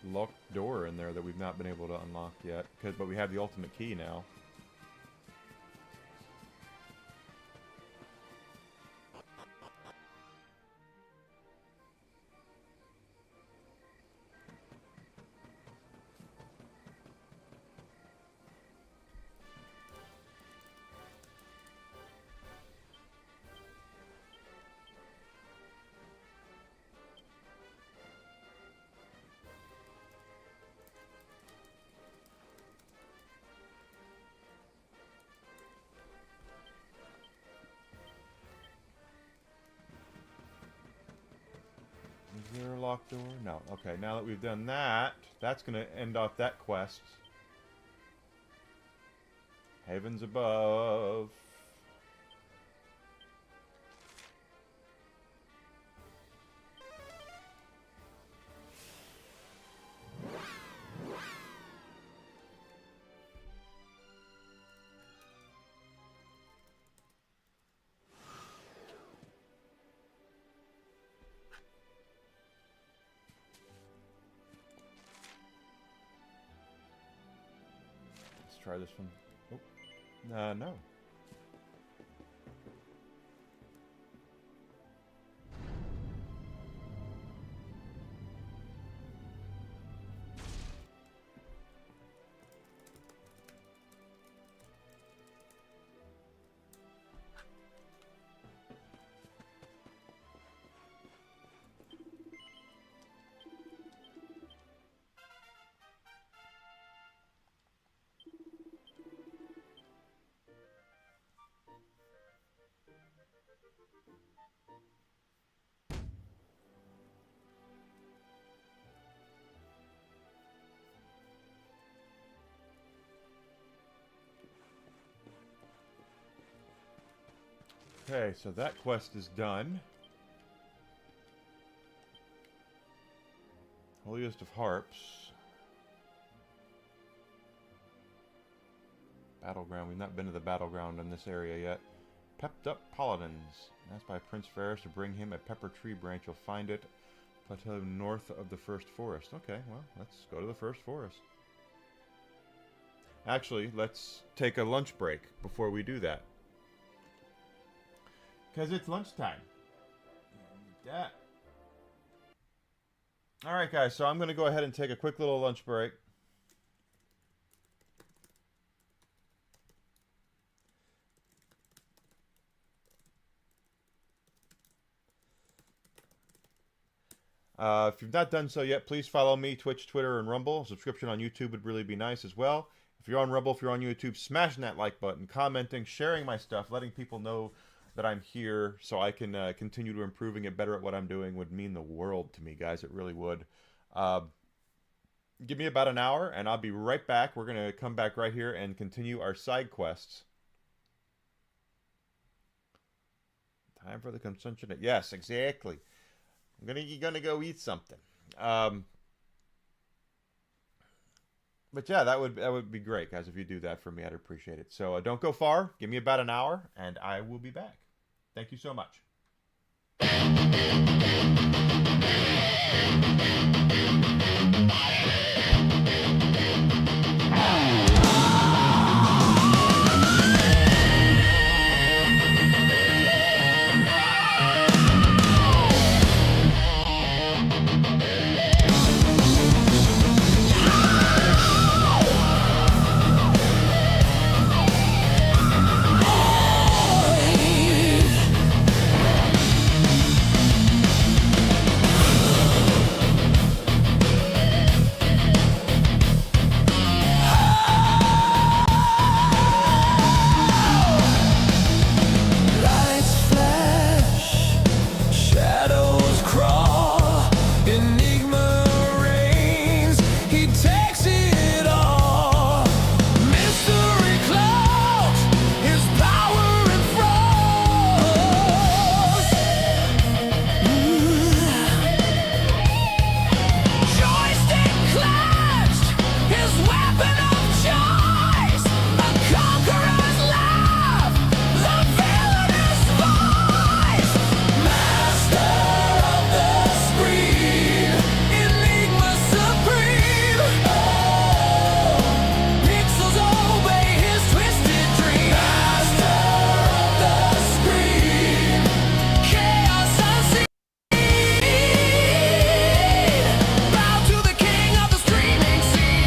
locked door in there that we've not been able to unlock yet. But we have the ultimate key now. Is there a locked door? No. Okay, now that we've done that, that's going to end off that quest. Heavens above. Try this one. Oh. No. Okay, so that quest is done. Holiest of Harps. Battleground. We've not been to the battleground in this area yet. Pepped up paladins. Asked by Prince Ferris to bring him a pepper tree branch. You'll find it plateau north of the first forest. Okay, well, let's go to the first forest. Actually, let's take a lunch break before we do that. Because it's lunchtime. Yeah. Alright guys, so I'm going to go ahead and take a quick little lunch break. If you've not done so yet, please follow me, Twitch, Twitter, and Rumble. A subscription on YouTube would really be nice as well. If you're on Rumble, if you're on YouTube, smashing that like button, commenting, sharing my stuff, letting people know that I'm here so I can continue to improving it better at what I'm doing would mean the world to me, guys. It really would. Give me about an hour, and I'll be right back. We're going to come back right here and continue our side quests. Time for the consumption. Yes, exactly. I'm gonna go eat something. But yeah, that would be great, guys. If you do that for me, I'd appreciate it. So don't go far. Give me about an hour, and I will be back. Thank you so much.